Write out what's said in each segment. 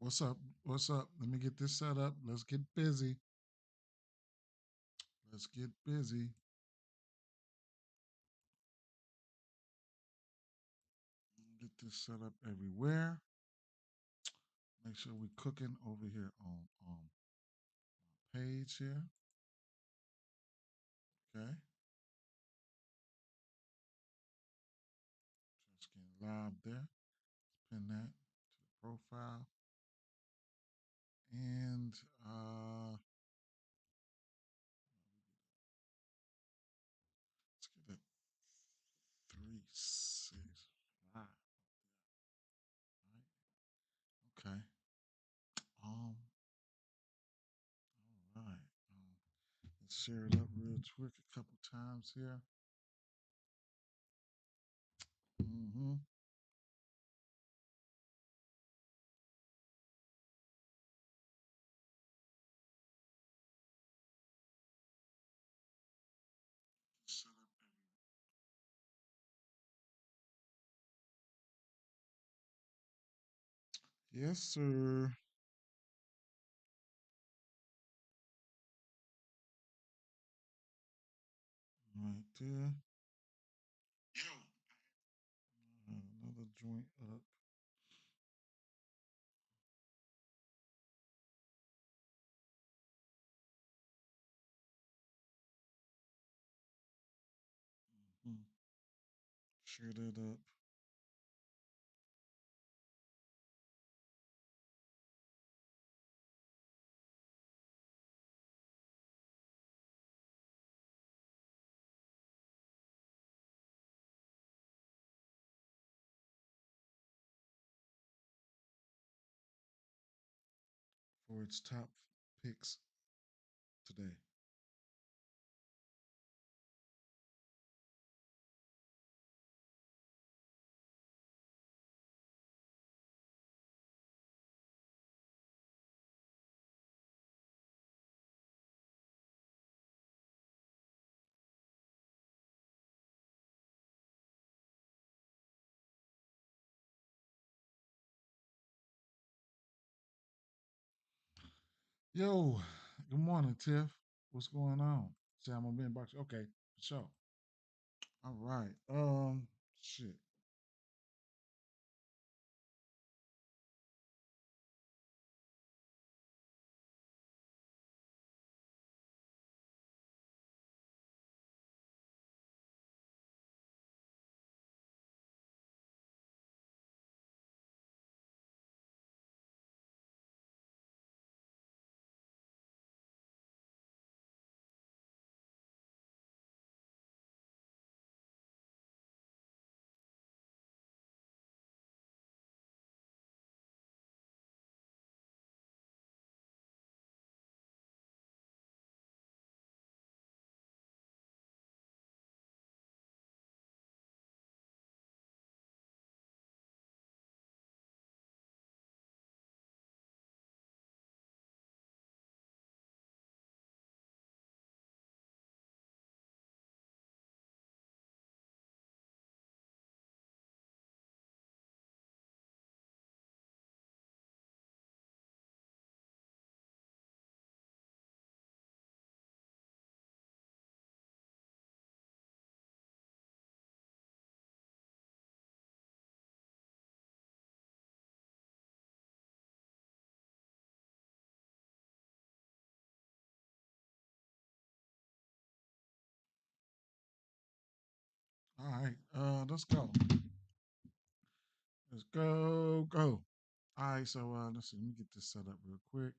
What's up? What's up? Let me get this set up. Let's get busy. Let's get busy. Get this set up everywhere. Make sure we're cooking over here on page here. Okay. Just getting live there. Pin that to the profile. And let's get that 365. All right. Okay. Um. All right. Let's share it up real quick a couple times here. Mm-hmm. Set up Yes, sir. Right there. Another joint up. Mhm. Share that up. For its top picks today. Yo, good morning, Tiff. What's going on? Say I'm gonna be in box. Okay, for sure. All right. Shit. All right. Let's go. Let's go. Go. All right. So let's see. Let me get this set up real quick.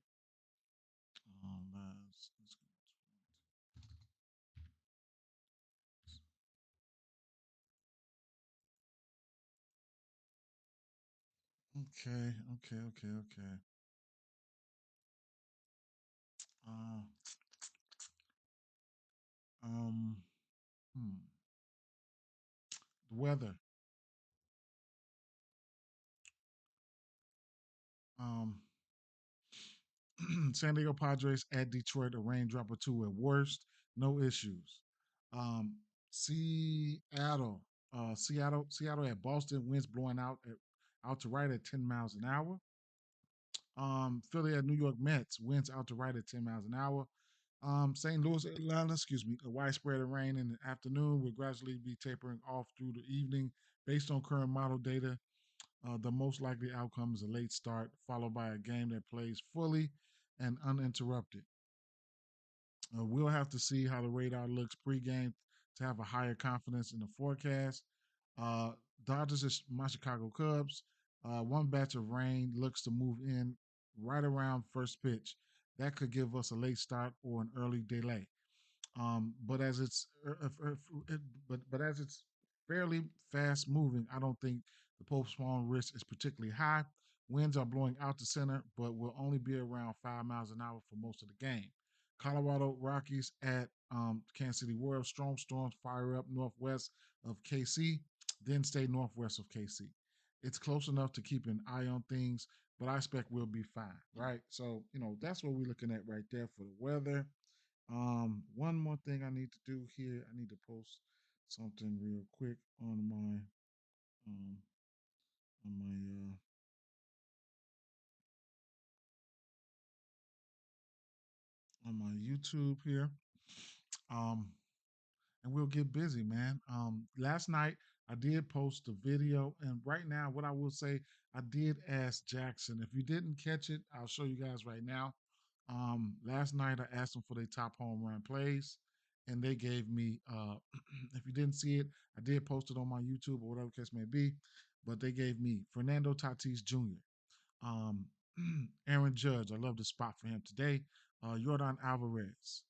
Let's Okay. Okay. Okay. Okay. Uh. Um. Hmm. The weather. Um. San Diego Padres at Detroit, a raindrop or two at worst, no issues. Um, Seattle at Boston, winds blowing out to right at 10 miles an hour. Philly at New York Mets wins out to right at 10 miles an hour. St. Louis, Atlanta, excuse me, a widespread of rain in the afternoon will gradually be tapering off through the evening. Based on current model data, the most likely outcome is a late start, followed by a game that plays fully and uninterrupted. We'll have to see how the radar looks pregame to have a higher confidence in the forecast. Uh, Dodgers is my Chicago Cubs. One batch of rain looks to move in right around first pitch. That could give us a late start or an early delay. But as it's but as it's fairly fast moving, I don't think the postpone risk is particularly high. Winds are blowing out the center, but will only be around 5 miles an hour for most of the game. Colorado Rockies at Kansas City Royals. Strong storms fire up northwest of KC, then stay northwest of KC. It's close enough to keep an eye on things, but I expect we'll be fine, right? So, that's what we're looking at right there for the weather. One more thing I need to do here. I need to post something real quick um on my YouTube here. Um, and we'll get busy, man. Last night I did post a video, and right now, what I will say, I did ask Jackson. If you didn't catch it, I'll show you guys right now. Last night I asked them for their top home run plays, and they gave me. If you didn't see it, I did post it on my YouTube or whatever case may be, but they gave me Fernando Tatis Jr. Um, Aaron Judge, I love the spot for him today. Jordan Alvarez,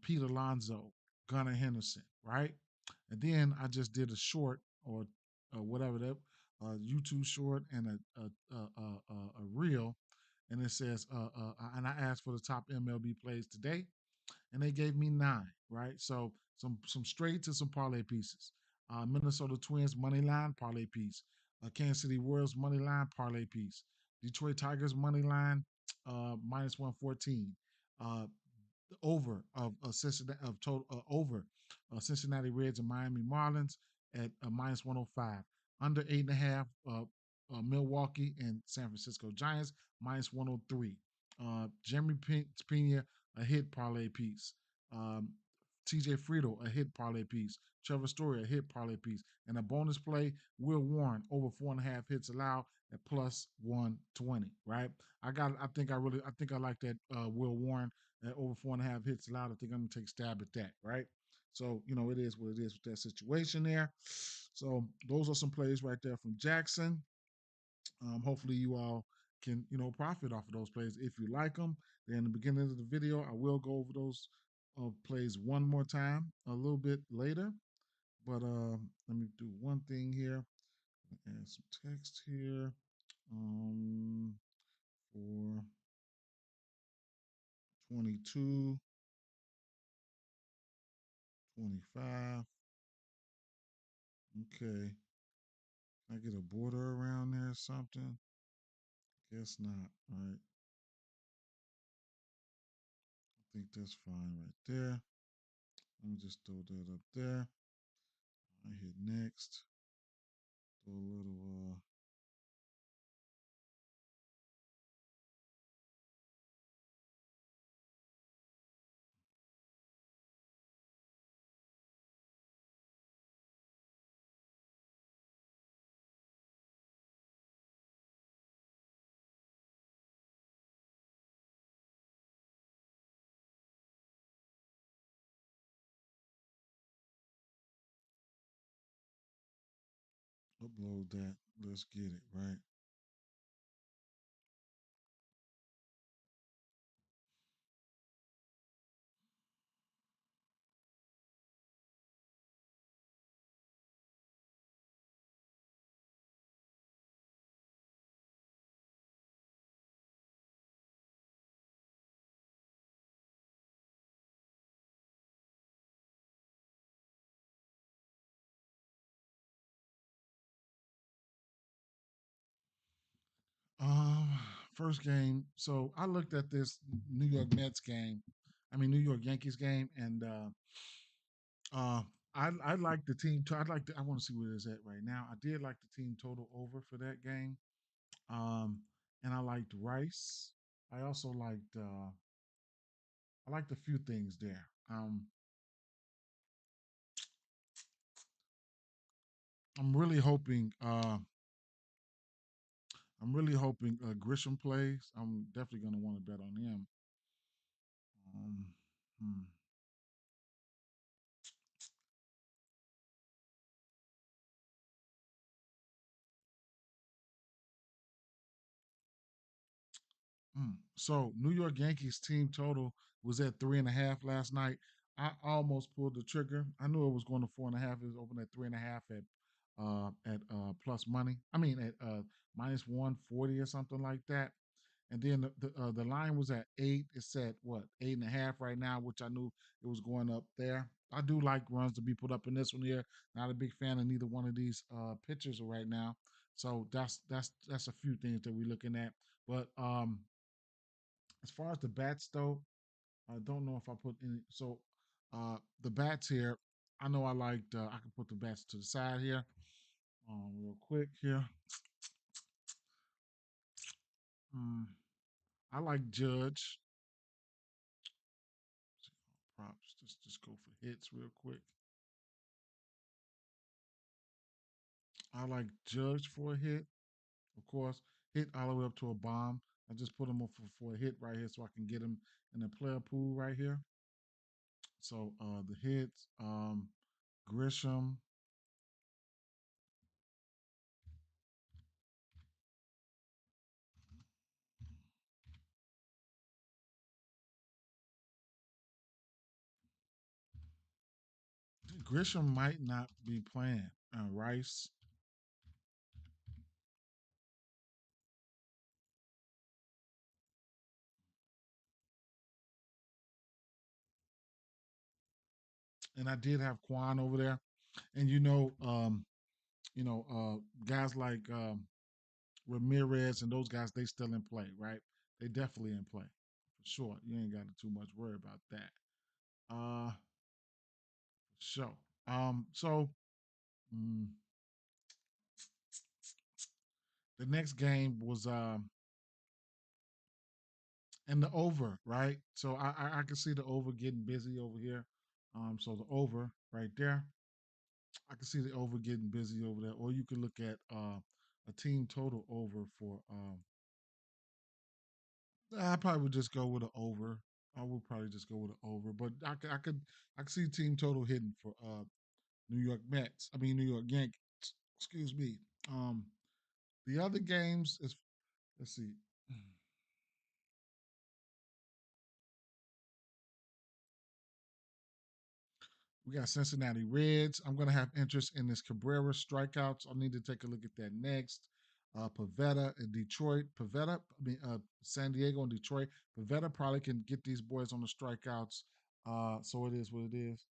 Pete Alonso, Gunnar Henderson, right? And then I just did a short or whatever that YouTube short and a reel, and it says, and I asked for the top MLB plays today, and they gave me 9. Right, so some straight to some parlay pieces. Minnesota Twins money line parlay piece. Kansas City Royals money line parlay piece. Detroit Tigers money line minus 114. Uh, over of Cincinnati of total over Cincinnati Reds and Miami Marlins at minus 105. Under 8.5. Milwaukee and San Francisco Giants minus 103. Jeremy Pena a hit parlay piece. Um, TJ Friedel a hit parlay piece. Trevor Story a hit parlay piece. And a bonus play, Will Warren over 4.5 hits allowed at plus 120. Right. I think I like that Will Warren at over 4.5 hits allowed. I think I'm gonna take a stab at that, right? So, it is what it is with that situation there. So those are some plays right there from Jackson. Hopefully you all can, profit off of those plays if you like them. Then in the beginning of the video, I will go over those plays one more time a little bit later. But let me do one thing here. Add some text here. For 22, 25. Okay. I get a border around there or something? Guess not. All right. I think that's fine right there. Let me just throw that up there. I hit next. Throw a little upload that. Let's get it, right? Um, First game. So I looked at this New York Mets game. I mean New York Yankees game, and uh, I like the team. I like. I want to see where it's at right now. I did like the team total over for that game. Um, and I liked Rice. I also liked I liked a few things there. I'm really hoping Grisham plays. I'm definitely gonna want to bet on him. Um, hmm. So New York Yankees team total was at 3.5 last night. I almost pulled the trigger. I knew it was going to 4.5. It was open at 3.5 at plus money. I mean at minus 140 or something like that. And then the line was at 8. It's at what 8.5 right now, which I knew it was going up there. I do like runs to be put up in this one here. Not a big fan of neither one of these pitchers right now. So that's a few things that we're looking at. But as far as the bats though, I don't know if I put any. So the bats here, I know I liked. I can put the bats to the side here, real quick here. Um, I like Judge props. Just go for hits real quick. I like Judge for a hit, of course. Hit all the way up to a bomb. I just put him up for a hit right here, so I can get him in the player pool right here. So the hits, Grisham, Grisham might not be playing. Rice, and I did have Quan over there, and guys like Ramirez and those guys, they still in play, right? They definitely in play for sure. You ain't got to too much worry about that. Sure. So mm, the next game was and the over, right? So I can see the over getting busy over here. So the over right there. I can see the over getting busy over there. Or you could look at a team total over for I probably would just go with an over. I would probably just go with an over. But I could see team total hitting for New York Mets. I mean New York Yankees. Excuse me. Um the other games is let's see. We got Cincinnati Reds. I'm going to have interest in this Cabrera strikeouts. I'll need to take a look at that next. Pavetta in Detroit. San Diego and Detroit. Pavetta probably can get these boys on the strikeouts. So it is what it is.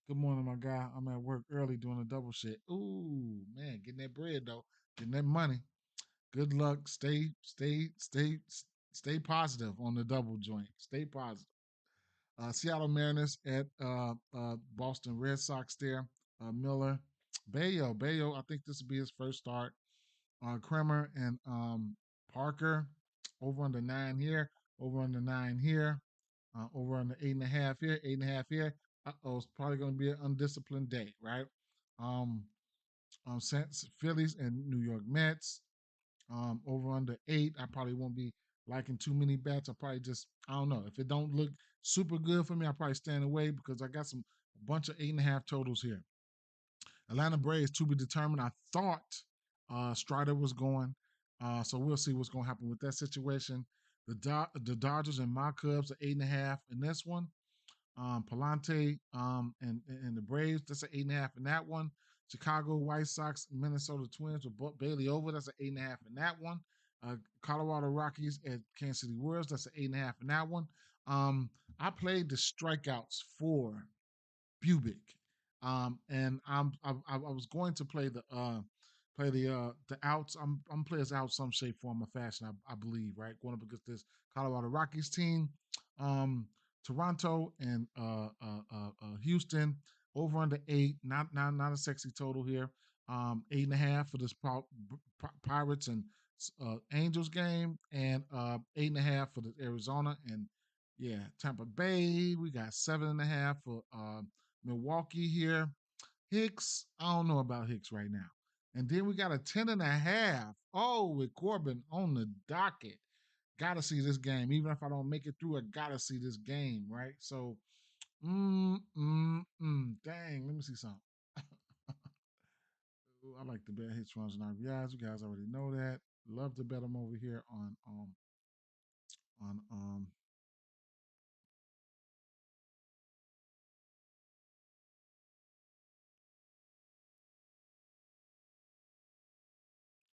Good morning, my guy. I'm at work early doing a double shit. Ooh, man, getting that bread though, getting that money. Good luck. Stay positive on the double joint. Stay positive. Seattle Mariners at Boston Red Sox there. Miller, Bayo. I think this will be his first start. Kremer and Parker over on the 9 here, over on the 9 here, over on the 8.5 here, 8.5 here. Oh, it's probably going to be an undisciplined day, right? Um, Phillies and New York Mets. Over under 8. I probably won't be liking too many bets. I probably just I don't know if it don't look super good for me. I probably stand away because I got some a bunch of 8.5 totals here. Atlanta Braves to be determined. I thought Strider was going, so we'll see what's going to happen with that situation. The Dodgers and my Cubs are 8.5 in this one. Palante and the Braves. That's an 8.5 in that one. Chicago White Sox, Minnesota Twins with Bailey over. That's an 8.5 in that one. Colorado Rockies at Kansas City Royals. That's an 8.5 in that one. Um, I played the strikeouts for Bubic, and I was going to play the outs. I'm players out some shape, form, or fashion. I believe right going up against this Colorado Rockies team. Um, Toronto and Houston over under 8. Not a sexy total here. 8.5 for this Pirates and Angels game, and 8.5 for the Arizona. And yeah, Tampa Bay, we got 7.5 for Milwaukee here. Hicks, I don't know about Hicks right now. And then we got a 10.5. Oh, with Corbin on the docket. Gotta see this game. Even if I don't make it through, I gotta see this game, right? So, dang, let me see something. I like to bet hits, runs, and RBIs. You guys already know that. Love to bet them over here on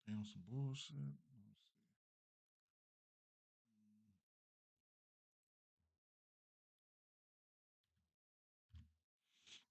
damn some bullshit. Let's see.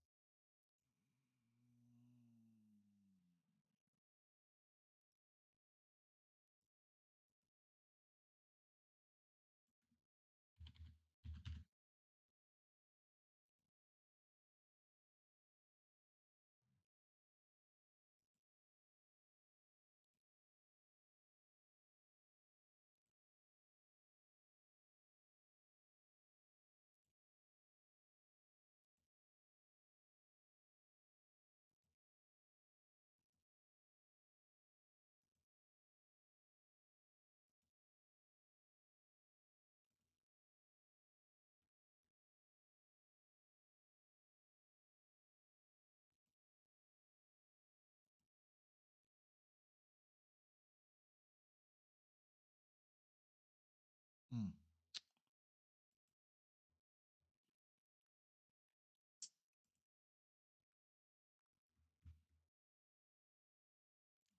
Mm,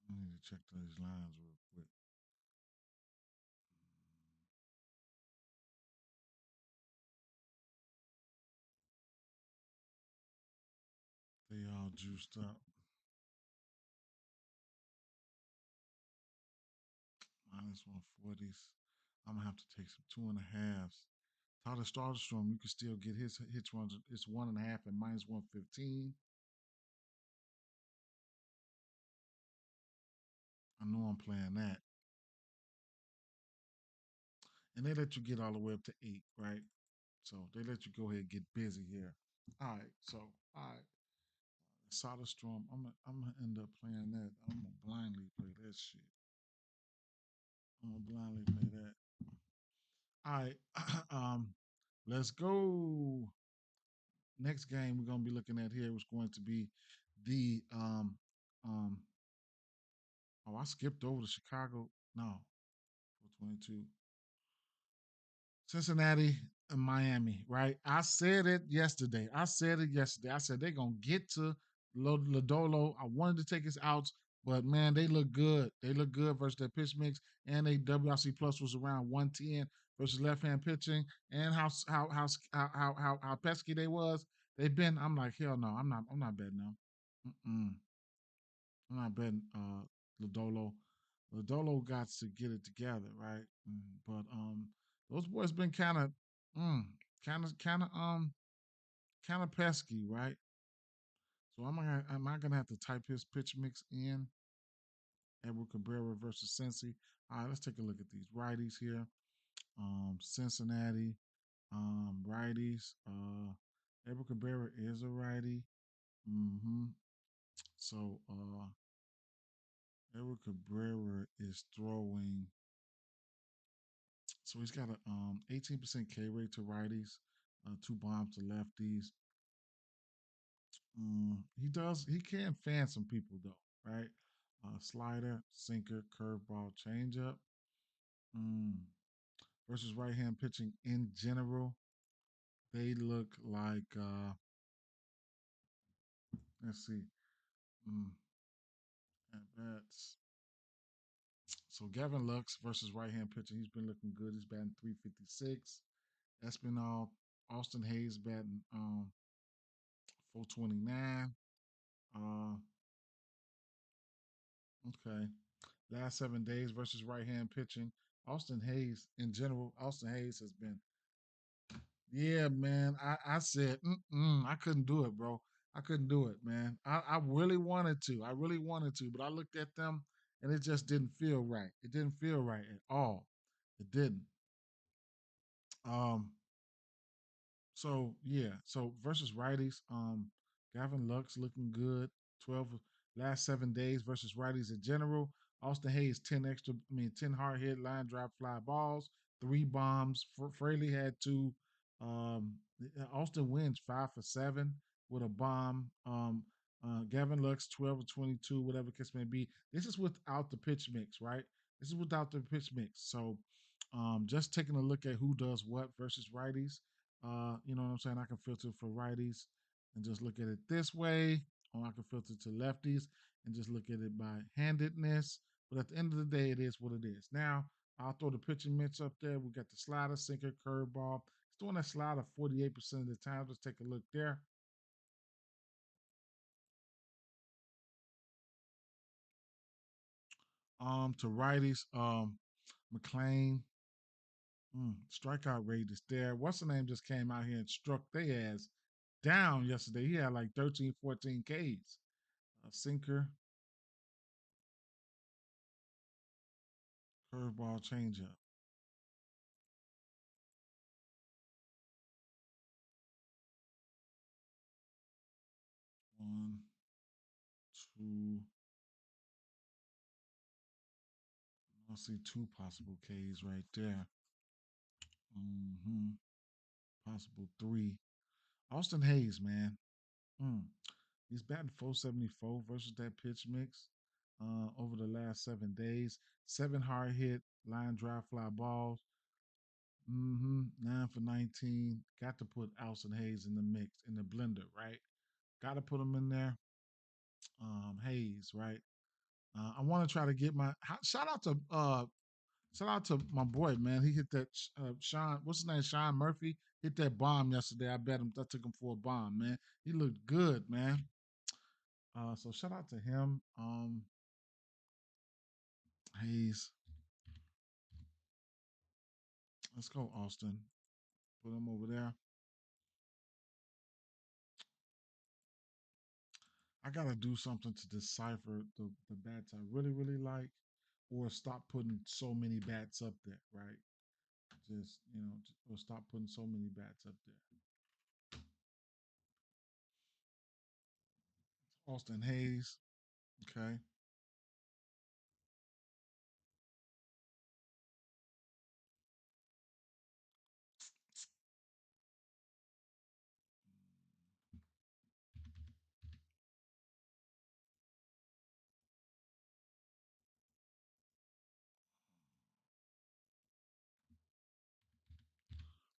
I need to check these lines real quick. They all juiced up. Minus 140s. I'm gonna have to take some 2.5s. Tyler Starstrom, you can still get his hits runs. It's 1.5 and minus 115. I know I'm playing that. And they let you get all the way up to 8, right? So they let you go ahead and get busy here. All right. So, all right. Soderstrom, I'm gonna end up playing that. I'm gonna blindly play that shit. I'm gonna blindly play that. All right. Let's go. Next game we're gonna be looking at here was going to be the um oh, I skipped over the Chicago. No, 422. Cincinnati and Miami, right? I said it yesterday. I said they're gonna get to Lodolo. I wanted to take his outs, but man, they look good. They look good versus their pitch mix, and they WRC plus was around 110 versus left hand pitching, and how pesky they was. They've been. I'm like hell no. I'm not betting them. Mm-mm. I'm not betting Lodolo. Lodolo got to get it together, right? But those boys been mm, kind of pesky, right? So am I gonna have to type his pitch mix in? Edward Cabrera versus Cincy. All right, let's take a look at these righties here. Cincinnati, righties. Edward Cabrera is a righty. Mm-hmm. So Edward Cabrera is throwing. So he's got a 18% K rate to righties, 2 bombs to lefties. He does. He can fan some people though, right? Slider, sinker, curveball, changeup. Mm. Versus right hand pitching in general, they look like. Let's see. Mm, at bats. So Gavin Lux versus right hand pitching, he's been looking good. He's batting 356. Espinal, Austin Hayes batting 429. Uh, okay. Last 7 days versus right hand pitching. Austin Hayes, in general, Austin Hayes has been, yeah, man. I said, I couldn't do it, bro. I couldn't do it, man. I really wanted to. I really wanted to, but I looked at them and it just didn't feel right. It didn't feel right at all. It didn't. Um, so yeah, so versus righties, Gavin Lux looking good. 12 last 7 days versus righties in general. Austin Hayes 10 hard hit line drive fly balls, 3 bombs. Fraley had two. Um, Austin wins 5 for 7 with a bomb. Gavin Lux 12 of 22, whatever the case may be. This is without the pitch mix, right? This is without the pitch mix. So, just taking a look at who does what versus righties. You know what I'm saying? I can filter for righties and just look at it this way, or I can filter to lefties and just look at it by handedness. But at the end of the day, it is what it is. Now, I'll throw the pitching mitts up there. We got the slider, sinker, curveball. It's doing that slider 48% of the time. Let's take a look there. To righties, McLean, strikeout rate is there. What's the name just came out here and struck their ass down yesterday. He had like 13, 14 Ks. Sinker, curveball, changeup. One, two. I see two possible Ks right there. hmm Possible three. Austin Hayes, man. Mm. He's batting 474 versus that pitch mix over the last 7 days. 7 hard hit, line drive fly balls. 9 for 19. Got to put Austin Hayes in the mix, in the blender, right? Got to put him in there. Hayes, right? I want to try to get my shout out to my boy, man. He hit that Sean. What's his name? Sean Murphy hit that bomb yesterday. I bet him. I took him for a bomb, man. He looked good, man. So shout out to him. Hayes. Let's go, Austin. Put him over there. I gotta do something to decipher the bats I really really like, or stop putting so many bats up there. Right? Just or stop putting so many bats up there. Austin Hayes. Okay.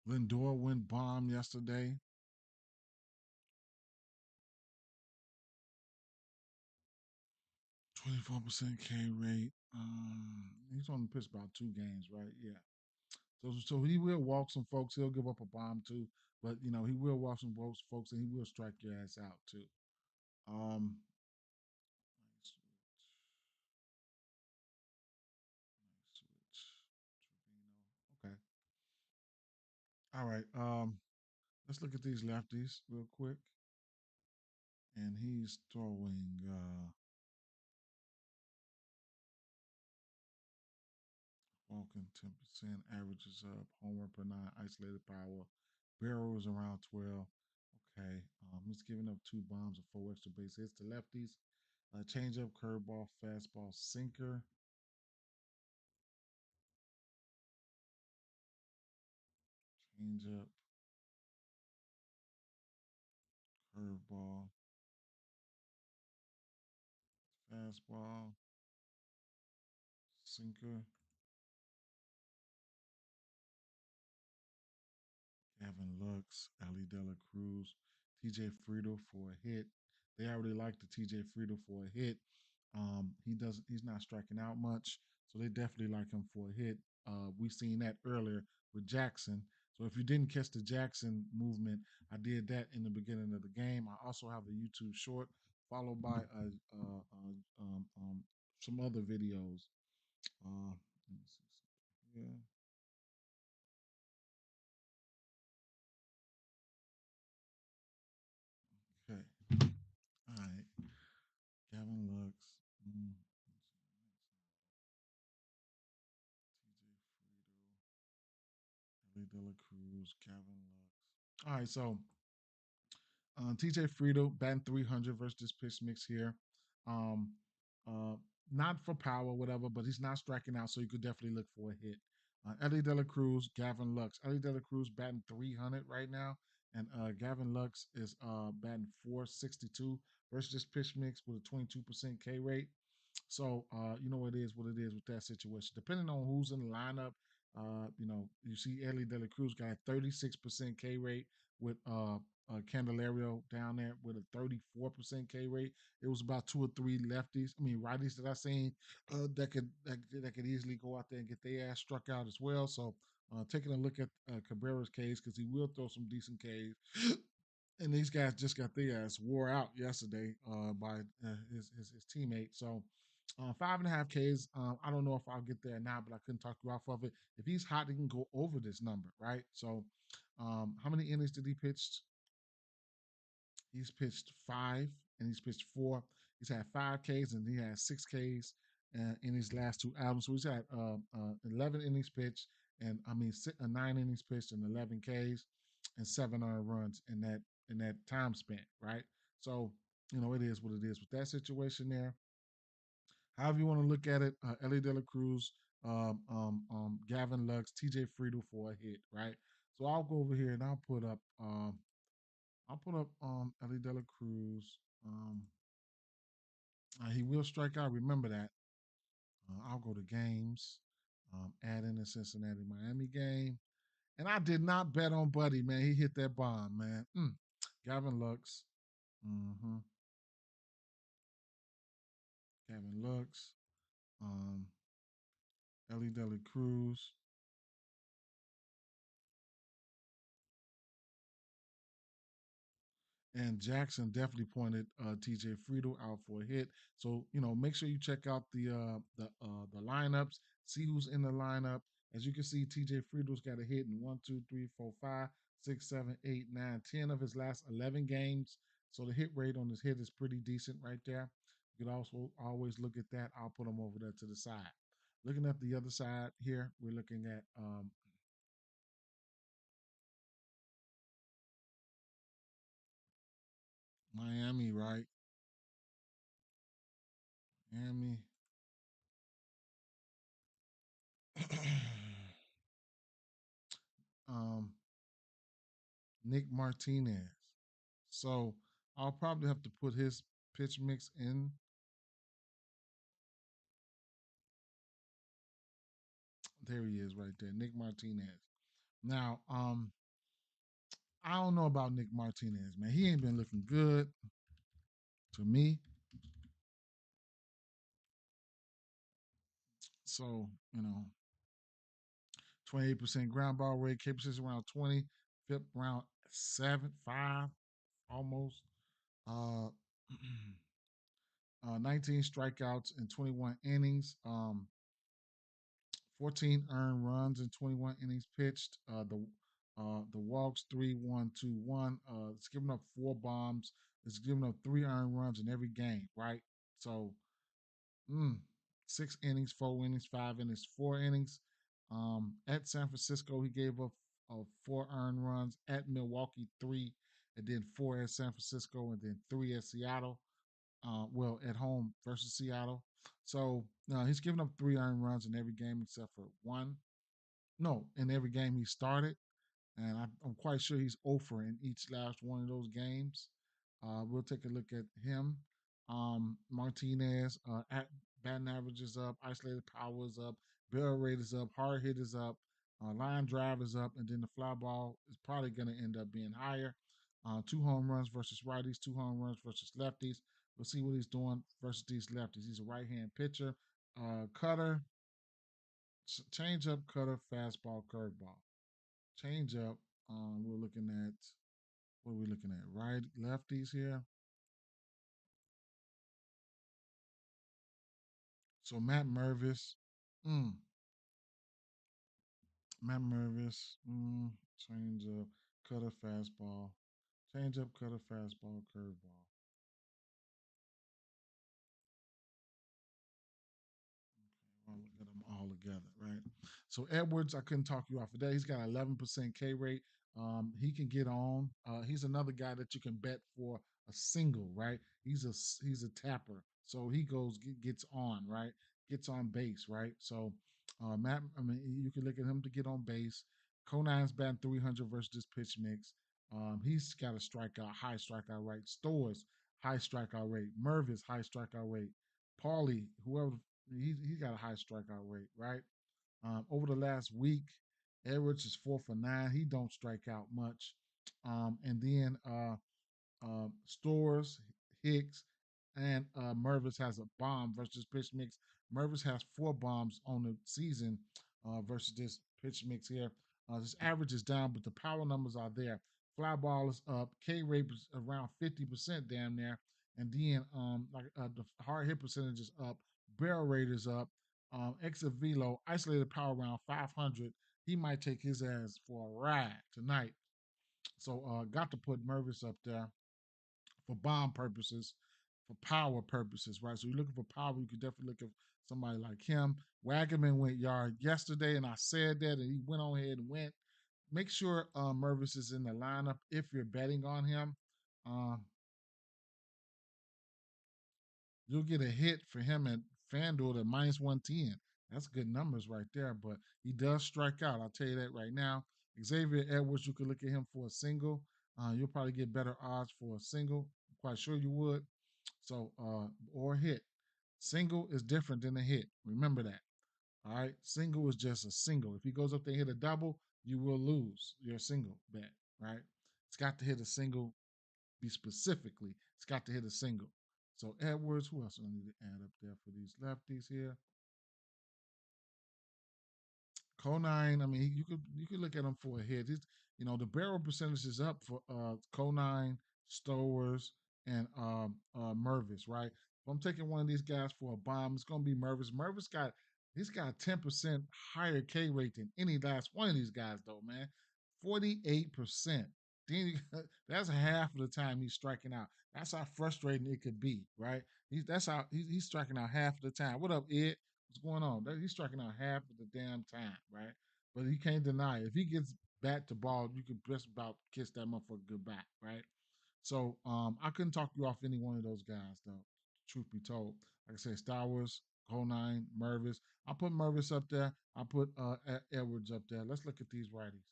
Lindor went bomb yesterday. 24% K rate. He's only pitched about 2 games, right? Yeah. So he will walk some folks. He'll give up a bomb too, but he will walk some folks, and he will strike your ass out too. Um, switch. Okay. All right. Let's look at these lefties real quick. And he's throwing walking 10%, averages up, homer per 9, isolated power, barrels around 12. Okay. He's giving up 2 bombs and 4 extra base hits to lefties. Changeup, curveball, fastball, sinker. Changeup, curveball, fastball, sinker. Gavin Lux, Ali Dela Cruz, TJ Friedel for a hit. They already like the TJ Friedel for a hit. He's not striking out much, so they definitely like him for a hit. We seen that earlier with Jackson. So if you didn't catch the Jackson movement, I did that in the beginning of the game. I also have a YouTube short followed by some other videos. Let me see something. Yeah. Okay. All right. Gavin Lux. Mm. Dela Cruz, Gavin Lux. All right, so TJ Friedel batting 300 versus this pitch mix here. Um, uh, not for power, whatever, but he's not striking out, so you could definitely look for a hit. Ellie De La Cruz, Gavin Lux. Ellie De La Cruz batting 300 right now, and Gavin Lux is batting 462 versus this pitch mix with a 22% K rate. So you know what it is with that situation. Depending on who's in the lineup, you see Ellie De La Cruz got a 36% K rate with Candelario down there with a 34% K rate. It was about two or three righties that I seen that could easily go out there and get their ass struck out as well. So taking a look at Cabrera's K's because he will throw some decent K's. And these guys just got their ass wore out yesterday by his teammate. So 5.5 Ks. I don't know if I'll get there now, but I couldn't talk you off of it. If he's hot, he can go over this number, right? So, how many innings did he pitch? He's pitched five and he's pitched four. He's had 5 Ks and he has 6 Ks in his last two albums. So he's had 11 innings pitched and 9 innings pitched and 11 Ks and 7 earned runs in that time span, right? So it is what it is with that situation there. However you want to look at it, Ellie De La Cruz, Gavin Lux, TJ Friedel for a hit, right? So I'll go over here and I'll put up Ellie De La Cruz. He will strike out. Remember that. I'll go to games. Add in the Cincinnati Miami game. And I did not bet on Buddy, man. He hit that bomb, man. Gavin Lux. Mm-hmm. Gavin Lux. Um, Ellie De La Cruz. And Jackson definitely pointed TJ Friedel out for a hit. So make sure you check out the lineups, see who's in the lineup. As you can see, TJ Friedel's got a hit in 1, 2, 3, 4, 5, 6, 7, 8, 9, 10 of his last 11 games. So the hit rate on his hit is pretty decent right there. You could also always look at that. I'll put him over there to the side. Looking at the other side here, we're looking at Miami, right? Miami. um, Nick Martinez. So I'll probably have to put his pitch mix in. There he is right there, Nick Martinez. Now, I don't know about Nick Martinez, man. He ain't been looking good to me. So, 28% ground ball rate, K position around 20, fifth round 7, 5, almost. Uh 19 strikeouts in 21 innings. 14 earned runs in 21 innings pitched. The walks 3-1-2-1. It's giving up 4 bombs. It's giving up 3 earned runs in every game, right? So, mm, 6 innings, 4 innings, 5 innings, 4 innings. At San Francisco, he gave up 4 earned runs. At Milwaukee, 3, and then 4 at San Francisco, and then 3 at Seattle. Well, at home versus Seattle. So he's given up 3 earned runs in every game except for one. No, in every game he started, and I'm quite sure he's over in each last one of those games. We'll take a look at him. Martinez at batting average is up, isolated power is up, barrel rate is up, hard hit is up, line drive is up, and then the fly ball is probably going to end up being higher. 2 home runs versus righties, 2 home runs versus lefties. We'll see what he's doing versus these lefties. He's a right-hand pitcher. Cutter, change up, cutter, fastball, curveball. Change up. We're looking at what are we looking at? Right, lefties here. So mm, Matt Mervis, change up, cutter, fastball, change up, cutter, fastball, curveball. I'll look at them all together, right? So Edwards, I couldn't talk you off of that. He's got 11% K rate. He can get on. He's another guy that you can bet for a single, right? He's a tapper, so he gets on, right? Gets on base, right? So Matt, I mean, you can look at him to get on base. Conine's batting 300 versus this pitch mix. He's got a high strikeout rate. Stores, high strikeout rate. Mervis, high strikeout rate. Paulie, whoever, he's got a high strikeout rate, right? Over the last week, Edwards is 4 for 9. He don't strike out much. And then Stores, Hicks, and Mervis has a bomb versus pitch mix. Mervis has 4 bombs on the season versus this pitch mix here. His average is down, but the power numbers are there. Fly ball is up. K rate is around 50% down there. And then the hard hit percentage is up. Barrel rate is up. Exit velo, isolated power around 500. He might take his ass for a ride tonight. So got to put Mervis up there for bomb purposes, for power purposes, right? So you're looking for power, you could definitely look at somebody like him. Wagaman went yard yesterday, and I said that, and he went on ahead and went. Make sure Mervis is in the lineup if you're betting on him. Uh, you'll get a hit for him at FanDuel at -110. That's good numbers right there, but he does strike out. I'll tell you that right now. Xavier Edwards, you could look at him for a single. You'll probably get better odds for a single. I'm quite sure you would. So, or hit. Single is different than a hit. Remember that. All right. Single is just a single. If he goes up there and hit a double, you will lose your single bet. Right. It's got to hit a single. Be specifically. It's got to hit a single. So Edwards. Who else do I need to add up there for these lefties here? Conine, I mean, you could look at him for a hit. The barrel percentage is up for Conine, Stowers, and Mervis, right? If I'm taking one of these guys for a bomb, it's gonna be Mervis. He's got a 10% higher K rate than any last one of these guys, though, man. 48%. Then that's half of the time he's striking out. That's how frustrating it could be, right? He's striking out half of the time. What up, Ed? What's going on? He's striking out half of the damn time, right? But he can't deny it. If he gets bat to ball, you could just about kiss that motherfucker goodbye, right? So I couldn't talk you off any one of those guys, though. Truth be told, like I said, Star Wars, Nine, Mervis. I put Mervis up there. I put Edwards up there. Let's look at these righties.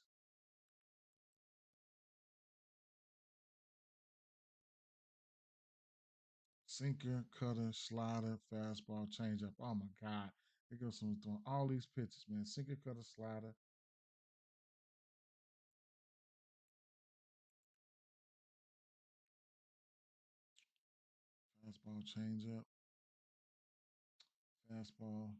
Sinker, cutter, slider, fastball, changeup. Oh my God. Here goes someone throwing all these pitches, man. Sinker, cutter, slider. Fastball, changeup, fastball.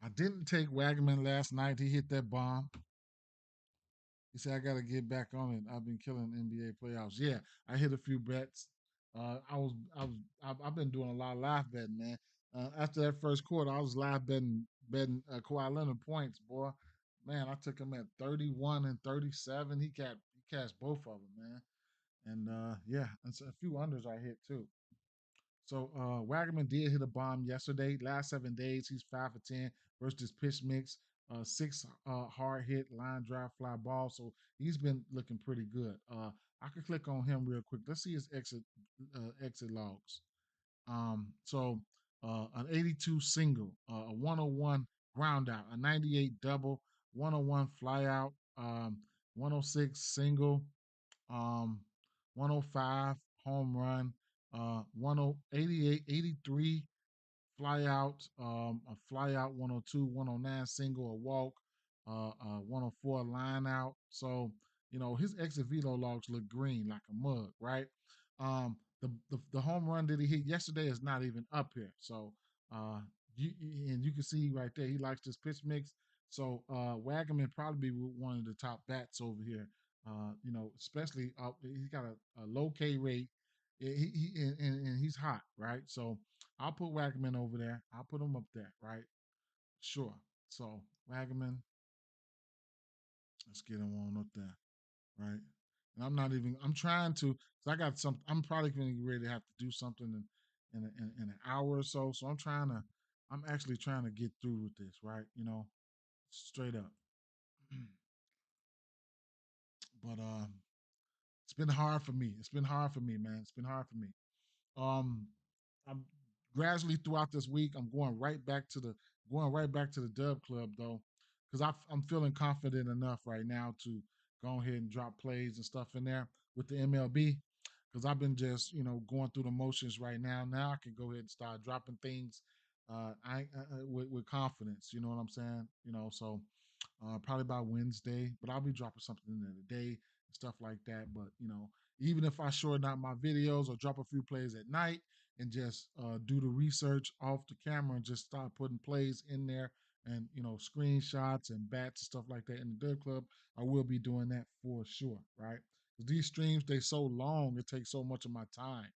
I didn't take Wagman last night. He hit that bomb. He said, I got to get back on it. I've been killing NBA playoffs. Yeah, I hit a few bets. I've been doing a lot of live betting, man. After that first quarter, I was live betting Kawhi Leonard points, boy. Man, I took him at 31 and 37. He cashed both of them, man. And yeah, and so a few unders I hit too. So Wagaman did hit a bomb yesterday. Last 7 days, he's 5 for 10 versus this pitch mix. Six hard hit, line drive, fly ball. So he's been looking pretty good. I could click on him real quick. Let's see his exit logs. An 82 single, a 101 ground out, a 98 double, 101 fly out, 106 single, um, 105 home run, 188, 83 fly out, a fly out 102, 109 single, a walk, 104 line out. So, his exit velo logs look green like a mug, right? The home run that he hit yesterday is not even up here. So, and you can see right there, he likes this pitch mix. So, Wagaman probably be one of the top bats over here. Especially he's got a low K rate. And he's hot, right? So, I'll put Wagaman over there. I'll put him up there, right? Sure. So Wagaman, let's get him on up there, right? And I'm not even. I'm trying to. Cause I got some. I'm probably going to get ready to have to do something in an hour or so. So I'm trying to. I'm actually trying to get through with this, right? Straight up. But it's been hard for me. It's been hard for me, man. It's been hard for me. Um, I'm gradually throughout this week. I'm going right back to the Dub Club though, because I'm feeling confident enough right now to go ahead and drop plays and stuff in there with the MLB. Because I've been just going through the motions right now. Now I can go ahead and start dropping things, with confidence. You know what I'm saying? So probably by Wednesday, but I'll be dropping something in there today and stuff like that. But even if I shorten out my videos or drop a few plays at night and just do the research off the camera and just start putting plays in there and screenshots and bats and stuff like that in the Dub Club, I will be doing that for sure, right? 'Cause these streams they so long, it takes so much of my time.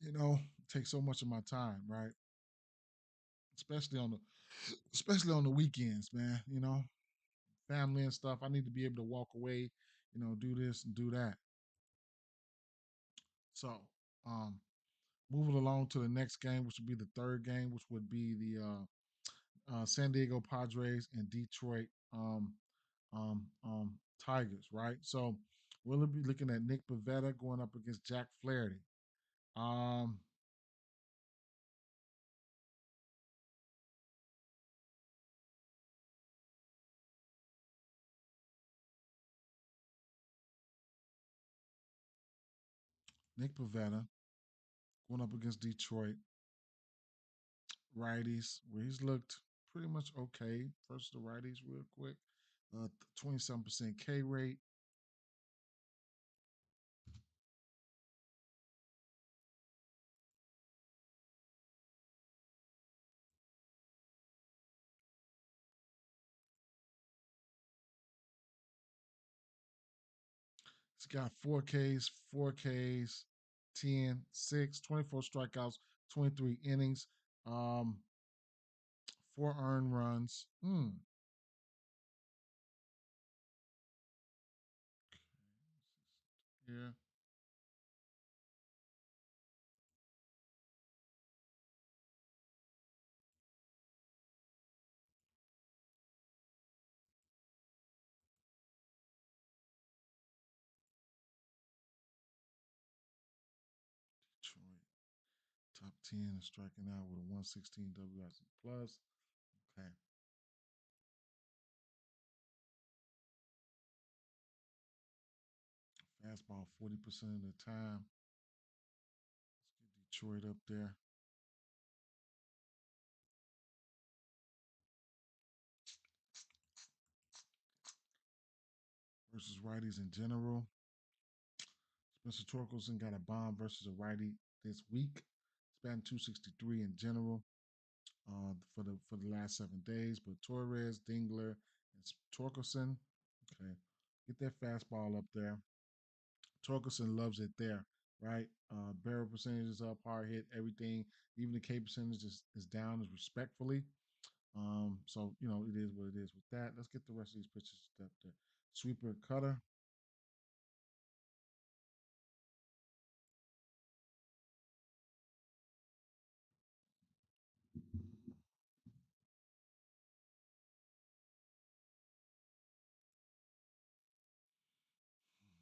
It takes so much of my time, right? Especially on the weekends, man. Family and stuff. I need to be able to walk away, do this and do that. So, um, moving along to the next game, which would be the third game, which would be the San Diego Padres and Detroit Tigers, right? So, we'll be looking at Nick Pavetta going up against Jack Flaherty. Um, Nick Pavetta going up against Detroit righties, where he's looked pretty much okay versus the righties, real quick. 27% K rate. He's got 4Ks, 4Ks, 10, 6, 24 strikeouts, 23 innings, um, 4 earned runs. Yeah, Detroit. Top 10 is striking out with a 116 WRC plus. Okay. Fastball 40% of the time. Let's get Detroit up there. Versus righties in general. Spencer Torkelson got a bomb versus a righty this week. He's batting 263 in general for the last 7 days. But Torres, Dingler, and Torkelson, okay, get that fastball up there. Torkelson loves it there, right? Barrel percentage is up, hard hit, everything. Even the K percentage is down, is respectfully. So it is what it is with that. Let's get the rest of these pitches up there. Sweeper, cutter.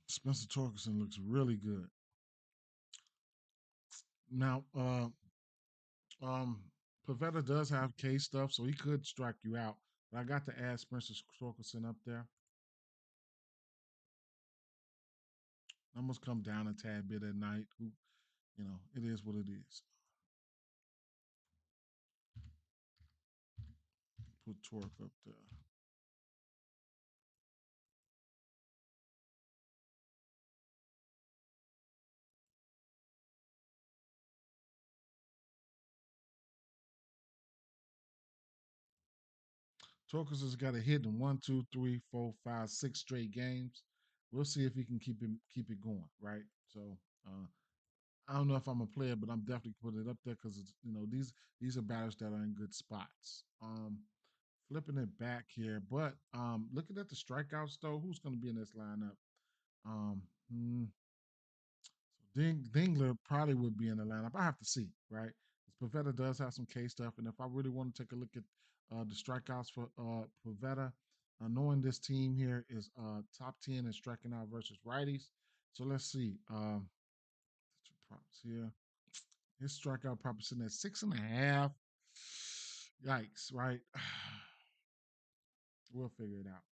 Spencer Torkelson looks really good. Now, um, Pavetta does have K stuff, so he could strike you out. But I got to add Spencer Torkelson up there. I must come down a tad bit at night. It is what it is. Put Torque up there. Torkelson has got a hit in 1, 2, 3, 4, 5, 6 straight games. We'll see if he can keep it going, right? So I don't know if I'm a player, but I'm definitely putting it up there because these are batters that are in good spots. Flipping it back here, but looking at the strikeouts though, who's going to be in this lineup? Um, Mm, so Dingler probably would be in the lineup. I have to see, right? Because Pavetta does have some K stuff, and if I really want to take a look at the strikeouts for Pavetta, knowing this team here is top 10 in striking out versus righties. So let's see. Props here. His strikeout probably sitting at 6.5. Yikes, right? We'll figure it out.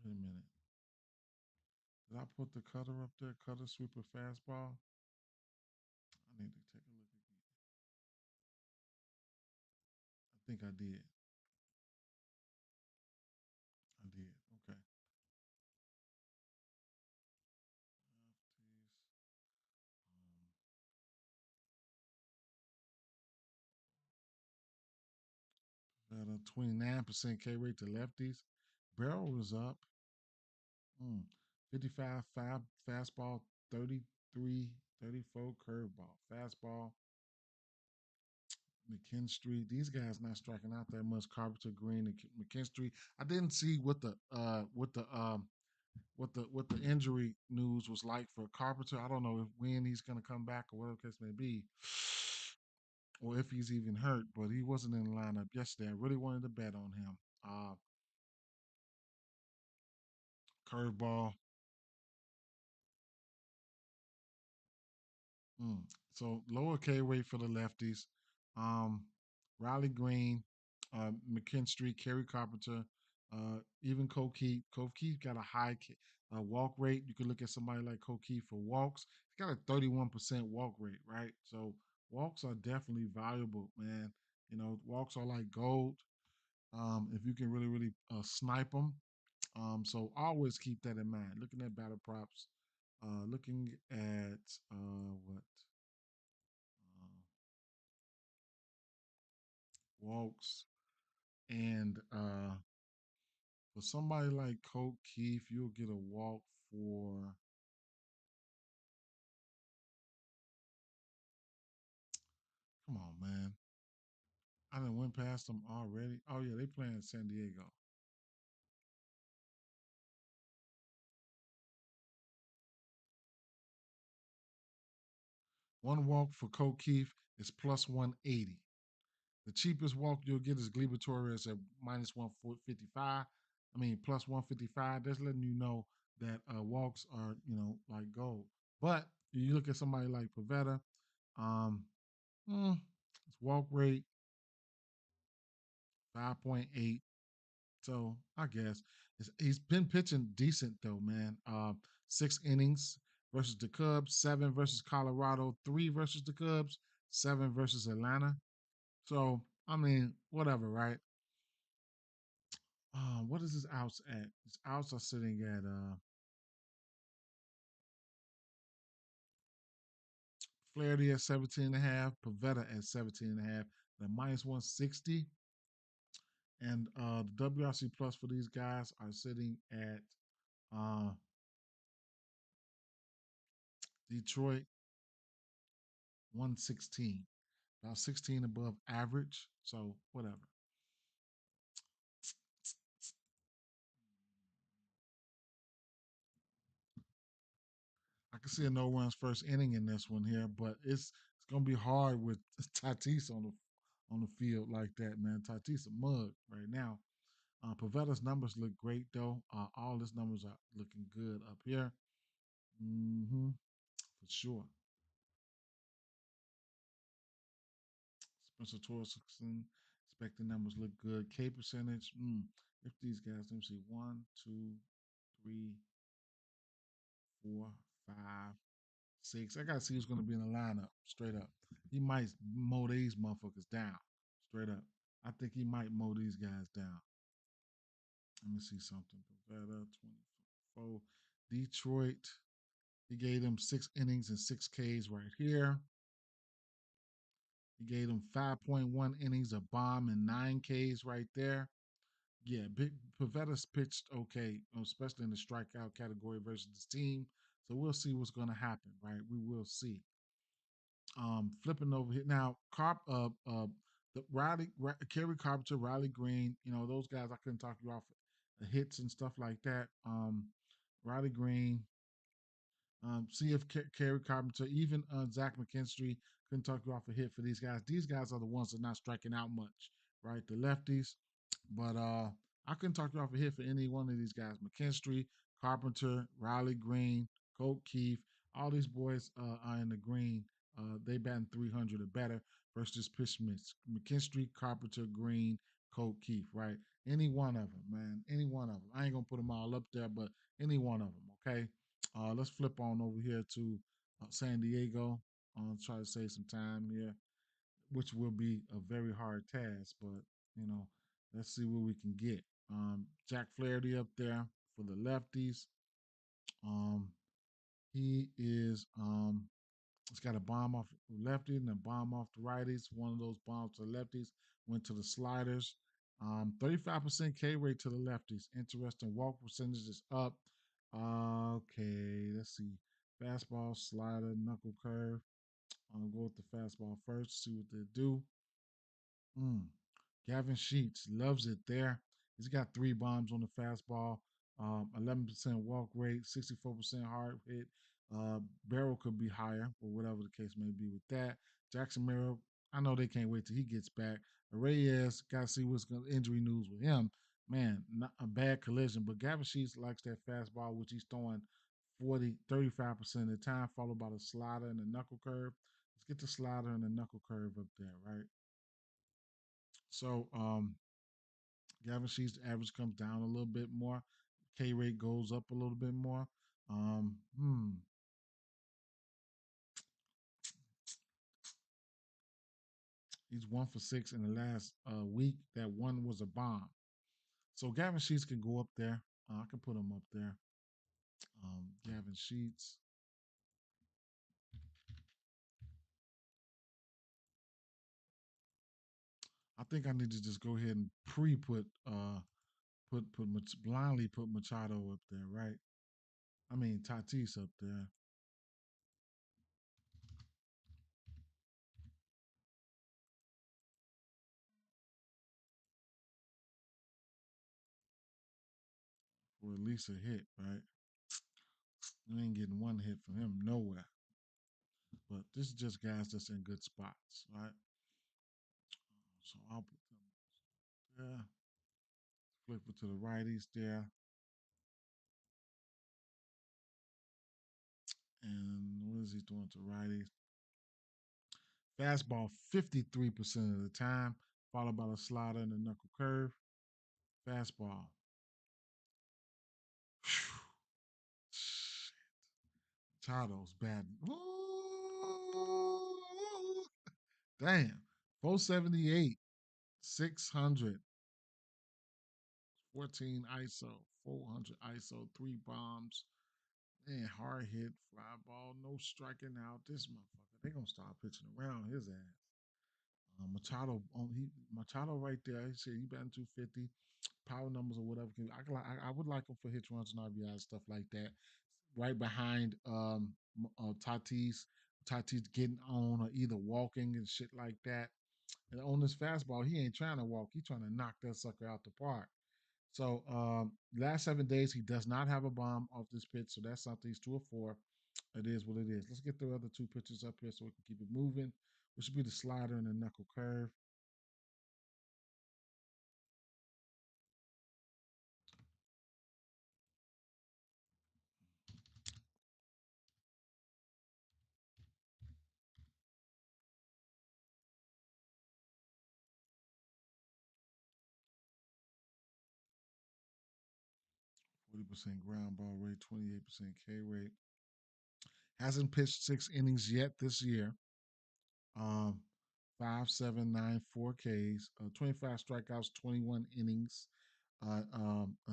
Wait a minute. Did I put the cutter up there? Cutter, sweeper, fastball? I need to take a look again. I think I did. I did. Okay. Got a 29% K rate to lefties. Barrel was up. Mm. 55 fastball, 33, 34 curveball. Fastball, McKinstry. These guys not striking out that much. Carpenter, Green, and McKinstry. I didn't see what the injury news was like for Carpenter. I don't know if when he's gonna come back or whatever the case may be, or if he's even hurt. But he wasn't in the lineup yesterday. I really wanted to bet on him. Curveball. Mm. So lower K rate for the lefties. Um, Riley Green, McKinstry, Kerry Carpenter, even Kokeith. Kokeith got a high walk rate. You could look at somebody like Kokeith for walks. He's got a 31% walk rate, right? So walks are definitely valuable, man. You know, walks are like gold. If you can really snipe them. So always keep that in mind. Looking at battle props, looking at what walks. And for somebody like Coke Keith, you'll get a walk for, come on, man. I done went past them already. Oh, yeah, they playing San Diego. One walk for Coke Keith is plus 180. The cheapest walk you'll get is Gleyber Torres at minus 155. I mean, plus 155. That's letting you know that walks are, like gold. But you look at somebody like Pavetta, um, his walk rate 5.8. So I guess he's been pitching decent though, man. 6 innings versus the Cubs, 7 versus Colorado, 3 versus the Cubs, 7 versus Atlanta. So I mean, whatever, right? What is his outs at? His outs are sitting at Flaherty at 17 and a half, Pavetta at 17 and a half, the minus 160. And the WRC plus for these guys are sitting at uh, Detroit 116, about 16 above average. So whatever. I can see a no runs first inning in this one here, but it's gonna be hard with Tatis on the field like that, man. Tatis a mug right now. Pavetta's numbers look great though. All his numbers are looking good up here. For sure. Spencer Torkelson, expected numbers look good. K percentage. If these guys, let me see, one, two, three, four, five, six. I gotta see who's gonna be in the lineup. Straight up, he might mow these motherfuckers down. Straight up, I think he might mow these guys down. Let me see something. Pavetta 24. Detroit. He gave them 6 innings and 6 Ks right here. He gave them 5.1 innings of bomb and 9 Ks right there. Yeah, Big Pavetta's pitched okay, especially in the strikeout category versus this team. So we'll see what's going to happen, right? We will see. Flipping over here now, the Riley, Kerry Carpenter, Riley Green. You know those guys. I couldn't talk you off hits and stuff like that. Riley Green, see if Kerry Carpenter, even Zach McKinstry couldn't talk you off a hit for these guys. These guys are the ones that are not striking out much, right? The lefties. But I couldn't talk you off a hit for any one of these guys. McKinstry, Carpenter, Riley Green, Colt Keith, all these boys are in the green. They batting 300 or better versus Pitch McKinstry, Carpenter, Green, Colt Keith, right? Any one of them, man. Any one of them. I ain't gonna put them all up there, but any one of them, okay? Let's flip on over here to San Diego. Try to save some time here, which will be a very hard task, but you know, let's see what we can get. Jack Flaherty up there for the lefties. Um, he is it's got a bomb off the lefty and a bomb off the righties. One of those bombs to the lefties went to the sliders. 35% K rate to the lefties. Interesting. Walk percentage is up. Okay, let's see. Fastball, slider, knuckle curve. I'll go with the fastball first, see what they do. Mm. Gavin Sheets loves it there. He's got three bombs on the fastball, 11% walk rate, 64% hard hit. Barrel could be higher, or whatever the case may be with that. Jackson Merrill, I know they can't wait till he gets back. Reyes, got to see what's going injury news with him. Man, not a bad collision, but Gavin Sheets likes that fastball, which he's throwing 35% of the time, followed by the slider and the knuckle curve. Let's get the slider and the knuckle curve up there, right? So Gavin Sheets' average comes down a little bit more. K rate goes up a little bit more. Um, hmm. He's 1 for 6 in the last week. That one was a bomb. So Gavin Sheets can go up there. I can put him up there. Gavin Sheets. I think I need to just go ahead and pre-put blindly put Machado up there, right? I mean Tatis up there. 'For at least a hit, right? You ain't getting one hit from him nowhere. But this is just guys that's in good spots, right? So I'll put them there. Flip it to the righties there. And what is he doing to righties? Fastball 53% of the time, followed by the slider and the knuckle curve. Fastball. Chado's bad. Ooh, damn. 478, 600, 14 ISO, 400 ISO, three bombs. Man, hard hit, fly ball, no striking out. This motherfucker, they gonna start pitching around his ass. Machado right there. He said he batting 250, power numbers or whatever. I would like him for hits, runs, and RBI stuff like that. Right behind Tatis. Tatis getting on or either walking and shit like that. And on this fastball, he ain't trying to walk. He trying to knock that sucker out the park. So last 7 days, he does not have a bomb off this pitch. So that's something. He's 2 or 4. It is what it is. Let's get the other two pitches up here so we can keep it moving, which would be the slider and the knuckle curve. %, ground ball rate, 28% K rate. Hasn't pitched 6 innings yet this year. Um, 5.794 Ks, 25 strikeouts, 21 innings,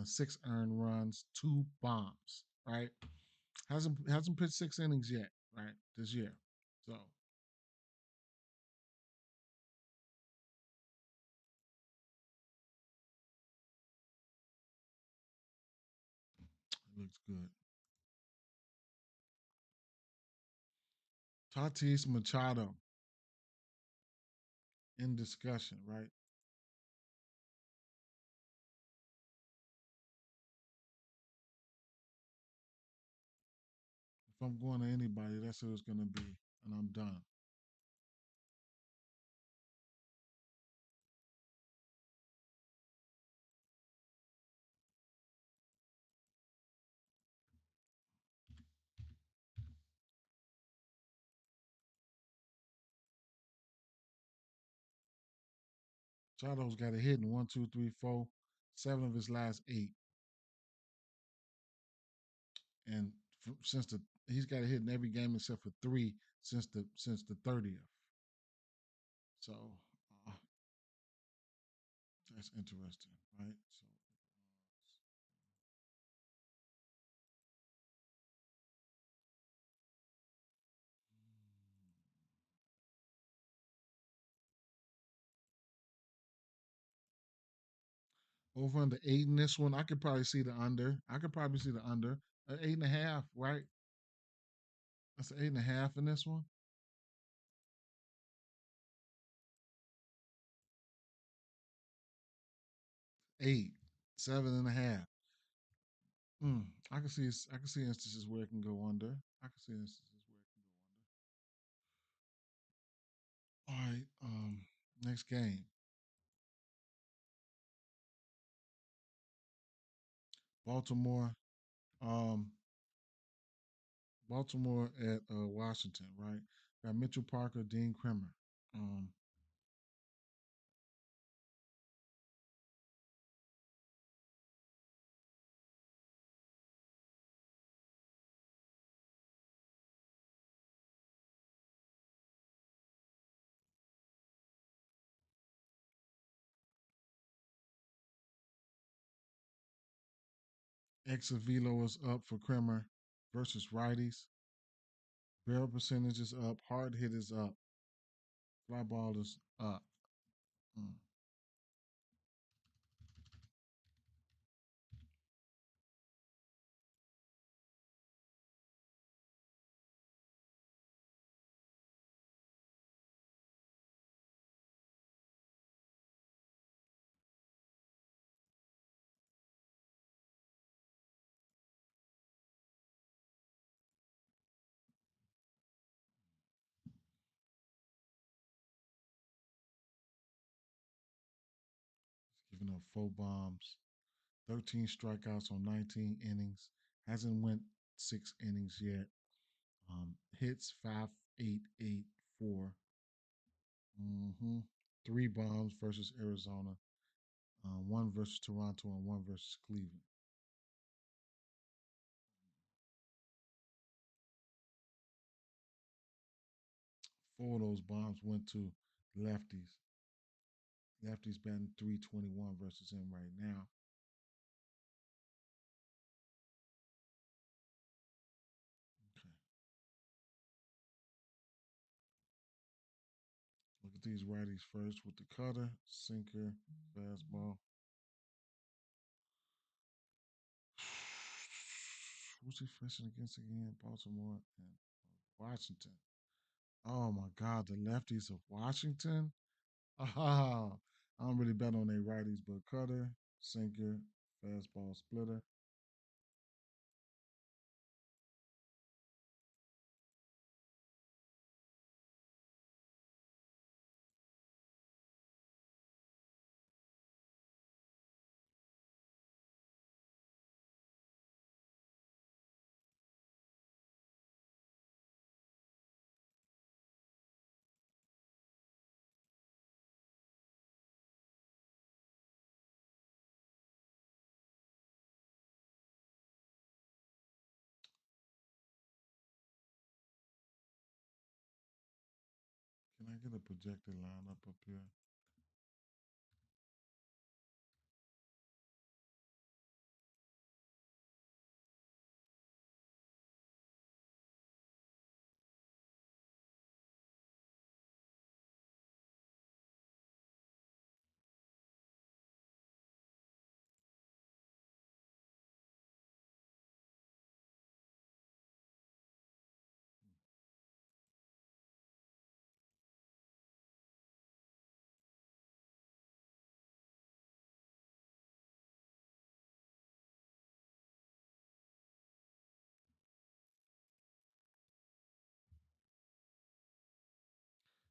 6 earned runs, 2 bombs. Right? Hasn't pitched 6 innings yet. Right? This year. So it looks good. Tatis Machado in discussion. Right? If I'm going to anybody, that's who it's going to be, and I'm done. Chado's got a hit in one, two, three, four, seven of his last eight, and since the he's got a hit in every game except for three since the 30th. So that's interesting, right? So over under eight in this one, I could probably see the under. I could probably see the under. Eight and a half, right? That's an eight and a half in this one. Eight, seven and a half. Mm, I can see. I can see instances where it can go under. I can see instances where it can go under. All right. Next game, Baltimore. Um, Baltimore at Washington. Right. Got Mitchell Parker, Dean Kremer. Um, Velo is up for Kremer versus righties. Barrel percentage is up. Hard hit is up. Fly ball is up. Mm. He's giving up four bombs, 13 strikeouts on 19 innings. Hasn't went 6 innings yet. Hits 5.884. Mm-hmm. Three bombs versus Arizona. One versus Toronto and one versus Cleveland. Four of those bombs went to lefties. Lefties batting 321 versus him right now. Okay. Look at these righties first with the cutter, sinker, fastball. Who's he facing against again? Baltimore and Washington. Oh my God, the lefties of Washington. Ah, I don't really bet on their righties, but cutter, sinker, fastball, splitter. Can I get a projected lineup up here?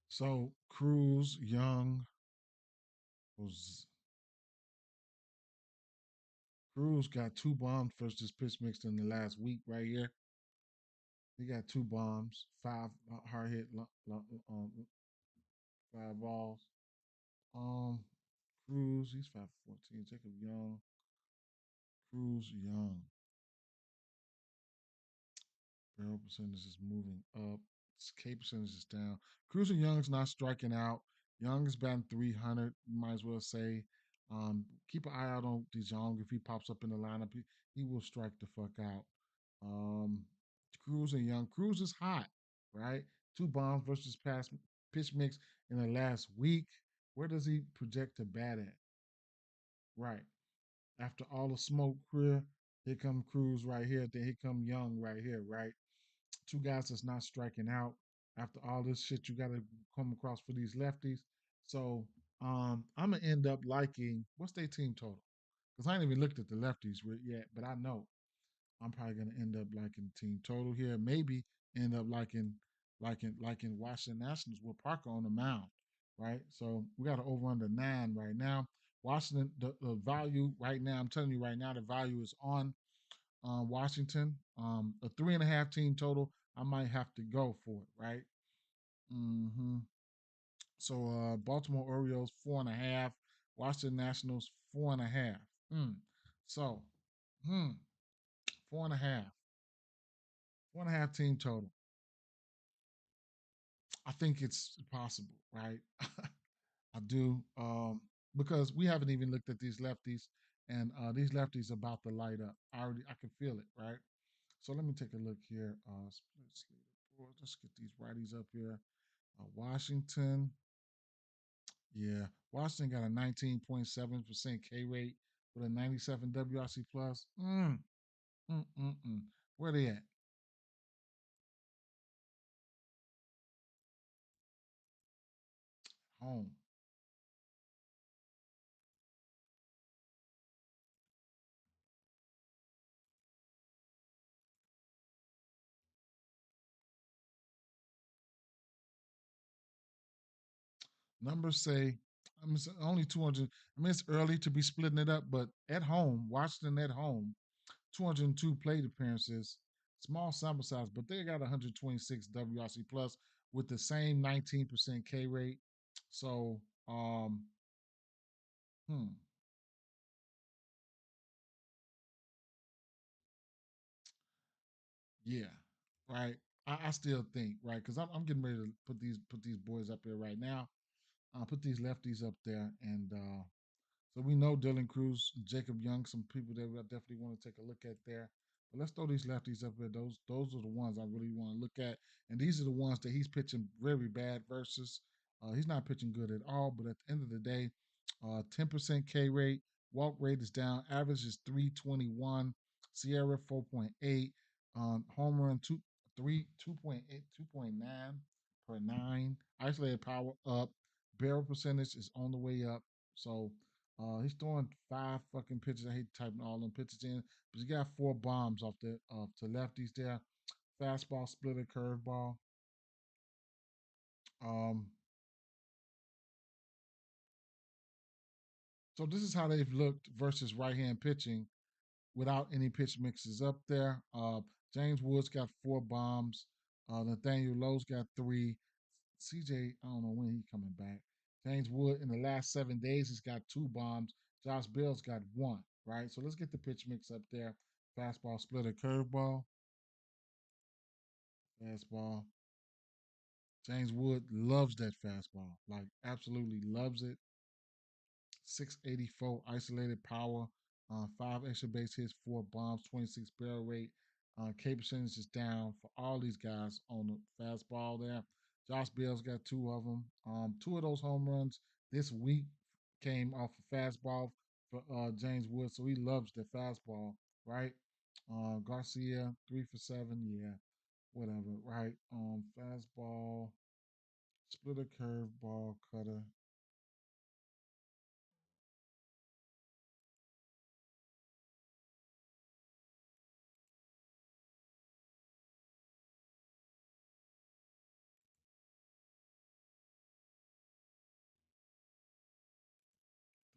So Cruz, Young, was Cruz got two bombs versus pitch mixed in the last week right here. He got two bombs, five hard hit, five balls. Um, Cruz, he's 5'14". Jacob Young, Cruz Young. Barrel percentage is moving up. K percentage is down. Cruz and Young's not striking out. Young is batting 300. You might as well say. Keep an eye out on DeJong. If he pops up in the lineup, he will strike the fuck out. Um, Cruz and Young. Cruz is hot, right? Two bombs versus pass pitch mix in the last week. Where does he project to bat at? Right. After all the smoke here come Cruz right here. Then here come Young right here, right? Two guys that's not striking out. After all this shit you got to come across for these lefties. So I'm gonna end up liking what's their team total? Because I ain't even looked at the lefties yet, but I know I'm probably gonna end up liking team total here. Maybe end up liking Washington Nationals with Parker on the mound, right? So we got to over under 9 right now. Washington, the value right now, I'm telling you right now, the value is on Washington. A 3.5 team total. I might have to go for it, right? hmm So Baltimore Orioles 4.5, Washington Nationals 4.5. So, hmm, 4.5, 4.5 team total. I think it's possible, right? I do, because we haven't even looked at these lefties, and these lefties about to light up. I can feel it, right? So let me take a look here. Split slate of boards. Let's get these righties up here. Washington, yeah, Washington got a 19.7% K rate with a 97 WRC plus. Mm, mm, mm. Where they at? Home. Numbers say, I mean, it's only 200. I mean, it's early to be splitting it up, but at home, Washington at home, 202 plate appearances, small sample size, but they got 126 WRC plus with the same 19% K rate. So, hmm, yeah, right. I still think right because I'm getting ready to put these boys up there right now. I'll put these lefties up there, and so we know Dylan Cruz, Jacob Young, some people that I definitely want to take a look at there. But let's throw these lefties up there. Those are the ones I really want to look at, and these are the ones that he's pitching very bad versus. He's not pitching good at all. But at the end of the day, 10% K rate, walk rate is down. Average is 321. Sierra 4.8. Home run 2.8, 2.9 per nine. Isolated power up. Barrel percentage is on the way up. So he's throwing five fucking pitches. I hate typing all them pitches in, but he got four bombs off the to lefties there. Fastball, splitter, curveball. Um, so this is how they've looked versus right hand pitching without any pitch mixes up there. James Woods got four bombs. Nathaniel Lowe's got three. CJ, I don't know when he's coming back. James Wood in the last 7 days, he's got two bombs. Josh Bell's got one, right? So let's get the pitch mix up there. Fastball, splitter, curveball, fastball. James Wood loves that fastball, like absolutely loves it. 684 isolated power, five extra base hits, four bombs, 26 barrel rate. K percentage is down for all these guys on the fastball there. Josh Bell's got two of them. Two of those home runs this week came off a fastball for James Wood, so he loves the fastball, right? Garcia, 3 for 7, yeah, whatever, right? Fastball, splitter, curveball, cutter.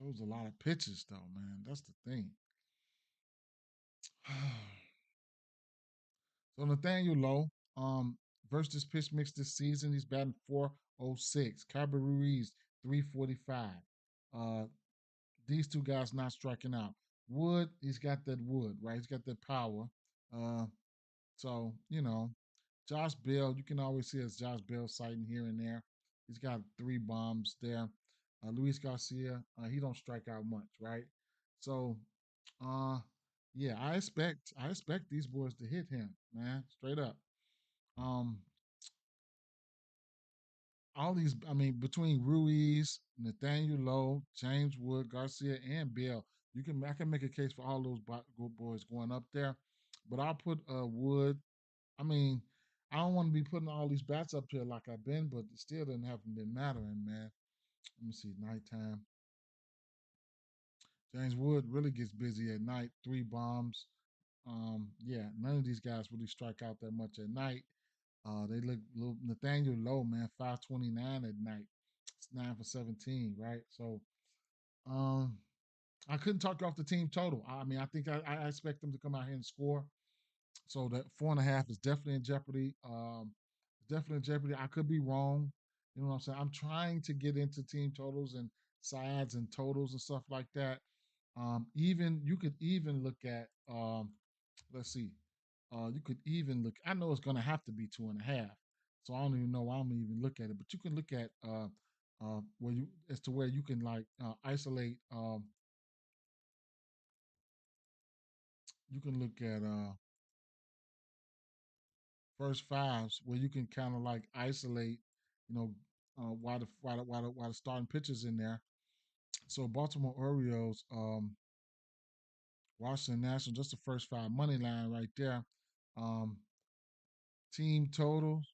Those a lot of pitches though, man. That's the thing. So Nathaniel Lowe, versus this pitch mix this season, he's batting 406. Cabot Ruiz 345. Uh, these two guys not striking out. Wood, he's got that wood, right? He's got that power. Uh, so Josh Bell, you can always see as Josh Bell sighting here and there. He's got three bombs there. Luis Garcia, he don't strike out much, right? So, uh, yeah, I expect these boys to hit him, man, straight up. Um, all these, I mean, between Ruiz, Nathaniel Lowe, James Wood, Garcia, and Bell, I can make a case for all those good boys going up there. But I'll put Wood. I mean, I don't want to be putting all these bats up here like I've been, but it still doesn't haven't been mattering, man. Let me see, nighttime. James Wood really gets busy at night. Three bombs. Yeah, none of these guys really strike out that much at night. They look little Nathaniel Lowe, man, 529 at night. It's 9 for 17, right? So um I couldn't talk off the team total. I mean, I think I expect them to come out here and score. So that 4.5 is definitely in jeopardy. Definitely in jeopardy. I could be wrong. You know what I'm saying? I'm trying to get into team totals and sides and totals and stuff like that. Even you could even look at let's see. You could even look. I know it's gonna have to be 2.5. So I don't even know why I'm gonna even look at it. But you can look at where you as to where you can like isolate. You can look at first fives where you can kind of like isolate, you know, why the starting pitchers in there. So Baltimore Orioles, Washington National, just the first five money line right there. Um, team totals,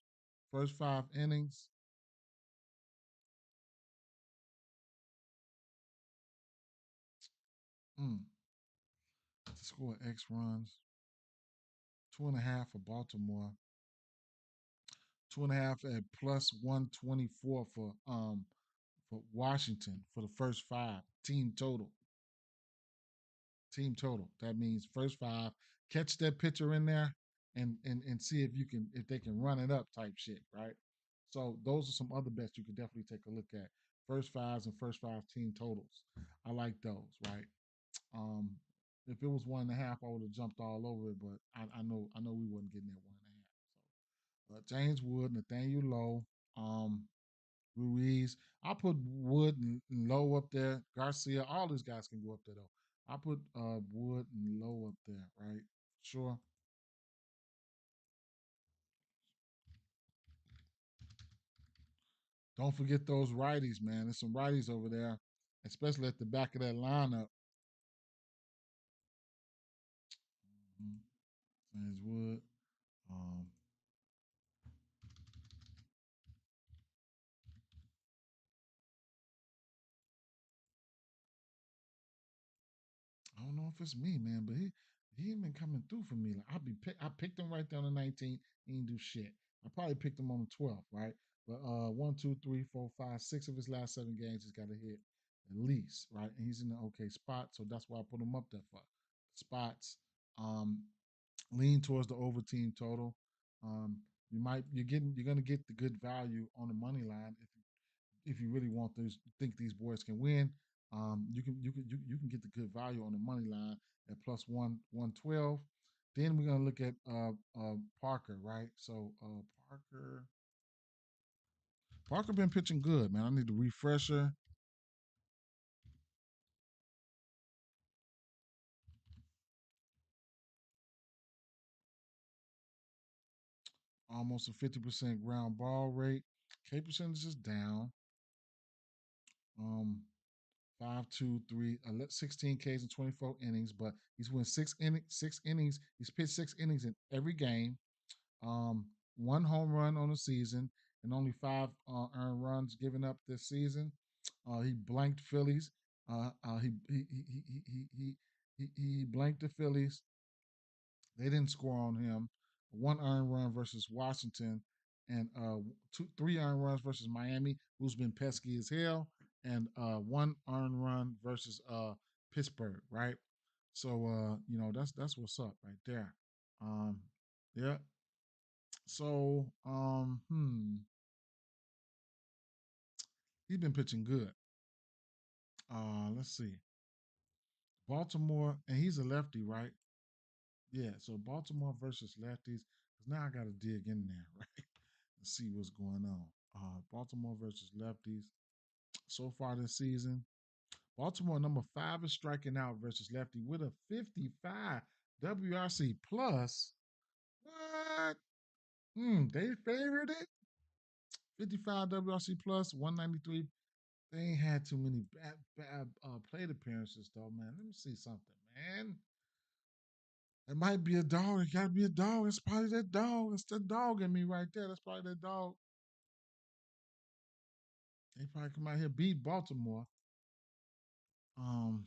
first five innings. Mm, to score X runs, 2.5 for Baltimore, 2.5 at plus 124 for Washington for the first five team total. Team total. That means first five. Catch that pitcher in there and see if they can run it up type shit, right? So those are some other bets you could definitely take a look at. First fives and first five team totals. I like those, right? Um, if it was 1.5, I would have jumped all over it, but I know we wasn't getting that 1.5. So James Wood, Nathaniel Lowe, um, Ruiz. I'll put Wood and Lowe up there. Garcia, all these guys can go up there though. I'll put Wood and Lowe up there, right? Sure. Don't forget those righties, man. There's some righties over there, especially at the back of that lineup. Mhm. James Wood. Um, I don't know if it's me, man, but he ain't been coming through for me. Like I picked him right down to 19. He didn't do shit. I probably picked him on the 12th, right? But one, two, three, four, five, six of his last seven games, he's got to hit at least, right? And he's in the okay spot, so that's why I put him up there for spots. Um, lean towards the over team total. Um, you're gonna get the good value on the money line if you really want those think these boys can win. You can get the good value on the money line at plus 112. Then we're gonna look at Parker, right? So Parker been pitching good, man. I need a refresher. Almost a 50% ground ball rate. K percentage is down. Um, 5, 2, 3, 16 Ks in 24 innings, but he's won six innings. He's pitched 6 innings in every game. One home run on the season and only five earned runs given up this season. He blanked Phillies. He blanked the Phillies. They didn't score on him. One earned run versus Washington, and three earned runs versus Miami, who's been pesky as hell. and one earned run versus Pittsburgh, right? So that's what's up right there. Um, yeah. So he's been pitching good. Let's see. Baltimore, and he's a lefty, right? Yeah. So Baltimore versus lefties. Cause now I got to dig in there, right, and see what's going on. Baltimore versus lefties. So far this season, Baltimore number 5 is striking out versus lefty with a 55 WRC plus. What? They favored it. 55 WRC plus 193. They ain't had too many bad plate appearances though, man. Let me see something, man. It might be a dog. It gotta be a dog. It's probably that dog. It's the dog in me right there. That's probably that dog. They probably come out here beat Baltimore. Um,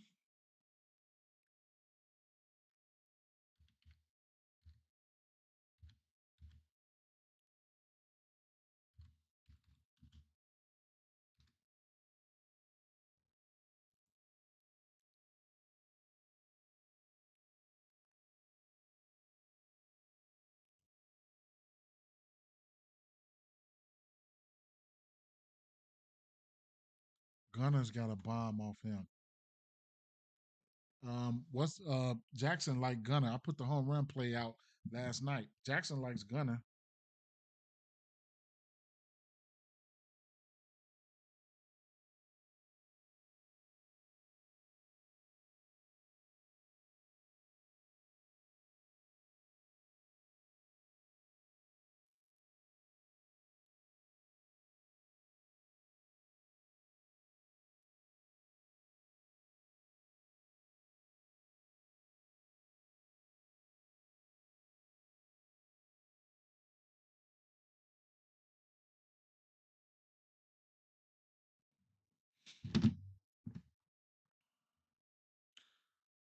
Gunner's got a bomb off him. What's Jackson like Gunner? I put the home run play out last night. Jackson likes Gunner.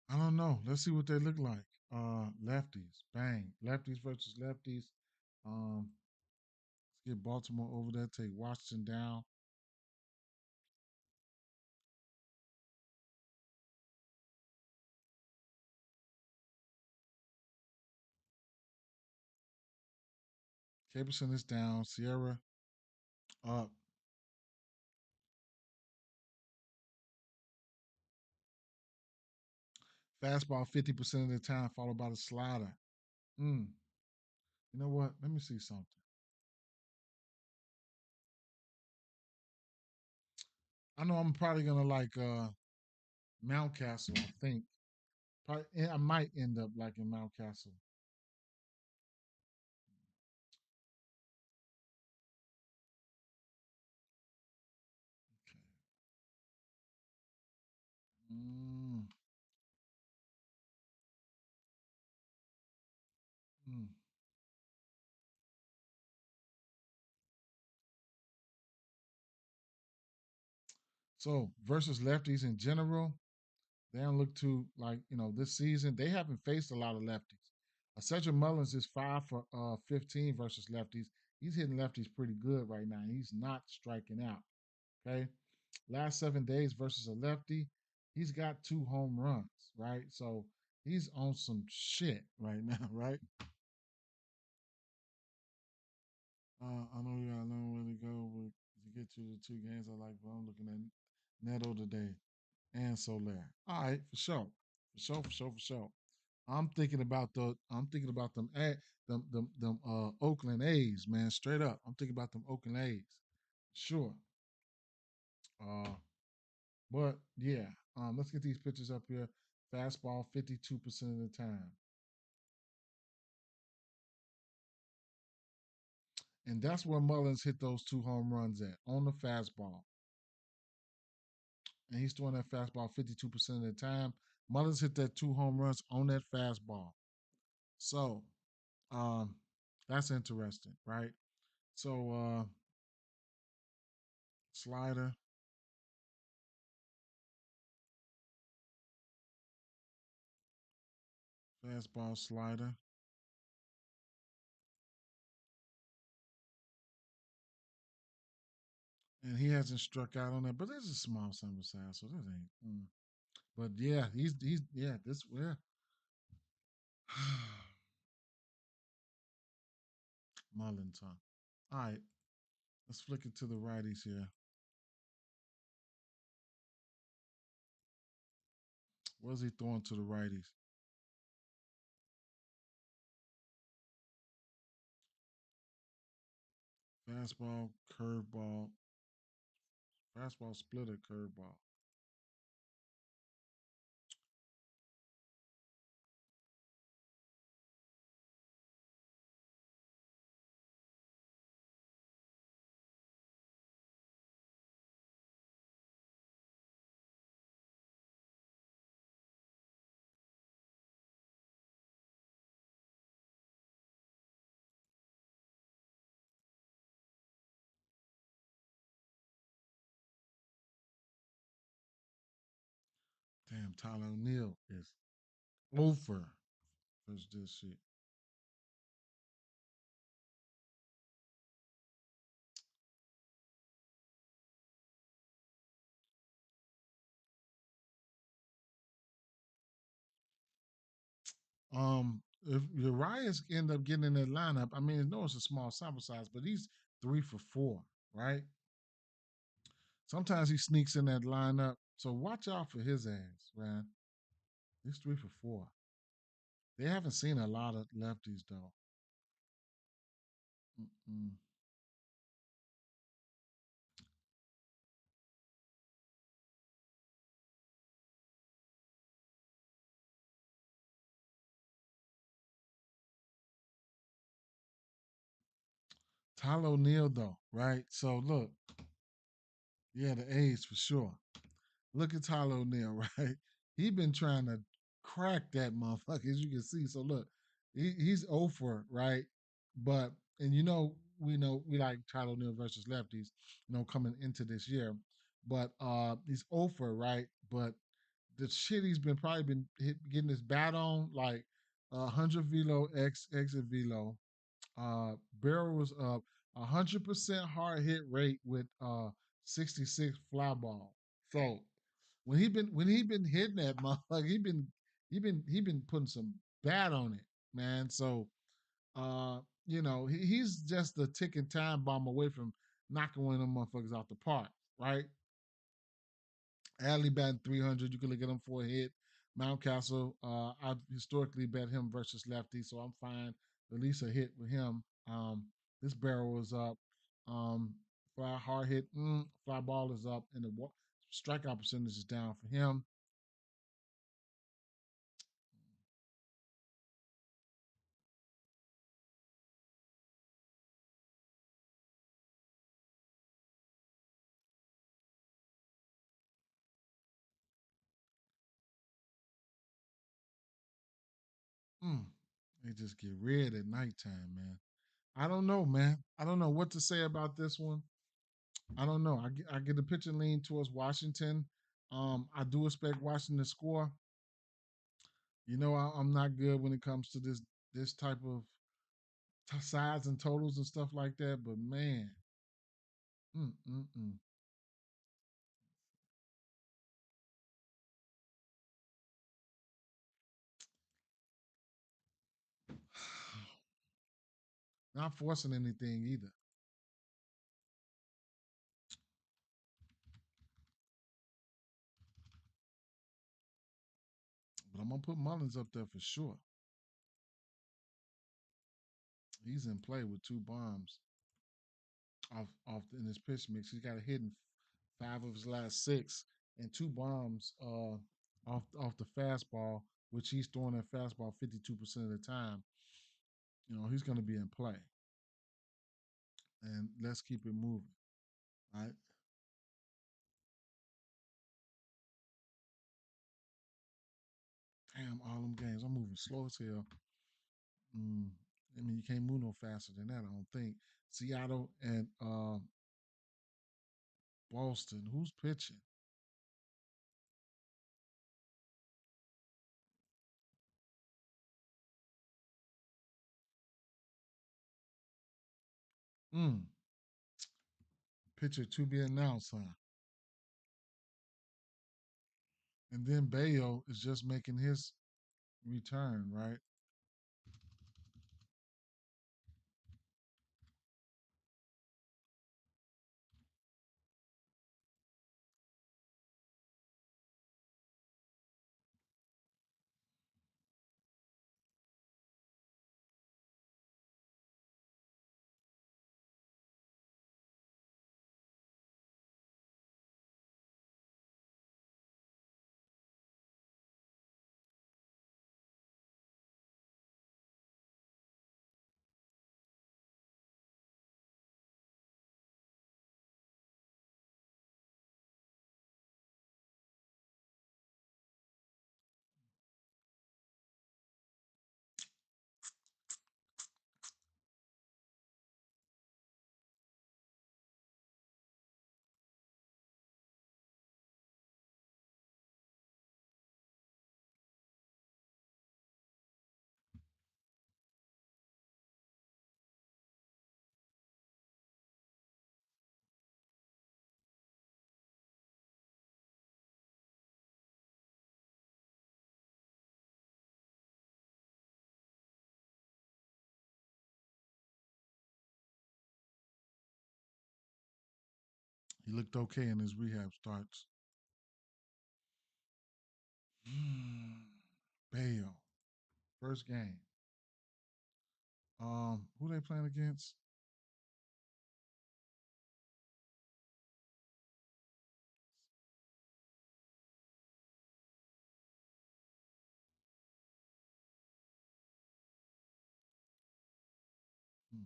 I don't know. Let's see what they look like. Lefties, bang. Lefties versus lefties. Um, let's get Baltimore over there. Take Washington down. Caperson is down. Sierra up. Fastball 50% of the time, followed by the slider. Mm. You know what? Let me see something. I know I'm probably gonna like Mountcastle. I think. Probably, I might end up liking Mountcastle. Mm, mm. So versus lefties in general, they don't look too like this season. They haven't faced a lot of lefties. Cedric Mullins is 5 for 15 versus lefties. He's hitting lefties pretty good right now. He's not striking out. Okay, last 7 days versus a lefty, he's got 2 home runs. Right, so he's on some shit right now. Right. I know you got a long way to go with to get to the 2 games I like, but I'm looking at Neto today and Soler. All right, for sure, for sure, for sure, for sure. I'm thinking about them Oakland A's, man. Straight up, I'm thinking about them Oakland A's. Sure. Uh, but yeah, let's get these pitchers up here. Fastball 52% of the time, and that's where Mullins hit those 2 home runs at on the fastball, and he's throwing that fastball 52% of the time. Mullins hit that 2 home runs on that fastball, so um, that's interesting, right? So slider, fastball, slider, and he hasn't struck out on that. But there's a small sample size, so this ain't. But yeah, he's yeah this yeah. Mullins, huh? All right, let's flick it to the righties here. What's he throwing to the righties? Fastball, curveball, fastball, splitter, curveball. Damn, Tyler O'Neill is over for this shit. If Urias end up getting in that lineup, I mean, I know it's a small sample size, but he's 3 for 4, right? Sometimes he sneaks in that lineup, so watch out for his ass, man. He's 3 for 4. They haven't seen a lot of lefties though. Mm-mm. Tyler O'Neill though, right? So look, yeah, the A's for sure. Look at Tyler O'Neill, right? He been trying to crack that motherfucker, as you can see. So look, he's over, right? But and we know we like Tyler O'Neill versus lefties, coming into this year. But he's over, right? But the shit he's been probably been getting his bat on, like 100 velo exit velo. Barrel was up 100% hard hit rate with 66 fly ball. So when he been hitting that motherfucker, he been putting some bat on it, man. So he's just a ticking time bomb away from knocking one of them motherfuckers out the park, right? Alley batting 300. You can look at him for a hit. Mountcastle, I've historically bet him versus lefty, so I'm fine. At least a hit with him. This barrel was up. Um, Fly hard hit, fly ball is up, and the strikeout percentage is down for him. Mm, they just get red at nighttime, man. I don't know, man. I don't know what to say about this one. I don't know. I get the pitcher lean towards Washington. I do expect Washington to score. I'm not good when it comes to this type of sides and totals and stuff like that. But man, mm, mm, mm. Not forcing anything either. But I'm gonna put Mullins up there for sure. He's in play with 2 bombs off in his pitch mix. He's got a hit in 5 of his last 6 and 2 bombs off the fastball, which he's throwing that fastball 52% of the time. He's gonna be in play. And let's keep it moving. All right. Damn, all them games. I'm moving slow as hell. Mm, I mean, you can't move no faster than that, I don't think. Seattle and Boston. Who's pitching? Mm. Pitcher to be announced, huh? And then Bayo is just making his return, right? He looked okay in his rehab starts. Bayo, first game. Who they playing against? Hmm.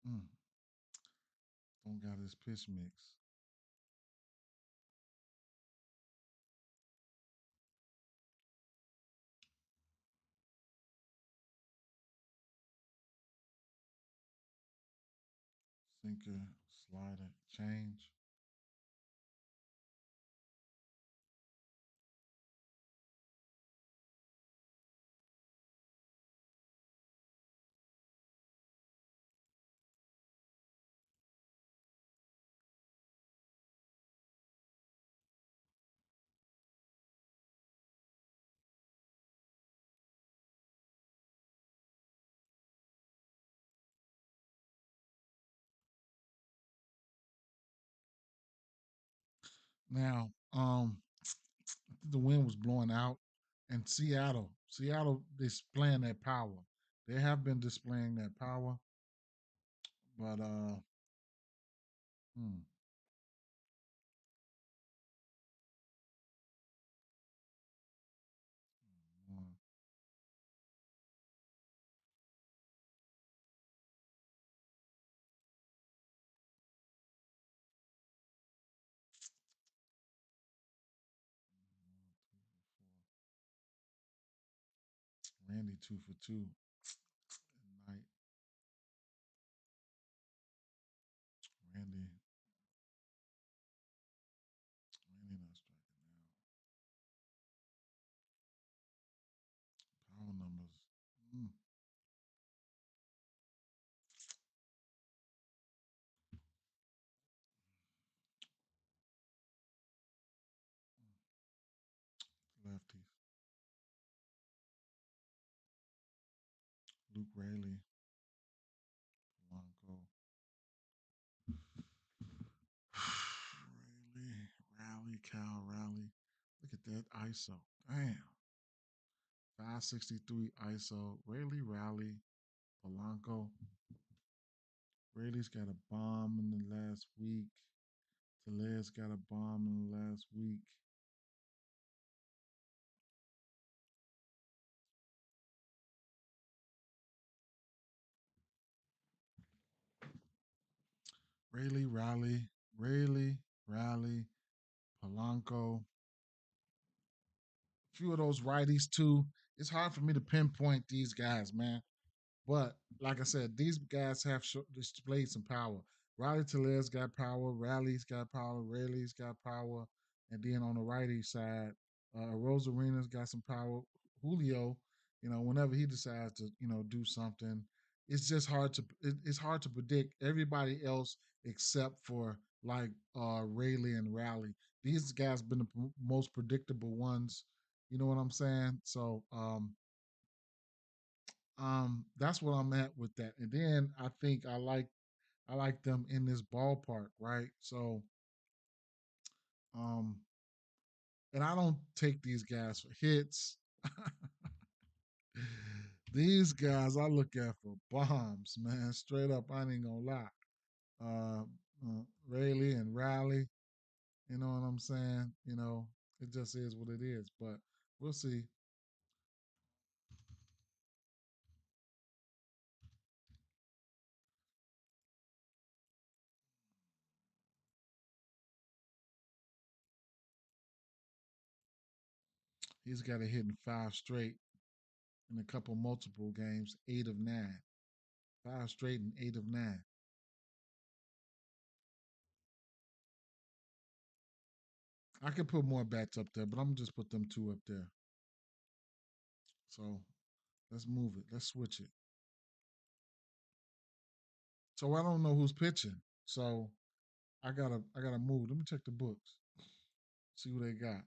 Hmm. Don't got his pitch mix. Sinker, slider, change. Now, the wind was blowing out, and Seattle displaying that power. They have been displaying that power, but hmm, one, Randy 2 for 2 at night. Randy, Randy not striking now. Power numbers. Mm, lefties. Luke Rayleigh, Polanco. Rayleigh, Rally, Cal Rally. Look at that ISO. Damn. 563 ISO. Rayleigh Rally, Polanco. Rayleigh's got a bomb in the last week. Tellez got a bomb in the last week. Rayleigh Rally, Rayleigh Rally, Polanco. A few of those righties too. It's hard for me to pinpoint these guys, man. But like I said, these guys have displayed some power. Riley Tellez got power. Rally's got power. Rayleigh's got power. And then on the righty side, Rosarena's got some power. Julio, whenever he decides to, do something, it's just hard to it's hard to predict everybody else except for like Rayleigh and Rally. These guys been the most predictable ones. You know what I'm saying? So that's what I'm at with that. And then I think I like them in this ballpark, right? So um and I don't take these guys for hits. These guys I look at for bombs, man. Straight up, I ain't gonna lie. Uh, Rayleigh and Riley, you know what I'm saying? It just is what it is. But we'll see. He's got a hit in five straight in a couple multiple games, 8 of 9. Five straight and 8 of 9. I could put more bats up there, but I'm gonna just put them two up there. So let's move it. Let's switch it. So I don't know who's pitching. So I gotta move. Let me check the books. See who they got.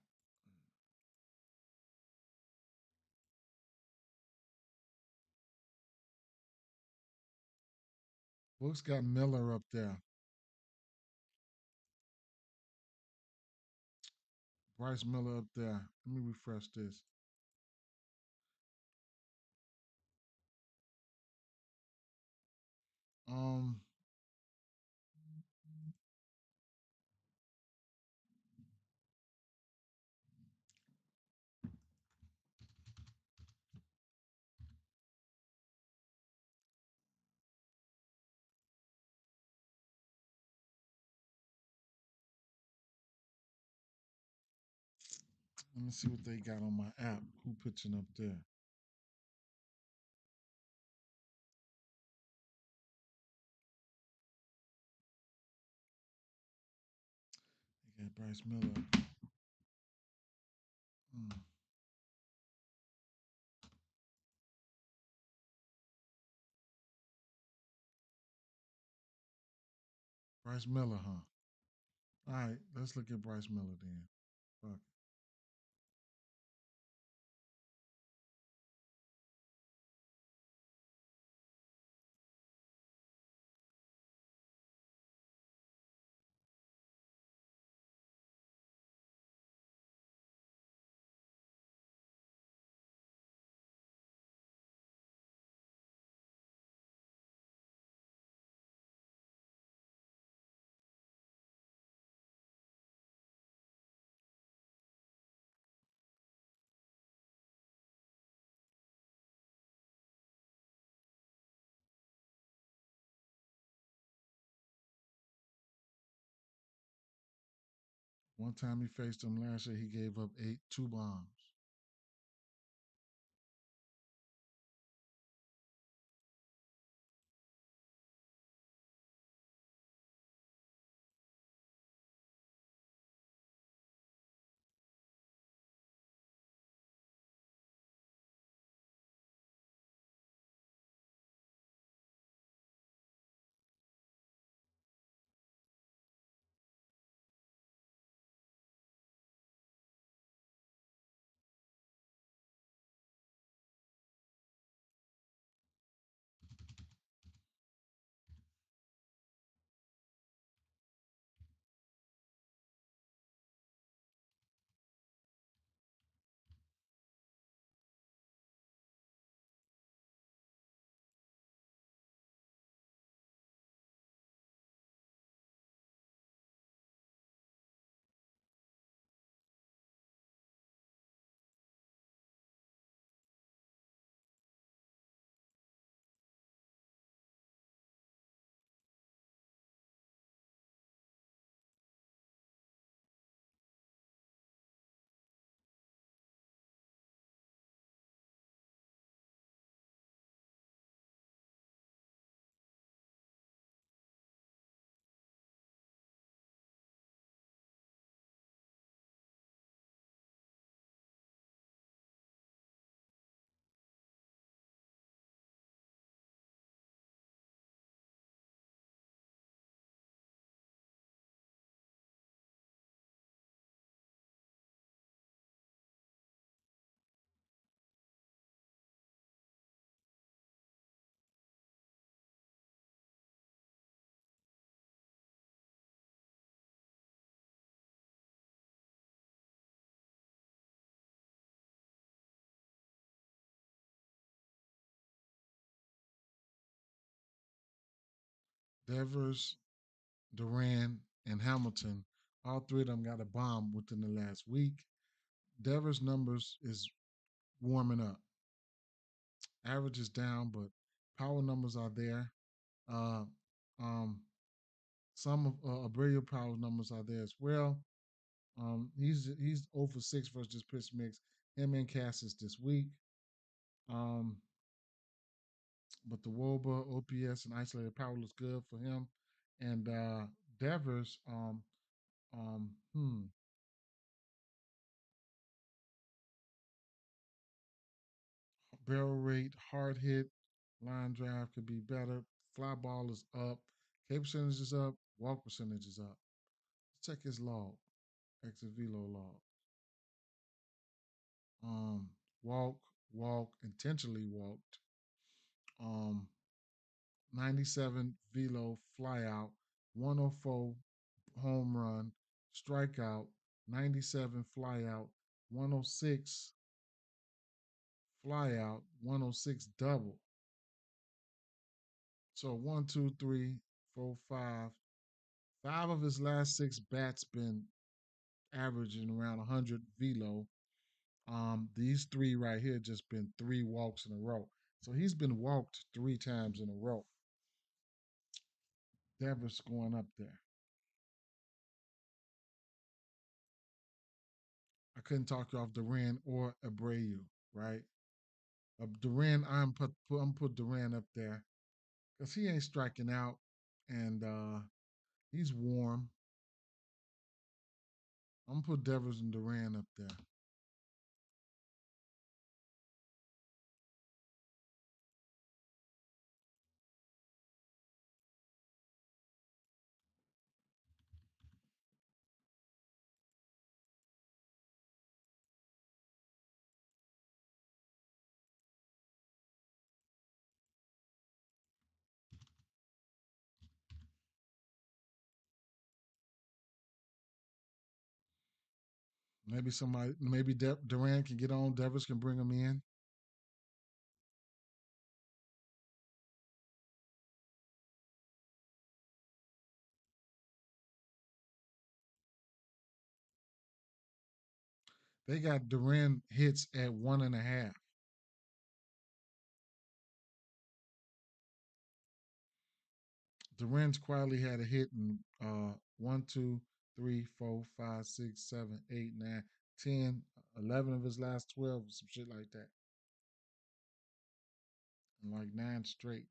Books got Miller up there. Bryce Miller up there. Let me refresh this. Um, Let me see what they got on my app. Who pitching up there? They got Bryce Miller. Mm, Bryce Miller, huh? All right, let's look at Bryce Miller then. Fuck. One time he faced him last year, he gave up two bombs. Devers, Duran, and Hamilton. All three of them got a bomb within the last week. Devers' numbers is warming up. Average is down, but power numbers are there. Uh, um, some of Abreu power numbers are there as well. He's 0 for 6 versus pitch mix. Him and Cassis this week. Um, but the Woba, OPS, and isolated power looks good for him. And Devers, um, hmm, barrel rate, hard hit, line drive could be better. Fly ball is up. K percentage is up. Walk percentage is up. Let's check his log, exit velo log. Um, walk, intentionally walked. Um, 97 velo fly out, 104 home run, strikeout, 97 fly out, 106 fly out, 106 double. So one, two, three, four, five. Five of his last six bats been averaging around 100 velo. These three right here just been three walks in a row. So he's been walked three times in a row. Devers going up there. I couldn't talk you off Duran or Abreu, right? Duran, I'm put Duran up there because he ain't striking out, and he's warm. I'm gonna put Devers and Duran up there. Maybe somebody, maybe Duran can get on. Devers can bring him in. They got Duran hits at 1.5. Duran's quietly had a hit in one, two, three, four, five, six, seven, eight, 9, 10, 11 of his last 12, some shit like that. And like nine straight.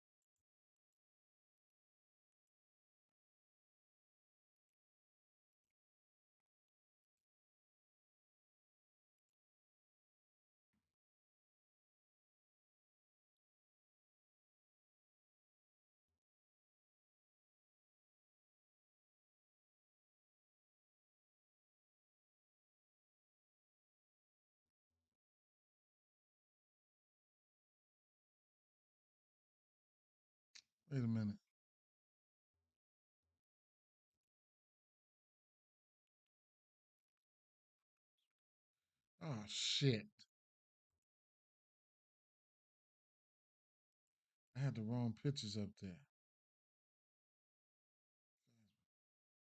Wait a minute. Oh shit. I had the wrong pictures up there.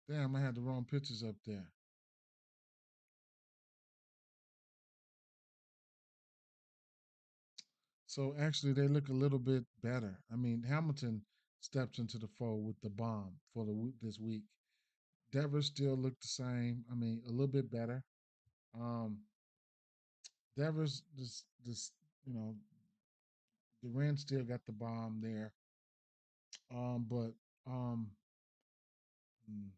Damn, I had the wrong pictures up there. So actually, they look a little bit better. I mean, Hamilton stepped into the fold with the bomb for this week. Devers still looked the same. I mean, a little bit better. Um, Devers, this, you know, Durant still got the bomb there. But um, hmm,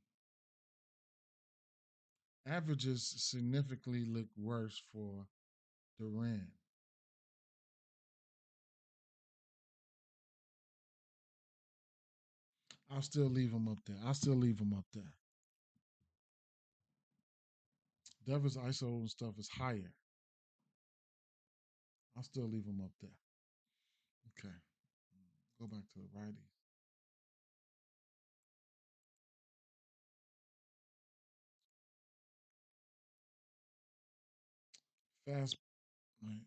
averages significantly look worse for Durant. I'll still leave him up there. I'll still leave him up there. Devers ISO and stuff is higher. I'll still leave him up there. Okay. Go back to the righties. Fast, right.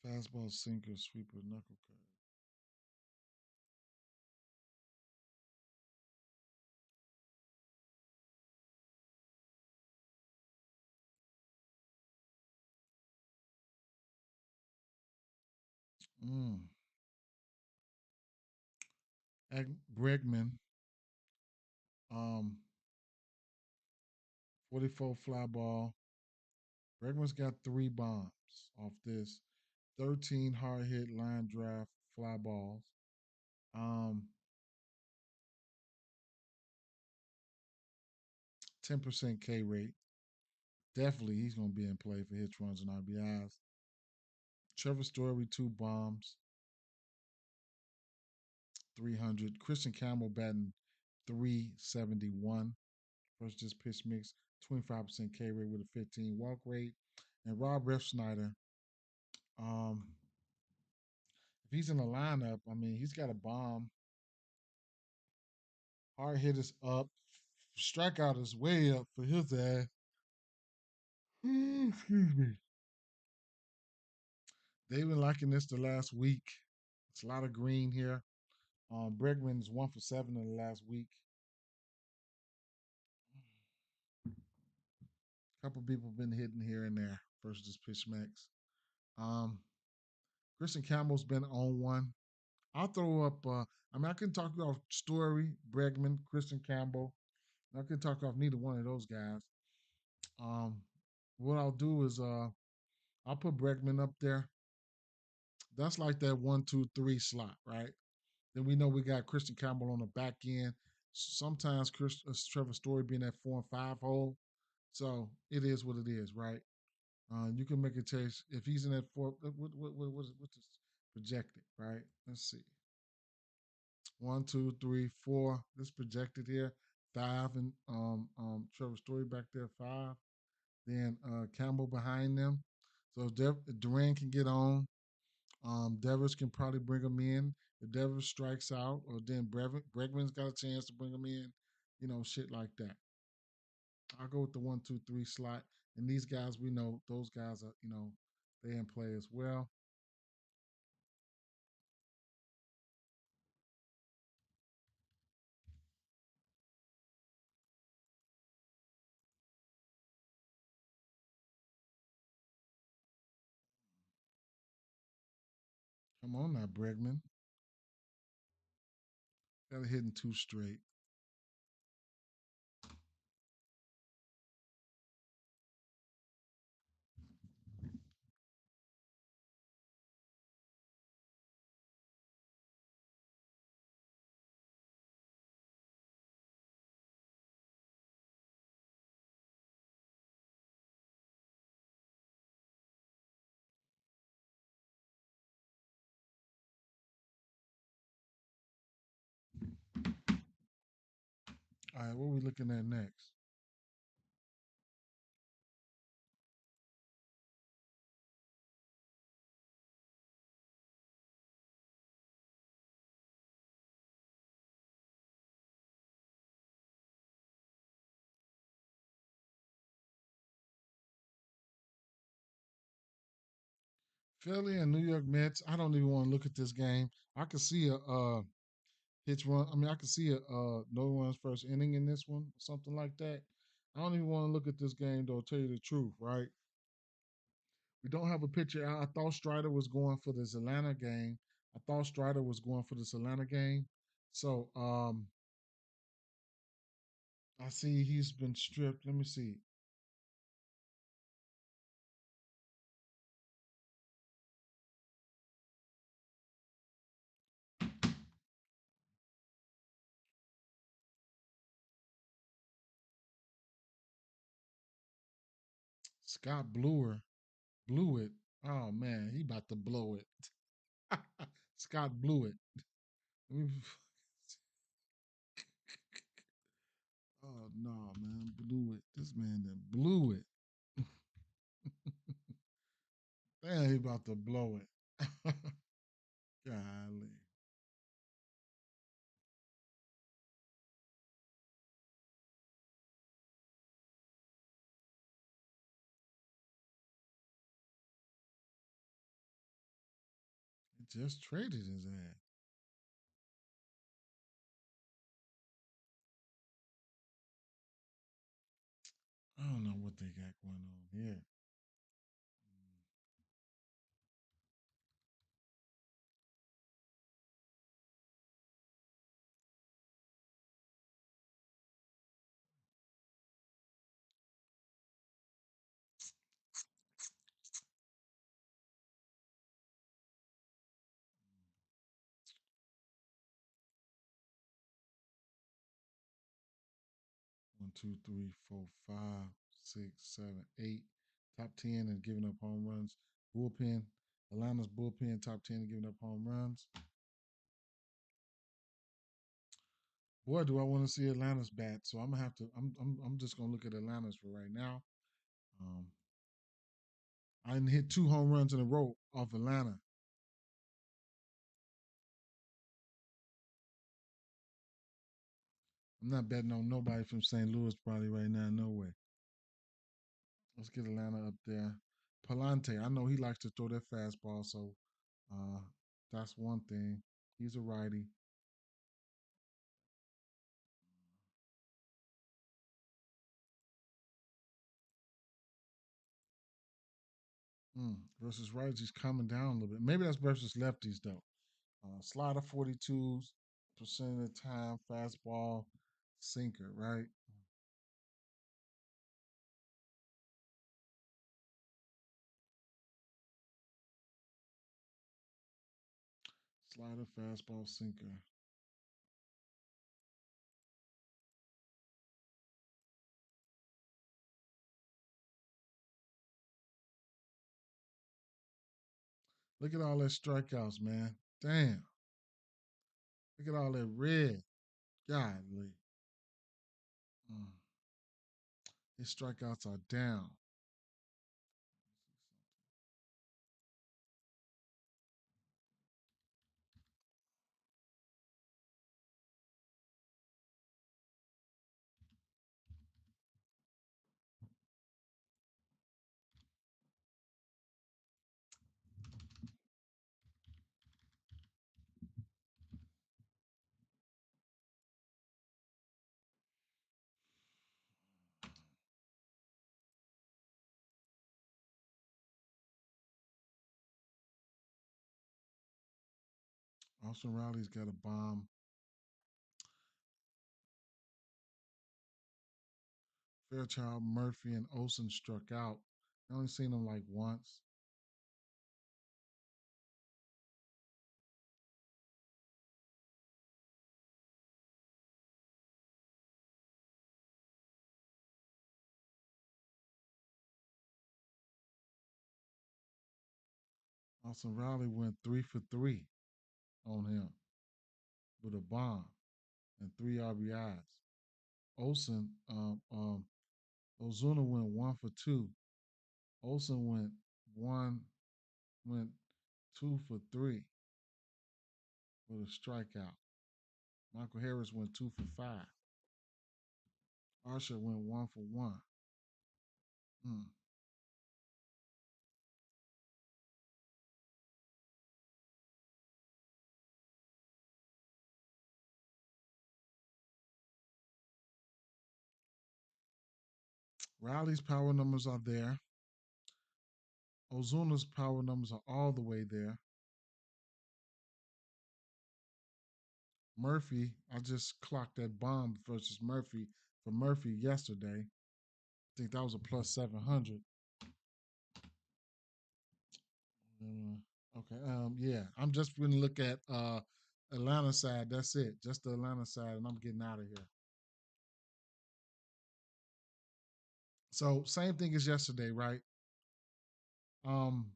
Fastball, sinker, sweeper, knuckle curve. Mm. Bregman, um, 44 fly ball. Bregman's got 3 bombs off this. 13 hard hit line drive fly balls. Um, 10% K rate. Definitely he's gonna be in play for hits, runs, and RBIs. Trevor Story, 2 bombs, 300. Christian Campbell batting 371 versus this pitch mix, 25% K rate with a 15 walk rate. And Rob Refsnyder, um, if he's in the lineup, I mean, he's got a bomb. Hard hit is up. Strikeout is way up for his ass. Excuse me. They've been liking this the last week. It's a lot of green here. Bregman's 1 for 7 in the last week. A couple people been hitting here and there versus pitch max. Um, Christian Campbell's been on one. I'll throw up. I mean, I can talk off Story, Bregman, Christian Campbell. I can talk off neither one of those guys. Um, what I'll do is I'll put Bregman up there. That's like that 1, 2, 3 slot, right? Then we know we got Christian Campbell on the back end. Sometimes Trevor Story being that 4 and 5 hole. So it is what it is, right? You can make a case if he's in that four. What's this projected, right? Let's see. 1, 2, 3, 4. This projected here. 5 and Trevor Story back there 5. Then Campbell behind them. So Duran can get on. Devers can probably bring him in. If Devers strikes out, or then Bregman's got a chance to bring him in. Shit like that. I'll go with the 1, 2, 3 slot. And these guys, we know those guys are, they in play as well. Come on now, Bregman. Got to hit in 2 straight. All right, what are we looking at next? Philly and New York Mets. I don't even want to look at this game. I could see a pitch run. I mean, I could see a no runs first inning in this one, something like that. I don't even want to look at this game though. Tell you the truth, right? We don't have a pitcher. I thought Strider was going for this Atlanta game. I thought Strider was going for this Atlanta game. So I see he's been stripped. Let me see. Scott blew it. Oh man, he about to blow it. Scott blew it. Oh no, man, blew it. This man then blew it. Man, he about to blow it. Golly. He just traded his ass. I don't know what they got going on here. two, three, four, five, six, seven, eight. Top 10 and giving up home runs. Bullpen. Atlanta's bullpen top 10 and giving up home runs. Boy, do I want to see Atlanta's bat. So I'm gonna have to. I'm just gonna look at Atlanta's for right now. Um, I didn't hit 2 home runs in a row off Atlanta. I'm not betting on nobody from St. Louis probably right now. No way. Let's get Atlanta up there. Palante, I know he likes to throw that fastball, so uh, that's one thing. He's a righty. Versus righties, he's coming down a little bit. Maybe that's versus lefties though. Slider 42% of the time, fastball, sinker, right? Slider, fastball, sinker. Look at all that strikeouts, man. Damn. Look at all that red. Golly. Mm. His strikeouts are down. Austin Riley's got a bomb. Fairchild, Murphy, and Olson struck out. I only seen them like once. Austin Riley went 3 for 3 on him with a bomb and 3 RBIs. Olson, Ozuna went 1 for 2. Olson went 2 for 3 with a strikeout. Michael Harris went 2 for 5. Archer went 1 for 1. Mm. Riley's power numbers are there. Ozuna's power numbers are all the way there. Murphy, I just clocked that bomb versus Murphy for Murphy yesterday. I think that was a plus 700. Okay. Yeah, I'm just going to look at Atlanta side. That's it. Just the Atlanta side, and I'm getting out of here. So same thing as yesterday, right? Um,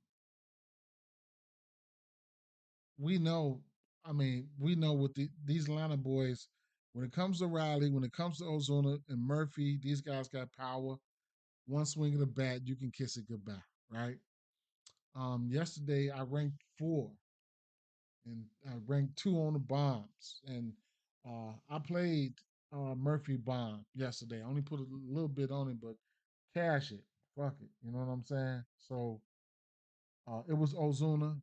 we know. I mean, we know with these Atlanta boys. When it comes to Riley, when it comes to Ozuna and Murphy, these guys got power. One swing of the bat, you can kiss it goodbye, right? Yesterday I ranked 4, and I ranked 2 on the bombs, and I played Murphy bomb yesterday. I only put a little bit on it, but cash it, fuck it. You know what I'm saying? So it was Ozuna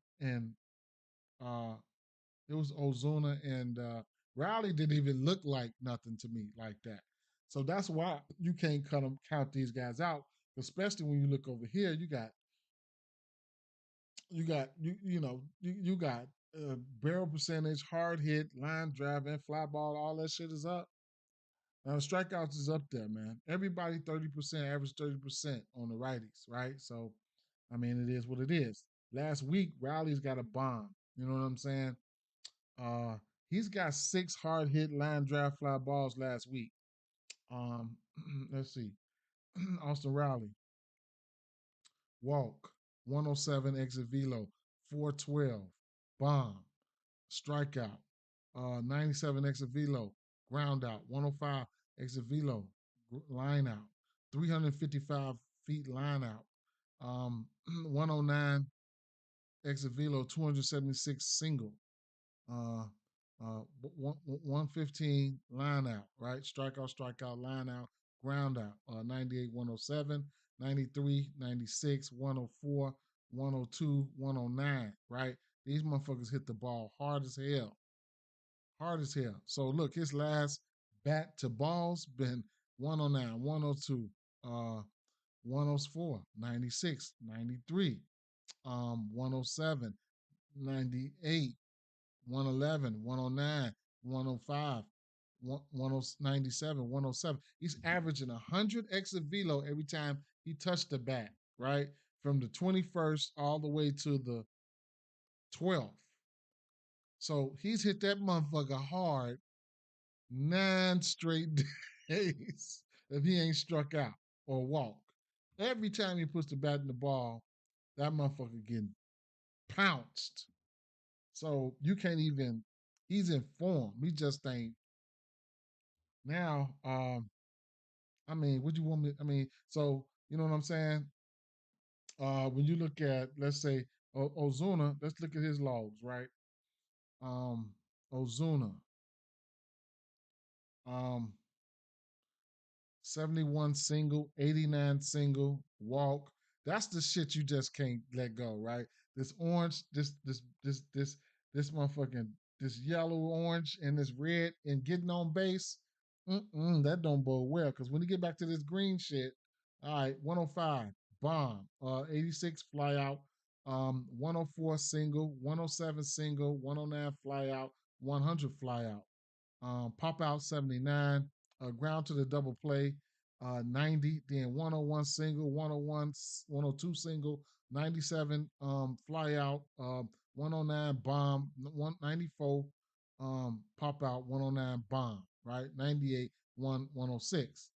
and uh, Riley didn't even look like nothing to me like that. So that's why you can't count these guys out, especially when you look over here. You got barrel percentage, hard hit, line drive, and fly ball. All that shit is up. Now the strikeouts is up there, man. Everybody 30%, average 30% on the righties, right? So, I mean, it is what it is. Last week, Riley's got a bomb. You know what I'm saying? Uh, he's got 6 hard hit line drive fly balls last week. Let's see. Austin Riley, walk, 107 exit velo, 412, bomb, strikeout, 97 exit velo, ground out, 105 exit velo, line out, 355 feet line out, 109 exit velo, 276 single, uh, 115 line out, right? Strikeout, strikeout, line out, ground out, 98, 107, 93, 96, 104, 102, 109, right? These motherfuckers hit the ball hard as hell. Hard as hell. So look, his last bat to balls been 109, 102, 104, 96, 93, 107, 98, 111, 109, 105, 197, 107. He's averaging 100 exit velo every time he touched the bat, right? From the 21st all the way to the 12th. So he's hit that motherfucker hard 9 straight days if he ain't struck out or walked. Every time he puts the bat in the ball, that motherfucker getting pounced. So you can't even, he's in form. He just ain't. Now, I mean, what you want me? I mean, so you know what I'm saying? When you look at, let's say, Ozuna, let's look at his logs, right? Um, Ozuna, um, 71 single, 89 single, walk. That's the shit you just can't let go, right? This orange, this motherfucking, this yellow, orange, and this red, and getting on base, that don't bode well. Because when you get back to this green shit, all right, 105, bomb, 86 fly out, 104 single, 107 single, 109 fly out, 100 fly out, pop out 79, ground to the double play 90, then 101 single, 101, 102 single, 97 fly out, 109 bomb, 194 pop out, 109 bomb, right? 98, 106.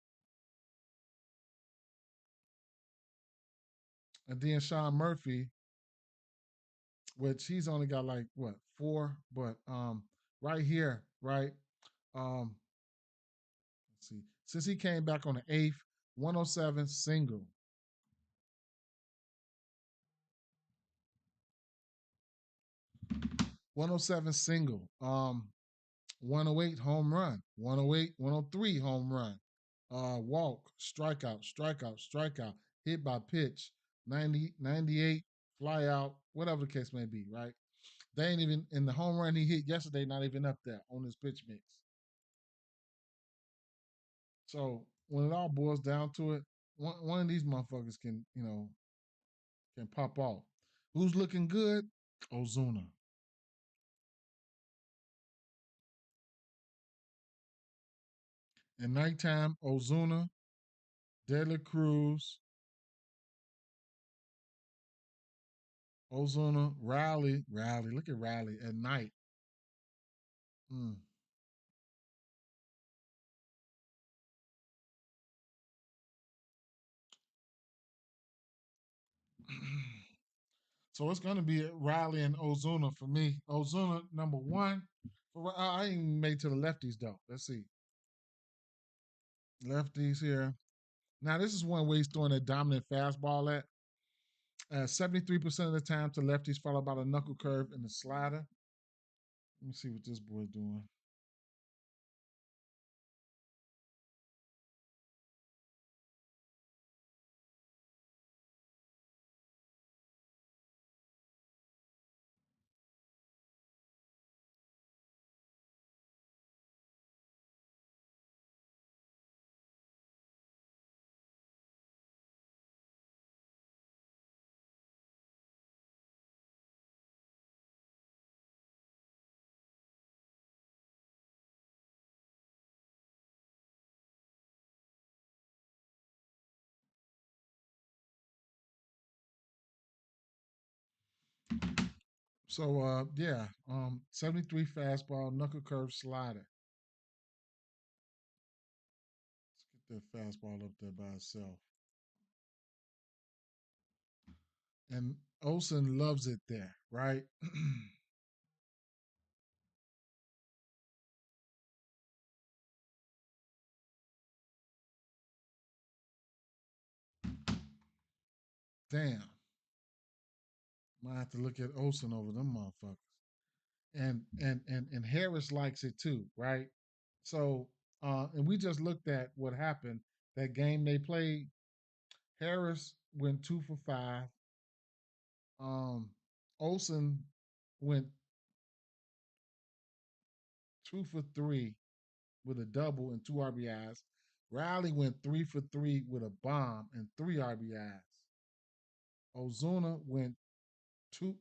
And then Sean Murphy, which he's only got like what, 4, but right here, right? Um, let's see. Since he came back on the 8th, 107 single, 107 single, 108 home run, 108, 103 home run, walk, strikeout, strikeout, strikeout, hit by pitch, 90, 98, fly out, whatever the case may be, right? They ain't even in the home run he hit yesterday, not even up there on his pitch mix. So when it all boils down to it, one of these motherfuckers can, can pop off. Who's looking good? Ozuna. In nighttime, Ozuna, De La Cruz, Ozuna, Riley. Look at Riley at night. Mm. So it's going to be Riley and Ozuna for me. Ozuna, number one. I ain't made to the lefties, though. Let's see. Lefties here. Now, this is one way he's throwing a dominant fastball at. 73% of the time to lefties, followed by the knuckle curve and the slider. Let me see what this boy's doing. So, yeah, 73 fastball, knuckle curve slider. that fastball up there by itself. And Olsen loves it there, right? Damn. Might have to look at Olsen over them motherfuckers. And Harris likes it too, right? So and we just looked at what happened that game they played. Harris went 2 for 5. Um, Olsen went 2 for 3 with a double and 2 RBIs. Riley went 3 for 3 with a bomb and 3 RBIs. Ozuna went two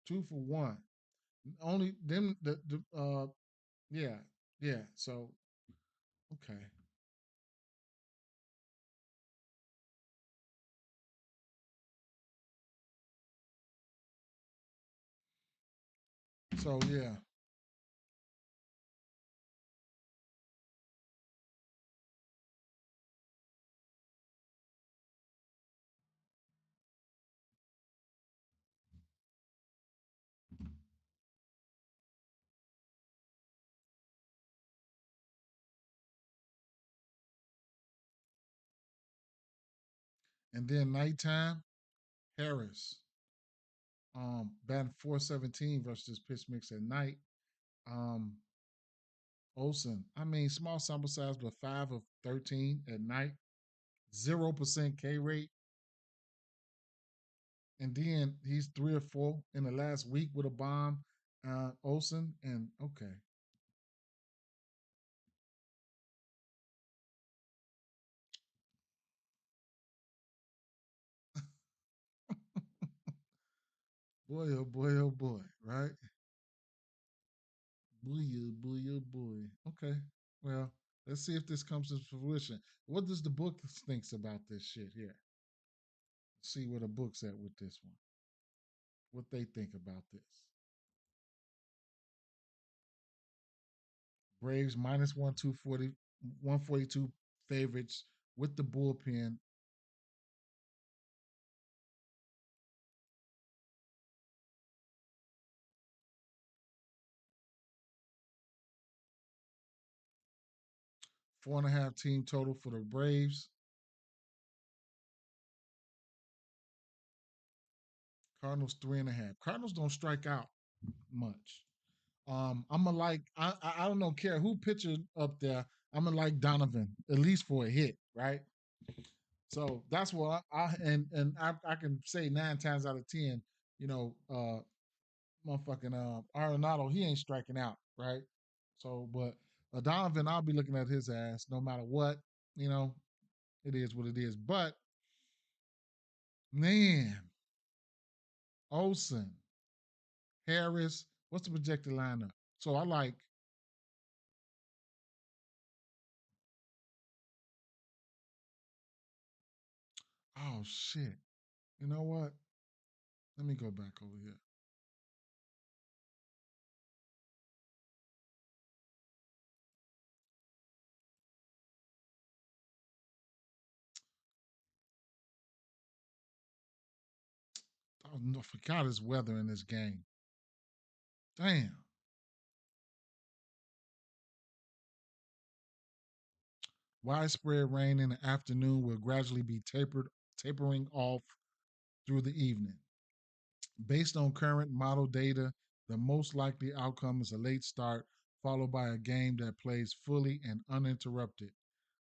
2 for 1. Only them the yeah, yeah. So okay. So yeah. And then nighttime, Harris. Batting 417 versus this pitch mix at night. Um, Olsen. I mean, small sample size, but 5 of 13 at night. 0% K rate. And then he's 3 or 4 in the last week with a bomb. Olsen. And okay. Boy, oh boy, oh boy, right? Boy, oh boy, oh boy. Okay. Well, let's see if this comes to fruition. What does the book thinks about this shit here? See where the book's at with this one. What they think about this. Braves minus 240, 142 favorites with the bullpen. 4.5 team total for the Braves. Cardinals 3.5. Cardinals don't strike out much. I'm gonna like I don't know care who pitcher up there. I'm gonna like Donovan at least for a hit, right? So that's what I can say 9 times out of 10. You know, motherfucking Arenado, he ain't striking out, right? So, but Donovan, I'll be looking at his ass no matter what. You know, it is what it is. But man, Olson, Harris, what's the projected lineup? So I like, oh shit. You know what? Let me go back over here. Oh, no, I forgot his weather in this game. Damn. Widespread rain in the afternoon will gradually be tapering off through the evening. Based on current model data, the most likely outcome is a late start, followed by a game that plays fully and uninterrupted.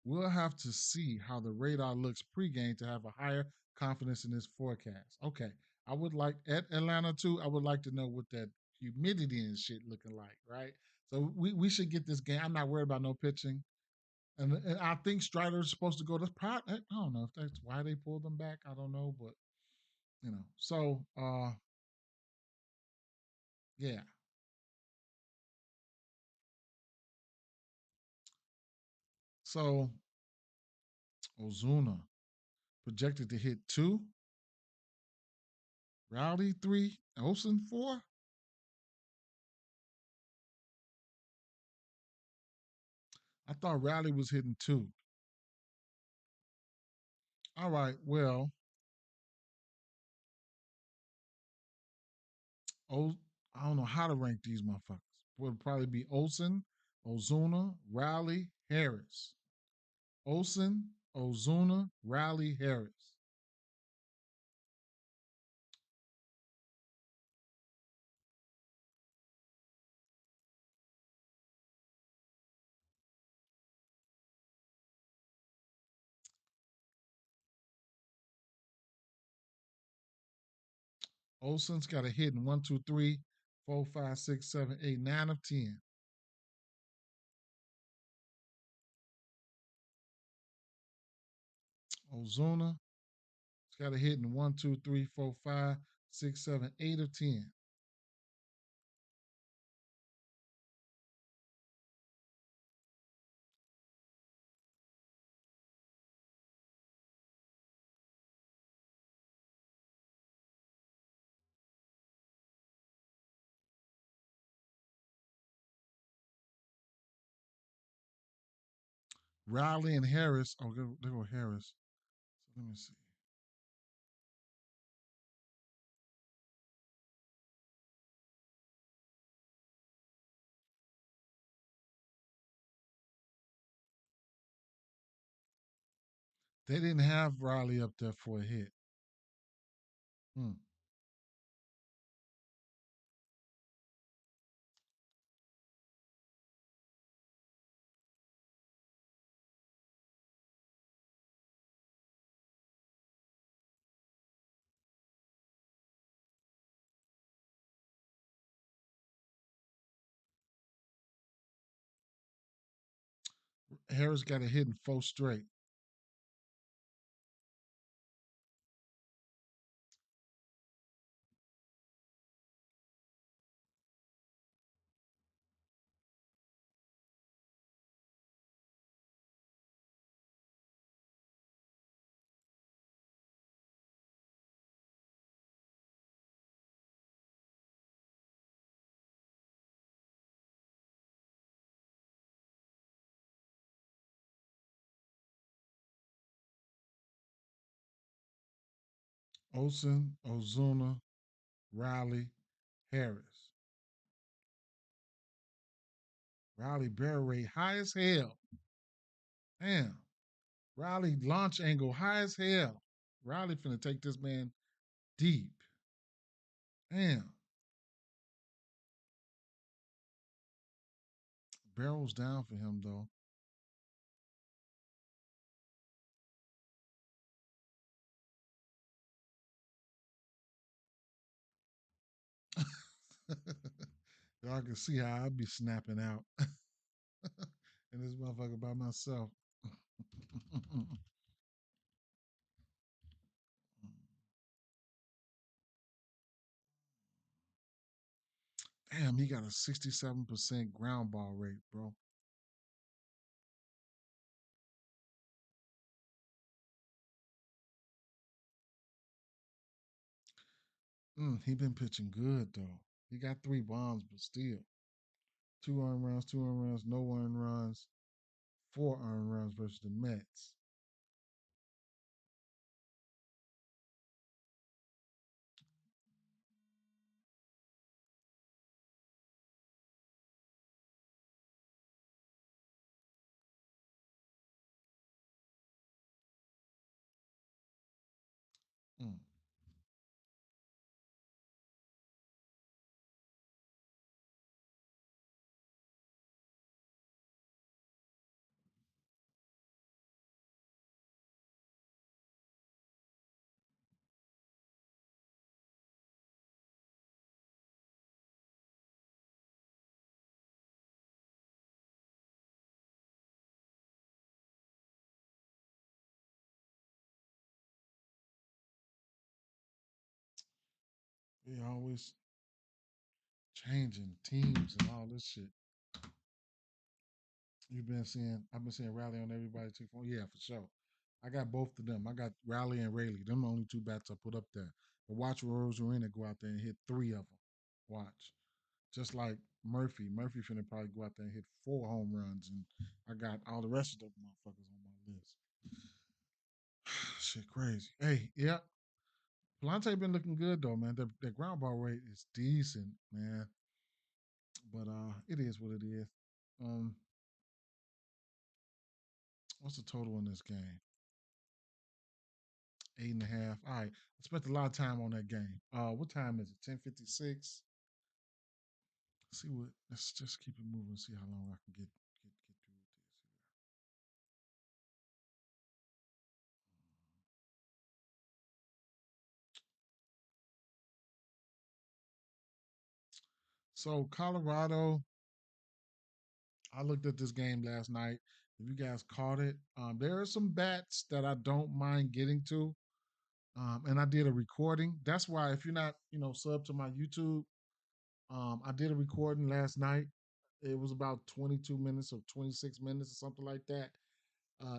We'll have to see how the radar looks pregame to have a higher confidence in this forecast. Okay, I would like at Atlanta too. I would like to know what that humidity and shit looking like, right? So we should get this game. I'm not worried about no pitching, and I think Strider's supposed to go. That's probably, I don't know if that's why they pulled them back. I don't know, but you know. So yeah. So Ozuna projected to hit 2, Rowdy 3, Olsen 4. I thought Rowdy was hitting 2. All right. Well, O, I don't know how to rank these motherfuckers. Would probably be Olsen, Ozuna, Riley, Harris. Olsen, Ozuna, Riley, Harris. Olsen's got a hit in 1, 2, 3, 4, 5, 6, 7, 8, 9 of 10. Ozuna, it's got a hit in 1, 2, 3, 4, 5, 6, 7, 8 of 10. Riley and Harris. Oh, there go Harris. So let me see. They didn't have Riley up there for a hit. Hmm. Harris got a hit in four straight. Olsen, Ozuna, Riley, Harris. Riley barrel rate high as hell. Damn. Riley launch angle high as hell. Riley finna take this man deep. Damn. Barrels down for him though. Y'all can see how I be snapping out. And this motherfucker by myself. Damn, he got a 67% ground ball rate, bro. He been pitching good though. He got three bombs, but still. Two earned runs, two earned runs, no earned runs, four earned runs versus the Mets. Mm. They always changing teams and all this shit. I've been seeing Rally on everybody too. Yeah, for sure. I got both of them. I got Rally and Rayleigh. Them the only two bats I put up there. But watch Rosarina go out there and hit three of them. Watch. Just like Murphy. Murphy finna probably go out there and hit four home runs. And I got all the rest of the motherfuckers on my list. Shit, crazy. Hey, yeah, Palante been looking good though, man. The ground ball rate is decent, man. But it is what it is. Um, what's the total in this game? 8.5. All right. I spent a lot of time on that game. What time is it? 10:56. See what? Let's just keep it moving. See how long I can get through with this here. So Colorado, I looked at this game last night. If you guys caught it, there are some bats that I don't mind getting to. And I did a recording. That's why if you're not, sub to my YouTube, I did a recording last night. It was about 22 minutes or 26 minutes or something like that.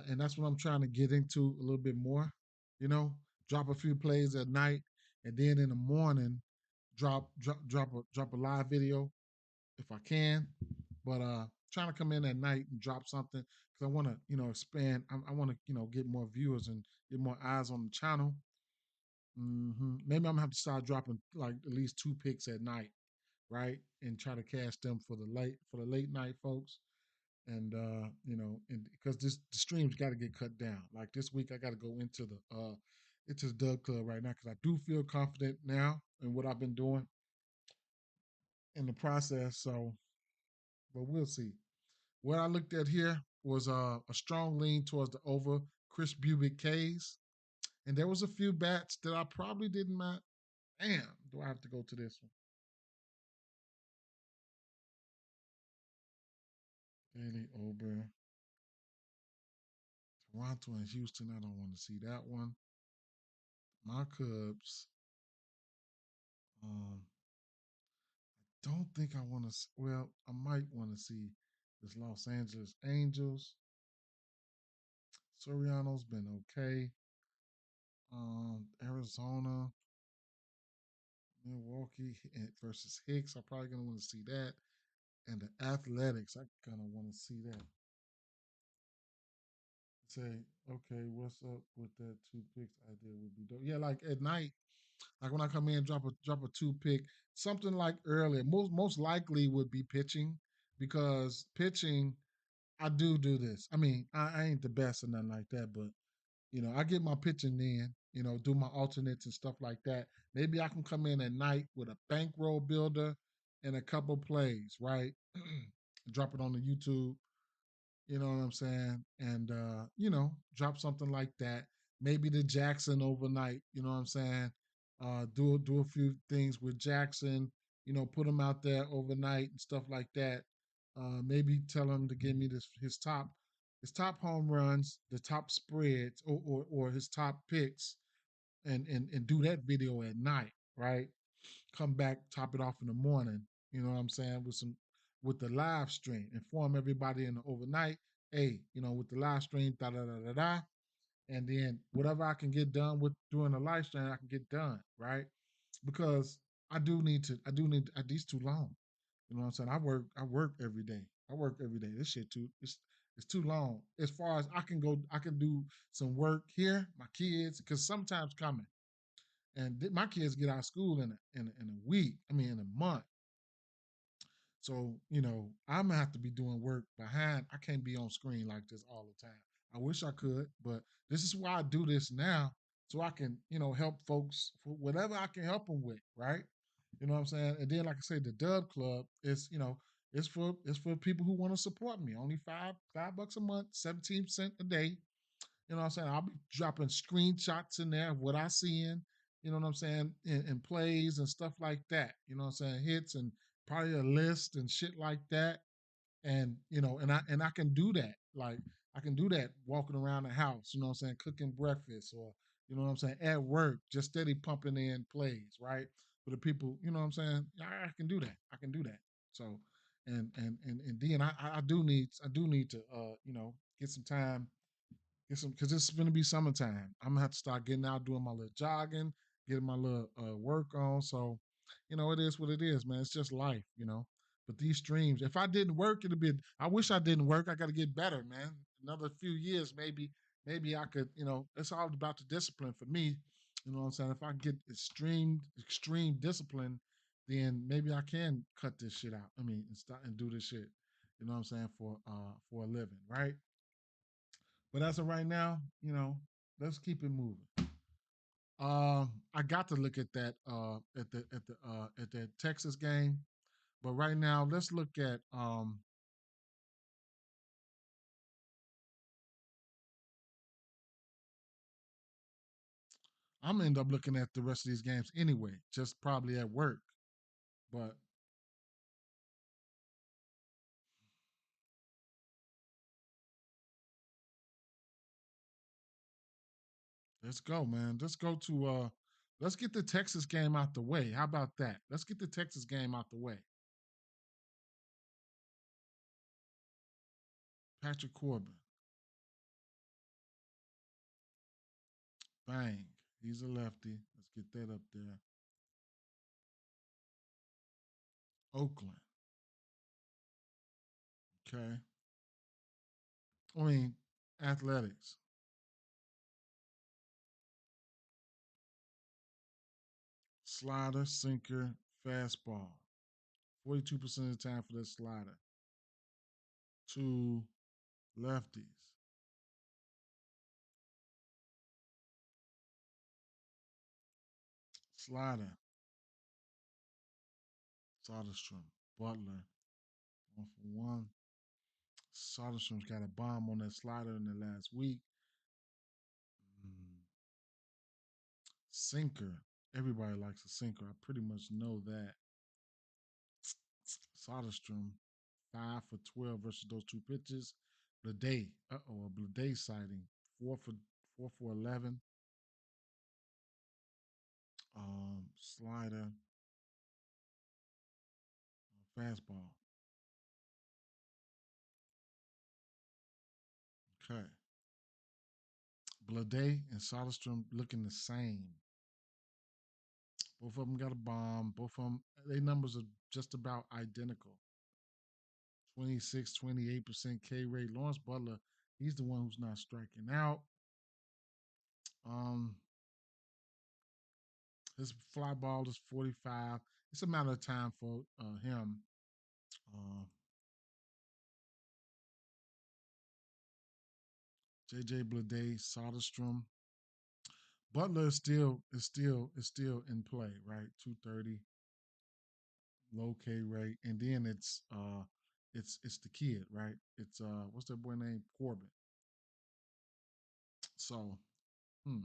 And that's what I'm trying to get into a little bit more. You know, drop a few plays at night, and then in the morning, drop a live video if I can. But trying to come in at night and drop something because I want to, expand. I want to, get more viewers and get more eyes on the channel. Maybe I'm gonna have to start dropping like at least two picks at night, right, and try to cash them for the late night folks. And and because the streams got to get cut down. Like this week, I got to go into the Dub Club right now because I do feel confident now in what I've been doing in the process. So, but we'll see. What I looked at here was a strong lean towards the over Chris Bubick K's, and there was a few bats that I probably didn't mind. Damn, do I have to go to this one? Daily Ober, Toronto and Houston. I don't want to see that one. My Cubs. Um, don't think I want to. Well, I might want to see this Los Angeles Angels. Soriano's been okay. Arizona, Milwaukee versus Hicks. I'm probably gonna want to see that. And the Athletics, I kind of want to see that. Say, okay, what's up with that two picks idea would be dope. Yeah, like at night, like when I come in, drop a two pick, something like earlier. Most likely would be pitching because pitching, I do this. I mean, I ain't the best or nothing like that, but I get my pitching in. Do my alternates and stuff like that. Maybe I can come in at night with a bankroll builder and a couple plays, right? Drop it on the YouTube, you know what I'm saying? And drop something like that. Maybe the Jackson overnight, you know what I'm saying? Do a few things with Jackson, put him out there overnight and stuff like that. Maybe tell him to give me his top home runs, the top spreads, or his top picks, and do that video at night, right? Come back, top it off in the morning. You know what I'm saying? With the live stream. Inform everybody in the overnight. Hey, with the live stream, da da da da da. And then whatever I can get done with during the live stream, I can get done, right? Because I do need these too long. You know what I'm saying? I work every day. I work every day. This shit too it's too long. As far as I can do some work here, my kids, because sometimes coming. And my kids get out of school in a week. I mean, in a month. So I'm gonna have to be doing work behind. I can't be on screen like this all the time. I wish I could, but this is why I do this now, so I can help folks for whatever I can help them with, right? You know what I'm saying? And then, like I said, the Dub Club is it's for people who want to support me. Only $5 a month, 17 cents a day. You know what I'm saying? I'll be dropping screenshots in there of what I seeing, you know what I'm saying, and plays and stuff like that. You know what I'm saying? Hits and probably a list and shit like that. And and I can do that. Like I can do that walking around the house, you know what I'm saying, cooking breakfast or you know what I'm saying, at work, just steady pumping in plays, right? For the people, you know what I'm saying? I can do that. I can do that. So and then I do need to get some time. Get some because it's gonna be summertime. I'm gonna have to start getting out, doing my little jogging, getting my little work on. So, it is what it is, man. It's just life. But these streams, if I didn't work, it'd be. I wish I didn't work. I got to get better, man. Another few years, maybe. maybe I could, it's all about the discipline for me. You know what I'm saying? If I get extreme discipline, then maybe I can cut this shit out. I mean, and start and do this shit. You know what I'm saying, for a living, right? But as of right now, let's keep it moving. I got to look at that at that Texas game, but right now let's look at I'm gonna end up looking at the rest of these games anyway, just probably at work. But let's go, man. Let's get the Texas game out the way. How about that? Let's get the Texas game out the way. Patrick Corbin. Bang. He's a lefty. Let's get that up there. Oakland. Okay. I mean, athletics. Slider, sinker, fastball. 42% of the time for that slider. Two lefties. Slider, Soderstrom, Butler. 1 for 1. Soderstrom's got a bomb on that slider in the last week. Mm. Sinker. Everybody likes a sinker. I pretty much know that. Soderstrom, 5 for 12 versus those two pitches. Blade, a Blade sighting, 4 for 11. Slider, fastball. Okay. Blade and Soderstrom looking the same. Both of them got a bomb. Both of them, their numbers are just about identical. 26, 28% K rate. Lawrence Butler, he's the one who's not striking out. Um, his fly ball is 45. It's a matter of time for him. Uh, JJ Blade, Soderstrom. Butler is still in play, right? 230, low K rate. And then it's the kid, right? It's what's that boy named? Corbin. So, okay.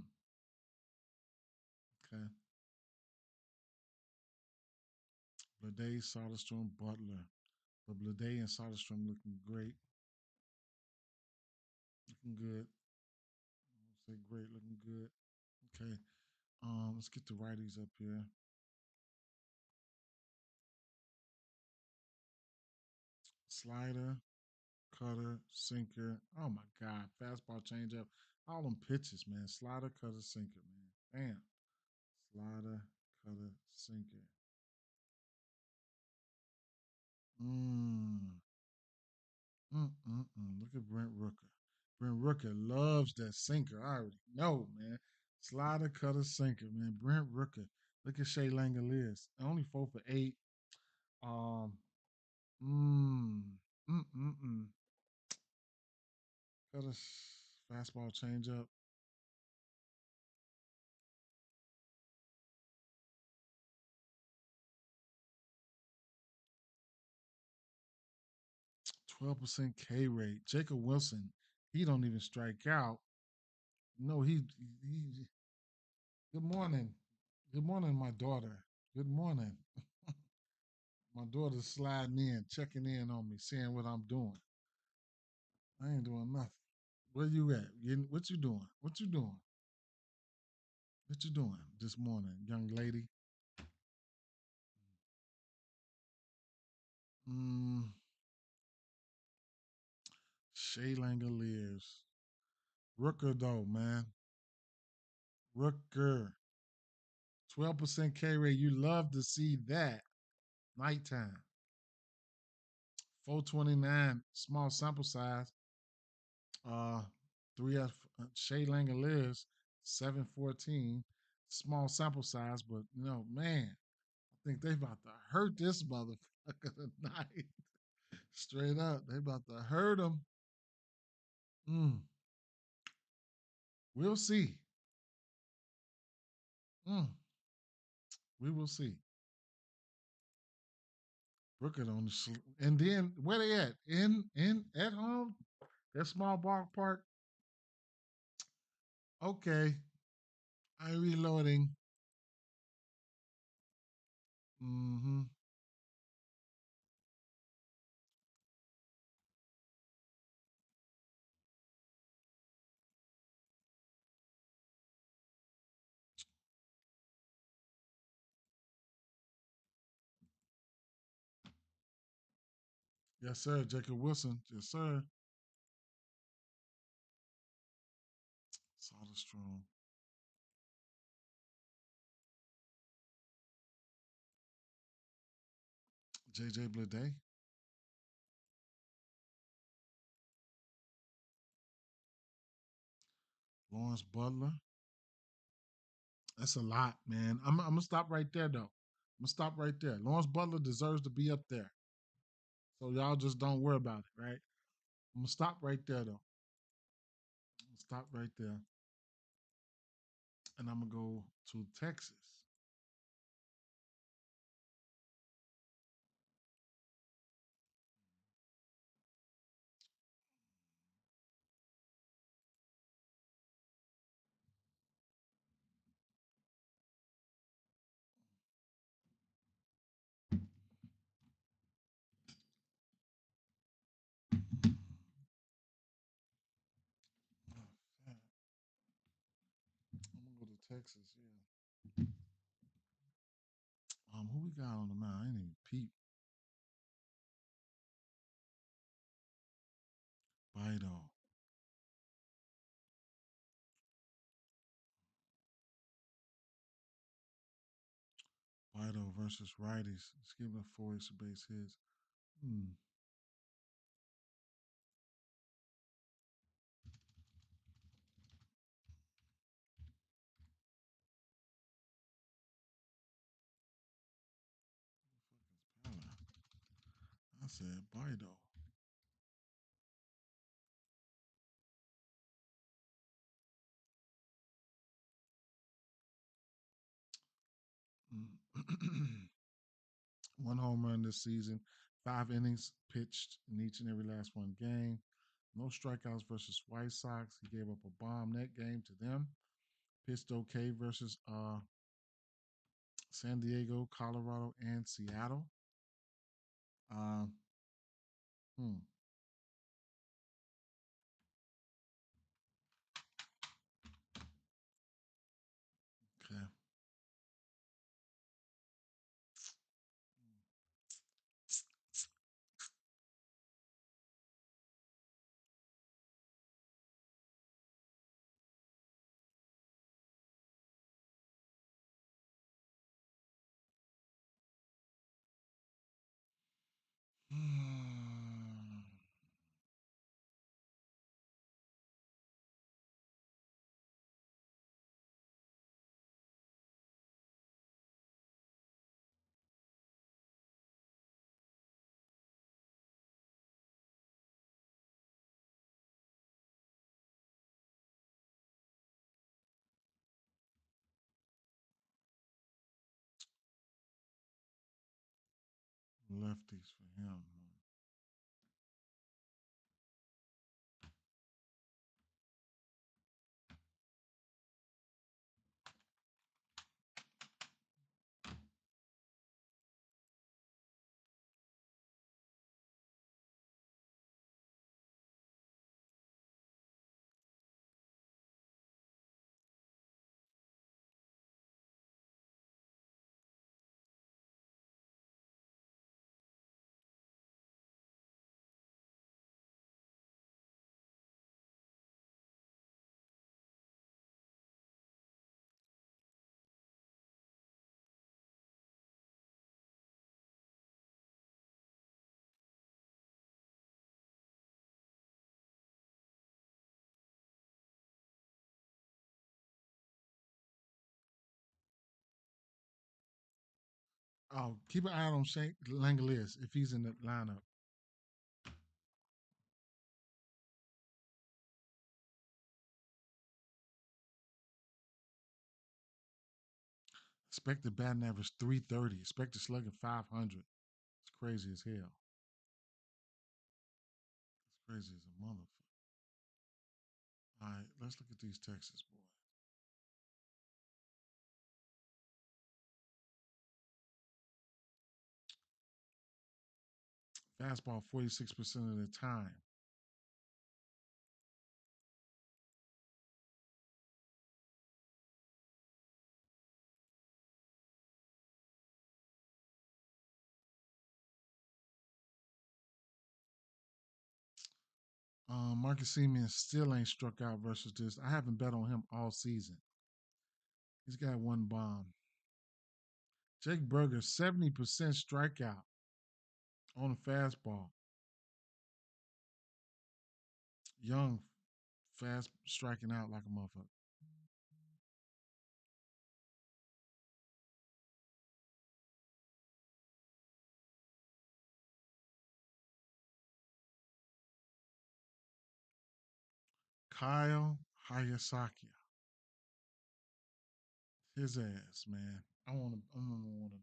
Blade, Soderstrom, Butler. But Blade and Soderstrom looking great. Looking good. Say great, looking good. Okay. Let's get the righties up here. Slider, cutter, sinker. Oh my God. Fastball changeup. All them pitches, man. Slider, cutter, sinker, man. Bam. Slider, cutter, sinker. Mmm. Look at Brent Rooker. Brent Rooker loves that sinker. I already know, man. Slider, cutter, sinker, man. Brent Rooker. Look at Shea Langoliers. Only 4 for 8. Um, mm, mm, mm, mm. Cutter, fastball changeup. 12% K rate. Jacob Wilson, he don't even strike out. No, he good morning. Good morning, my daughter. Good morning. My daughter's sliding in, checking in on me, seeing what I'm doing. I ain't doing nothing. Where you at? What you doing? What you doing? What you doing this morning, young lady? Mm, Shea Langoliers. Rooker though, man. Rooker. 12% K rate. You love to see that. Nighttime. 429. Small sample size. Uh, 3 F Shea Langoliers, 714. Small sample size, but man, I think they about to hurt this motherfucker tonight. Straight up, they about to hurt him. Mm, we'll see. Mm, we will see. Brooker on the and then where they at? In at home? That small ballpark? Okay. I reloading. Mm-hmm. Yes, sir. Jacob Wilson. Yes, sir. Soderstrom. JJ Bleday. Lawrence Butler. That's a lot, man. I'm gonna stop right there though. I'm gonna stop right there. Lawrence Butler deserves to be up there. So y'all just don't worry about it, right? I'm gonna stop right there though. I'm gonna stop right there. And I'm gonna go to Texas. I'm gonna go to Texas, yeah. Who we got on the mound? I ain't even peep. Bido. Bido versus righties. Let's give him 4 extra base hits. Hmm. I said Bido. Mm. One home run this season, 5 innings pitched in each and every last one game. No strikeouts versus White Sox. He gave up a bomb that game to them. Pitched okay versus San Diego, Colorado, and Seattle. Uh, hmm, okay. Hmm. Lefties for him. Oh, keep an eye on Shane Langoliers if he's in the lineup. Expected batting average 330. Expected slugging 500. It's crazy as hell. It's crazy as a motherfucker. All right, let's look at these Texas boys. Fastball 46% of the time. Marcus Semien still ain't struck out versus this. I haven't bet on him all season. He's got one bomb. Jake Burger, 70% strikeout on a fastball. Young, fast striking out like a motherfucker. Kyle Hayasaki. His ass, man. I want to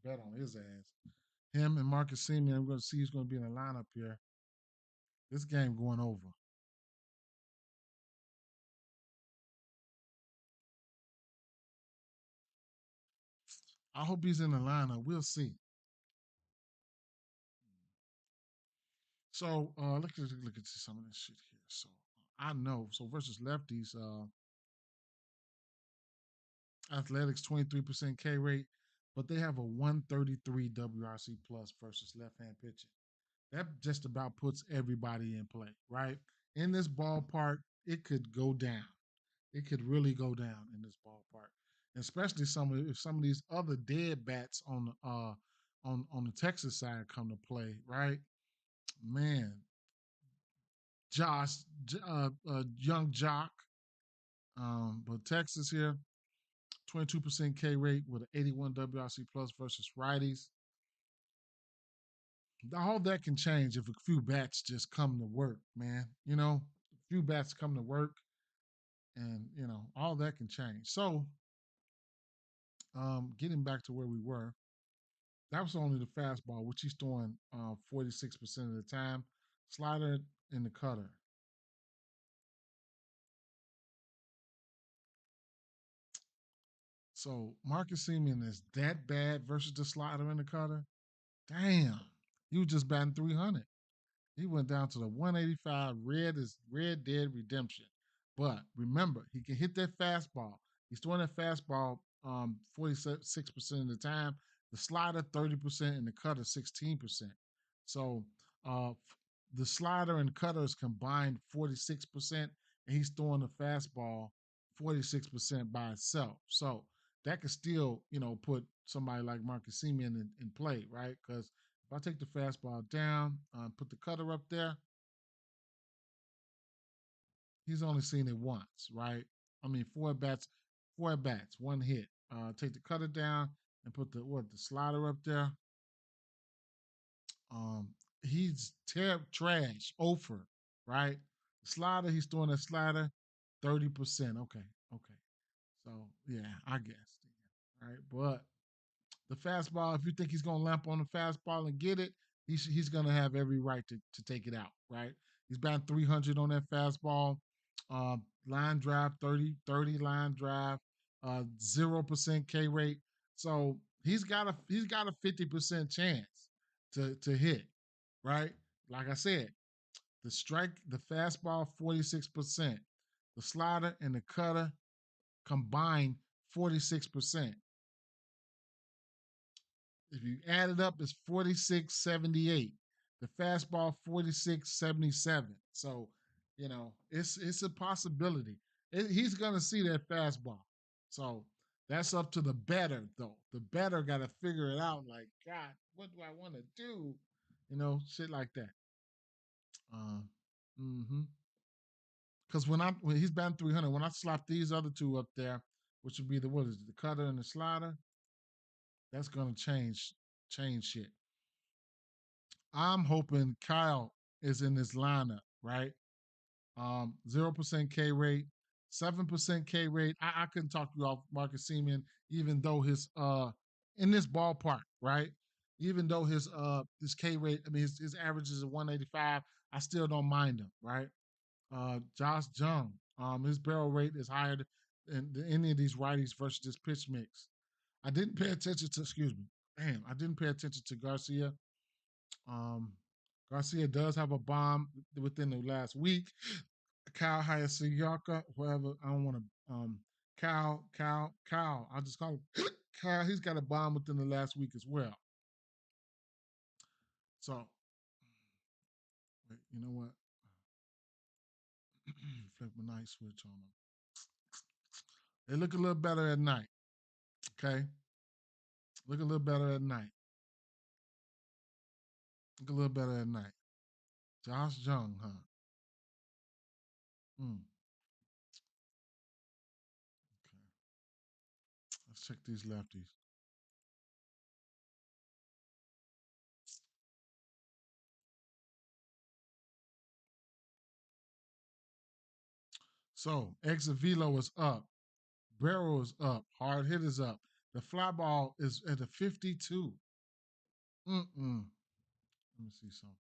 bet on his ass. Him and Marcus Semien, we're going to see who's going to be in the lineup here. This game going over. I hope he's in the lineup. We'll see. So look at some of this shit here. So I know. So versus lefties, Athletics 23% K rate, but they have a 133 WRC plus versus left hand pitching. That just about puts everybody in play, right? In this ballpark, it could go down. It could really go down in this ballpark, especially some of these other dead bats on the on the Texas side come to play, right? Man, Josh, young Jock, but Texas here, 22% K rate with an 81 WRC plus versus righties. All that can change if a few bats just come to work, man. A few bats come to work, and all that can change. So, getting back to where we were, that was only the fastball, which he's throwing 46% of the time. Slider in the cutter. So Marcus Semien is that bad versus the slider in the cutter. Damn, he was just batting 300. He went down to the 185. Red dead redemption. But remember, he can hit that fastball. He's throwing that fastball 46% of the time. The slider 30% and the cutter 16%. So the slider and cutter is combined 46%, and he's throwing the fastball 46% by itself. So that could still, put somebody like Marcus Semien in play, right? Because if I take the fastball down, put the cutter up there, he's only seen it once, right? I mean, four at bats, one hit. Take the cutter down and put the slider up there. Um, he's trash, over, right? Slider, he's throwing a slider, 30%. Okay, okay. So yeah, I guess, right? But the fastball, if you think he's going to lamp on the fastball and get it, he's going to have every right to take it out, right? He's batting 300 on that fastball. Line drive, 30 line drive, 0% K rate. So he's got a 50% chance to hit, right? Like I said, the fastball 46%, the slider and the cutter combined 46%. If you add it up, it's 46.78. The fastball 46.77. So, it's a possibility. He's gonna see that fastball. So that's up to the better though. The better got to figure it out. Like, God, what do I want to do? Shit like that. Uh, mm-hmm. Because when he's batting 300, when I slap these other two up there, which would be the cutter and the slider, that's gonna change change shit. I'm hoping Kyle is in this lineup, right? 0% K rate, 7% K rate. I couldn't talk you off Marcus Seaman, even though his in this ballpark, right? Even though his K rate, I mean his average is a 185, I still don't mind him, right? Josh Jung, his barrel rate is higher than any of these righties versus this pitch mix. I didn't pay attention to, excuse me, damn, I didn't pay attention to Garcia. Um, Garcia does have a bomb within the last week. Kyle Hayasuyaka, whoever, I don't want to, Kyle, I'll just call him Kyle. He's got a bomb within the last week as well. So, wait, you know what? Flip my night switch on them. They look a little better at night. Okay, look a little better at night. Look a little better at night. Josh Jung, huh? Mm, okay, let's check these lefties. So, exit velo is up. Barrel is up. Hard hit is up. The fly ball is at a 52. Mm-mm. Let me see something.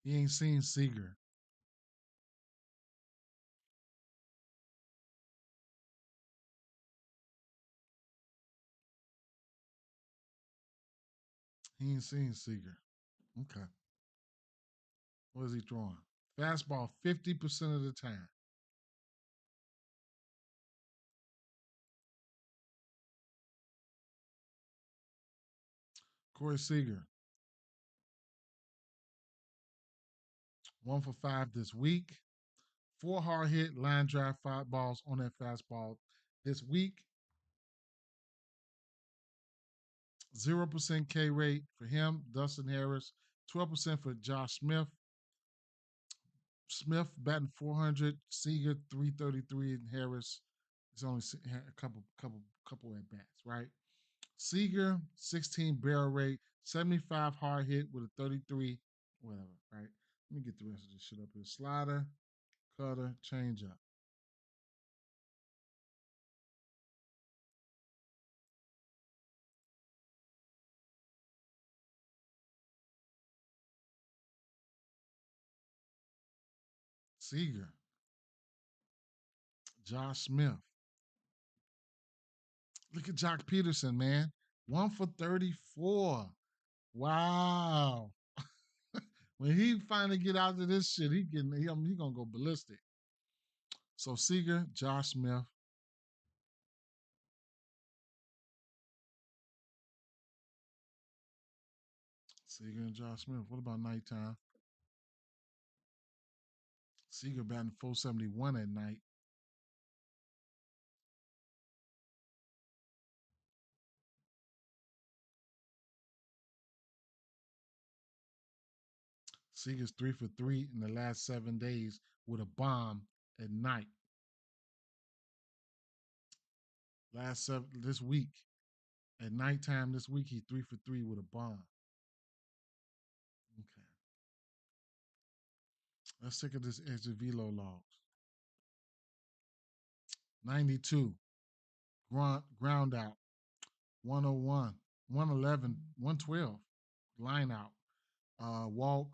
He ain't seen Seager. He ain't seen Seager. Okay. What is he throwing? Fastball 50% of the time. Corey Seager, 1 for 5 this week. 4 hard hit, line drive, 5 balls on that fastball this week. 0% K rate for him. Dustin Harris, 12% for Josh Smith. Smith batting 400, Seager 333, and Harris is only had a couple at bats, right? Seager 16 barrel rate, 75 hard hit with a 33, whatever, right? Let me get the rest of this shit up here. Slider, cutter, change up. Seager, Josh Smith. Look at Jock Peterson, man. 1 for 34. Wow. When he finally get out of this shit, he gonna go ballistic. So Seager, Josh Smith, Seager and Josh Smith. What about nighttime? Seager batting 471 at night. Seager's 3 for 3 in the last 7 days with a bomb at night. This week, at nighttime this week, he 3 for 3 with a bomb. Okay. Let's take at this extra velo logs. 92. Ground out. 101. 111. 112. Line out. Walk.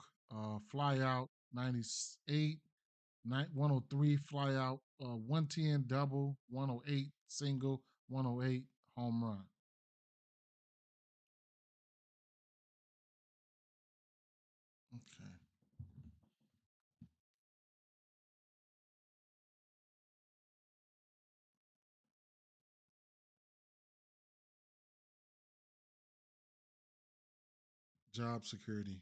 Fly out. 98. 103 fly out, 110 double, 108 single, 108 home run. Okay. Job security.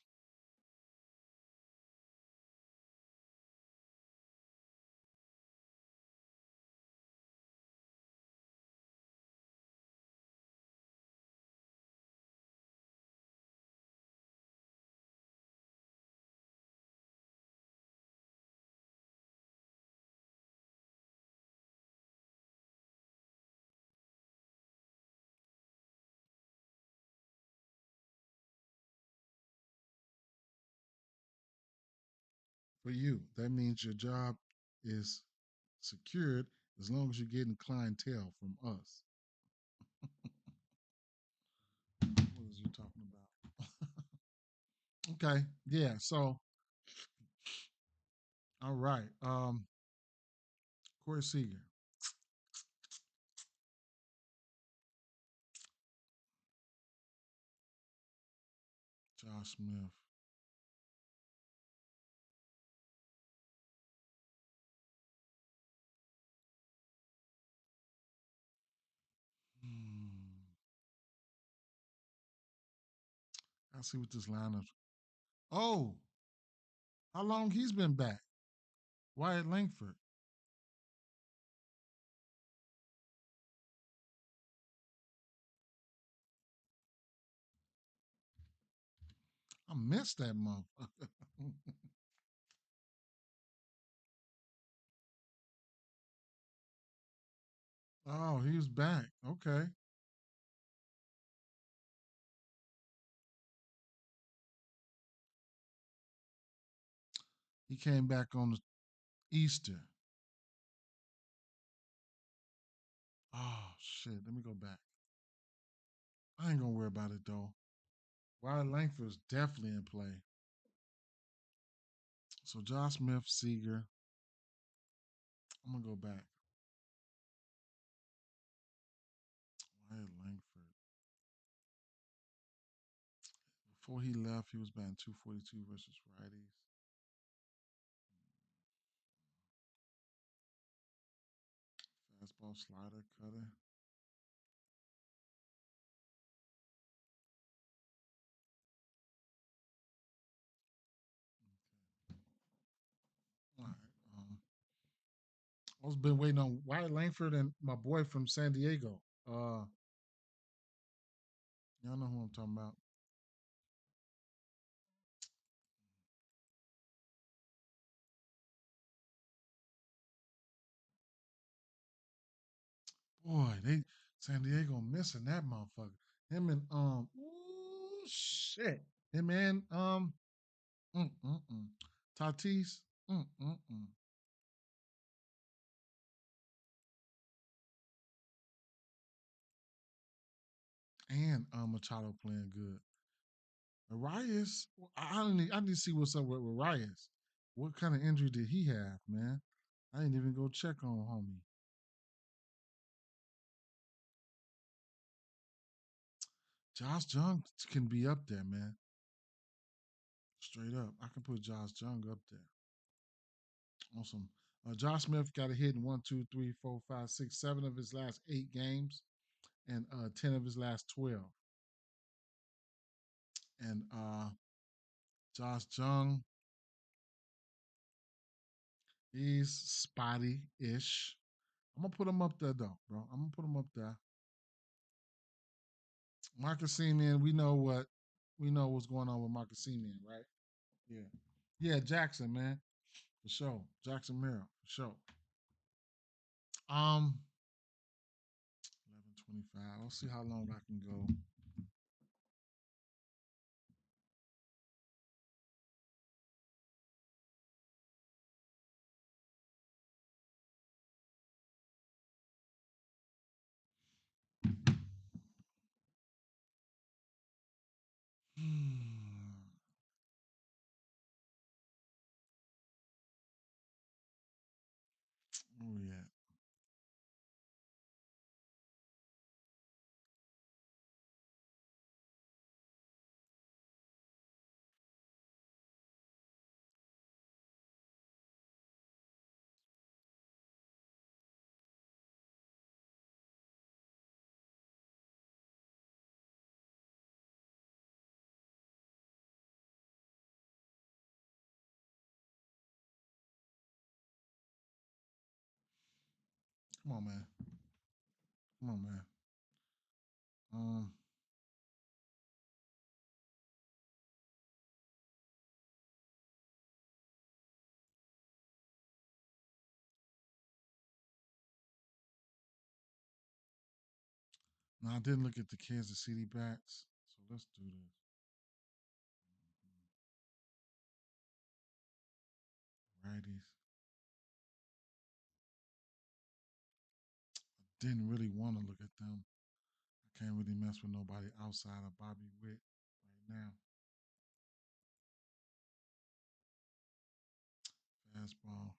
for you. That means your job is secured as long as you're getting clientele from us. What is you talking about? Okay, yeah. So, all right. Corey Seager, Josh Smith. Hmm. I see what this lineup. Oh, how long he's been back? Wyatt Langford. I missed that motherfucker. Oh, he was back. Okay. He came back on the Easter. Oh shit. Let me go back. I ain't gonna worry about it though. Wyatt Langford is definitely in play. So Josh Smith, Seager. I'm gonna go back. Wyatt Langford. Before he left, he was batting 242 versus righties. Fastball, slider, cutter. All right. I was been waiting on Wyatt Langford and my boy from San Diego. Y'all know who I'm talking about. Boy, they San Diego missing that motherfucker. Him and ooh, shit. Him and Tatis. Mm, mm, mm. And Machado playing good. Arias, I need to see what's up with Arias. What kind of injury did he have, man? I didn't even go check on homie. Josh Jung can be up there, man. Straight up. I can put Josh Jung up there. Awesome. Josh Smith got a hit in 1, 2, 3, 4, 5, 6, 7 of his last 8 games and 10 of his last 12. And Josh Jung, he's spotty ish. I'm going to put him up there, though, bro. I'm going to put him up there. Marcus Simeon, we know what's going on with Marcus Simeon, right? Yeah. Yeah, Jackson, man. For sure. Jackson Merrill, for sure. 11:25. Let's see how long I can go. Hmm. Oh yeah. Come on, man. Come on, man. Um, no, I didn't look at the Kansas City bats, so let's do this. righties. Didn't really want to look at them. I can't really mess with nobody outside of Bobby Witt right now. Fastball.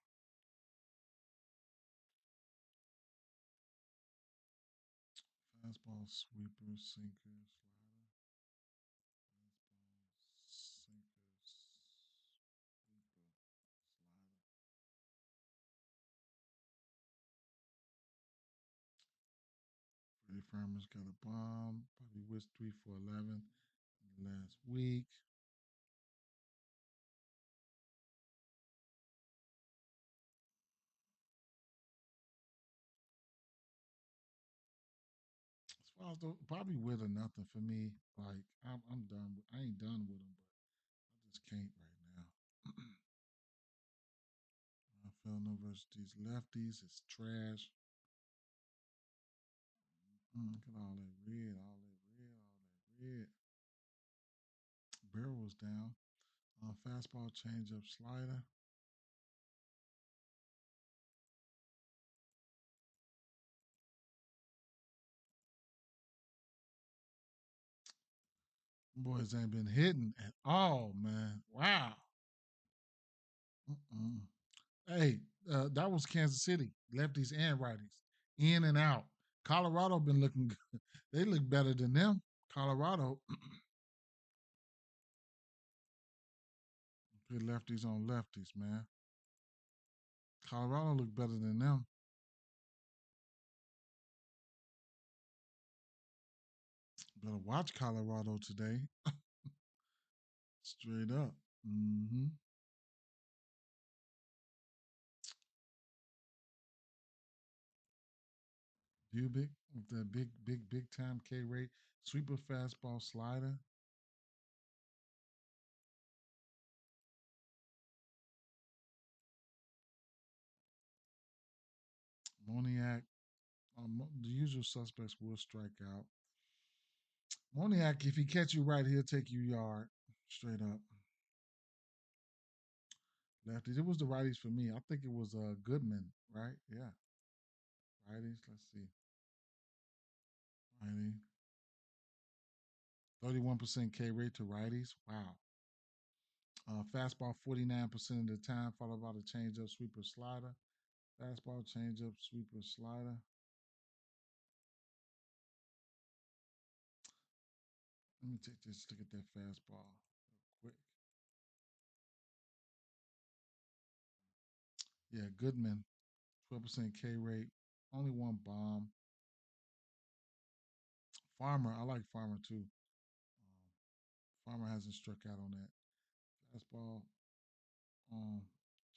Fastball, sweeper, sinker, slider. Fastball, sinker, sweeper, slider. Freddie Farmer's got a bomb. Bobby Witt's 3 for 11 last week. As far as the Bobby Witt or nothing for me. Like I'm done. I ain't done with him, but I just can't right now. I feel no versus these lefties. It's trash. Look at all that red, all that red, all that red. Barrel was down. Fastball, changeup, slider. Boys ain't been hitting at all, man. Wow. Mm-mm. Hey, that was Kansas City, lefties and righties, in and out. Colorado been looking good. They look better than them. Colorado, good lefties on lefties, man. Colorado look better than them. Better watch Colorado today. Straight up. Mm-hmm. Bubic with that big time K rate. Sweeper fastball slider. Moniac. The usual suspects will strike out. Moniac, if he catch you right, he'll take you yard. Straight up. Lefties. It was the righties for me. I think it was Goodman, right? Yeah. Righties. Let's see. Righty. 31% K rate to righties. Wow. Fastball 49% of the time, followed by the changeup, sweeper, slider. Fastball, changeup, sweeper, slider. Let me take this. Look at that fastball real quick. Yeah, Goodman, 12% K rate, only one bomb. Farmer, I like Farmer too. Farmer hasn't struck out on that. Fastball, um,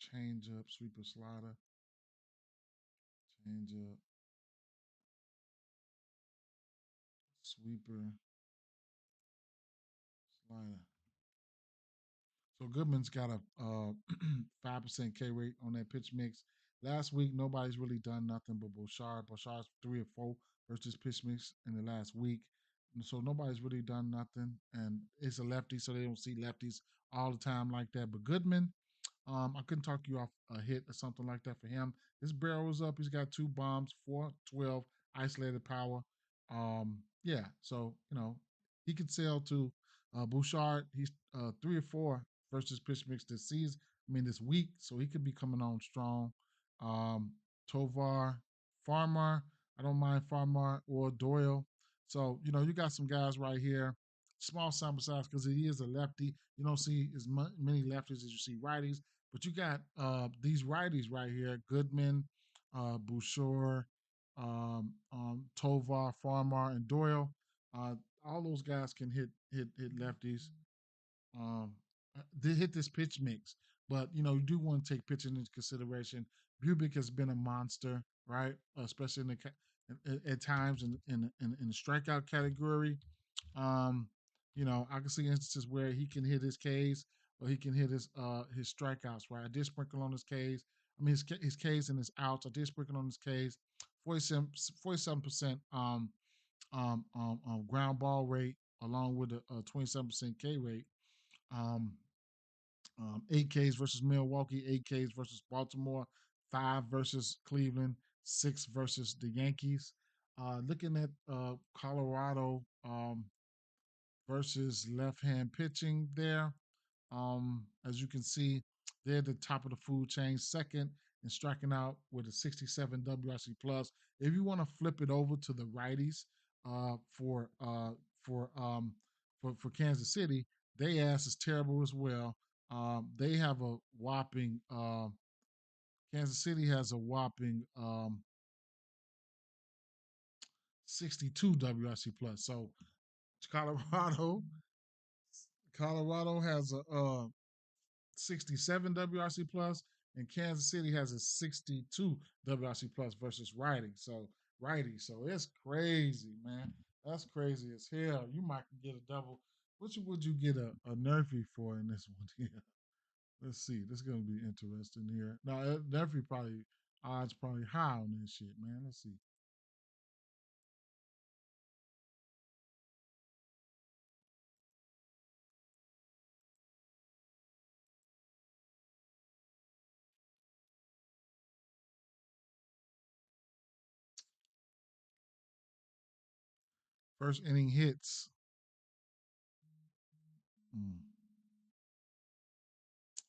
changeup, sweeper, slider, changeup, sweeper, slider. So Goodman's got a 5% K rate on that pitch mix. Last week, nobody's really done nothing but Bouchard. Bouchard's 3 or 4 versus pitch mix in the last week. And so nobody's really done nothing. And it's a lefty, so they don't see lefties all the time like that. But Goodman, I couldn't talk you off a hit or something like that for him. His barrel was up. He's got 2 bombs, 412 isolated power. Yeah, so he could sell to Bouchard. He's 3 or 4 versus pitch mix this season. I mean this week, so he could be coming on strong. Um, Tovar, Farmer. I don't mind Farmer or Doyle. So you got some guys right here. Small sample size because he is a lefty. You don't see as many lefties as you see righties. But you got these righties right here: Goodman, Bouchard, Tovar, Farmar, and Doyle. Uh, all those guys can hit lefties. They hit this pitch mix, but you do want to take pitching into consideration. Bubic has been a monster, right? Especially at times in the strikeout category. Um, I can see instances where he can hit his Ks or he can hit his strikeouts. Right, I did sprinkle on his Ks. I mean his Ks and his outs. I did sprinkle on his Ks. 47% ground ball rate along with a 27% K rate. Um, Eight Ks versus Milwaukee, eight Ks versus Baltimore, five versus Cleveland, six versus the Yankees. Looking at Colorado versus left hand pitching there. As you can see, they're at the top of the food chain, second in striking out with a 67 WRC plus. If you want to flip it over to the righties uh, for uh, for um, for Kansas City, they ass is terrible as well. They have a whopping Kansas City has a whopping 62 WRC plus. So Colorado Colorado has a 67 WRC plus, and Kansas City has a 62 WRC plus versus righty. So it's crazy, man. That's crazy as hell. You might get a double. Would you get a Nerfy for in this one here? Let's see. This is gonna be interesting here. Now Nerfy probably odds probably high on this shit, man. Let's see. First inning hits. Mm.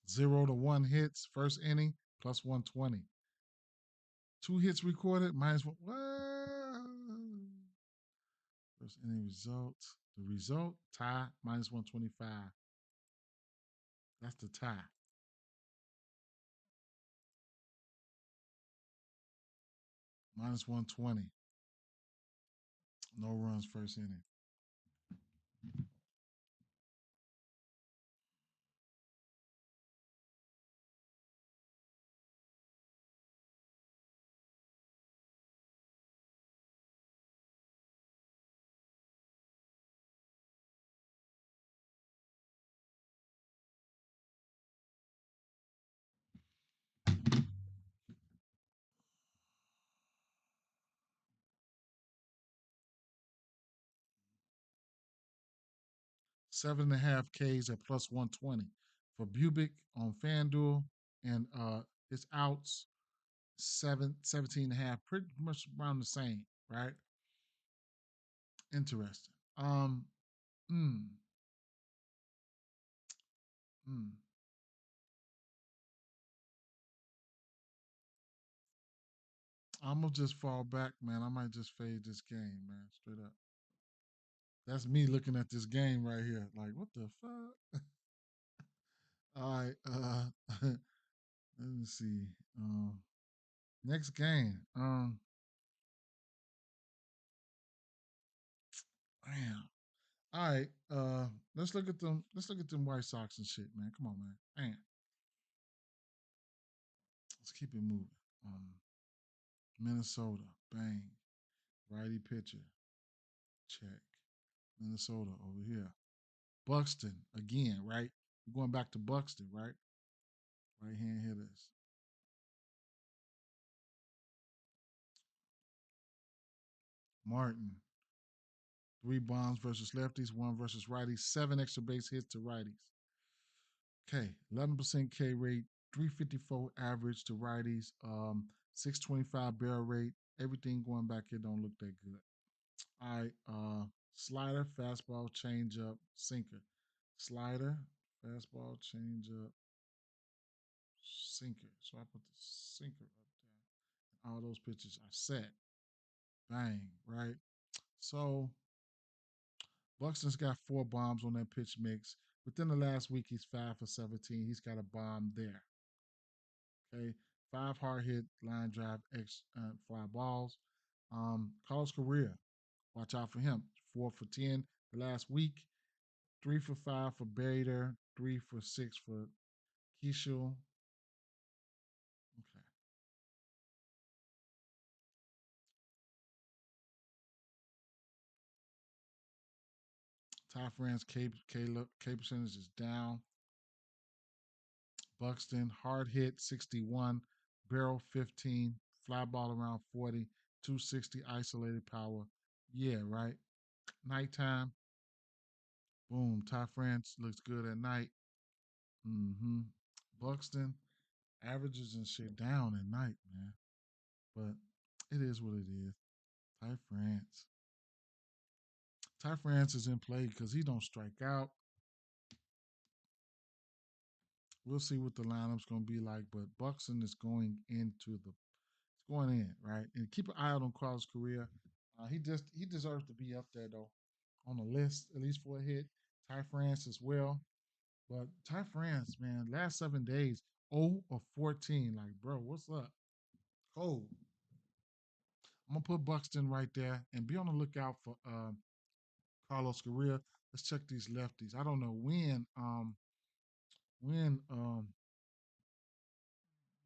0 to 1 hits, first inning, plus 120. Two hits recorded, minus one. What? First inning results. The result, tie, minus 125. That's the tie. Minus 120. No runs first inning. 7.5 Ks at plus 120. For Bubic on FanDuel, and his outs, 17.5, pretty much around the same, right? Interesting. Mm, mm. I'm gonna just fall back, man. I might just fade this game, man. Straight up. That's me looking at this game right here. Like, what the fuck? All right. Let me see. Next game. Damn. All right. Let's look at them. Let's look at them White Sox and shit, man. Come on, man. Damn. Let's keep it moving. Minnesota. Bang. Righty pitcher. Check. Minnesota over here. Buxton again, right? We're going back to Buxton, right? Right hand hitters. Martin. Three bombs versus lefties, one versus righties, seven extra base hits to righties. Okay, 11% K rate, 354 average to righties, 625 barrel rate. Everything going back here don't look that good. All right, slider, fastball, changeup, sinker. Slider, fastball, changeup, sinker. So I put the sinker up there. All those pitches are set. Bang, right? So Buxton's got four bombs on that pitch mix. Within the last week, he's 5 for 17. He's got a bomb there. Okay, five hard hit, line drive, fly balls. Carlos Correa, watch out for him. 4 for 10 the last week. 3 for 5 for Bader. 3 for 6 for Keishel. Okay. Ty France K percentage is down. Buxton, hard hit 61, barrel 15, fly ball around 40, 260 isolated power. Yeah, right. Nighttime, boom. Ty France looks good at night. Mm-hmm. Buxton averages and shit down at night, man. But it is what it is. Ty France. Ty France is in play because he don't strike out. We'll see what the lineup's going to be like, but Buxton is going into the it's going in right, and keep an eye out on Carlos Correa. He deserves to be up there though on the list at least for a hit. Ty France as well, but Ty France, man, last 7 days, 0 of 14. Like, bro, what's up? Cold. I'm gonna put Buxton right there and be on the lookout for Carlos Correa. Let's check these lefties. I don't know when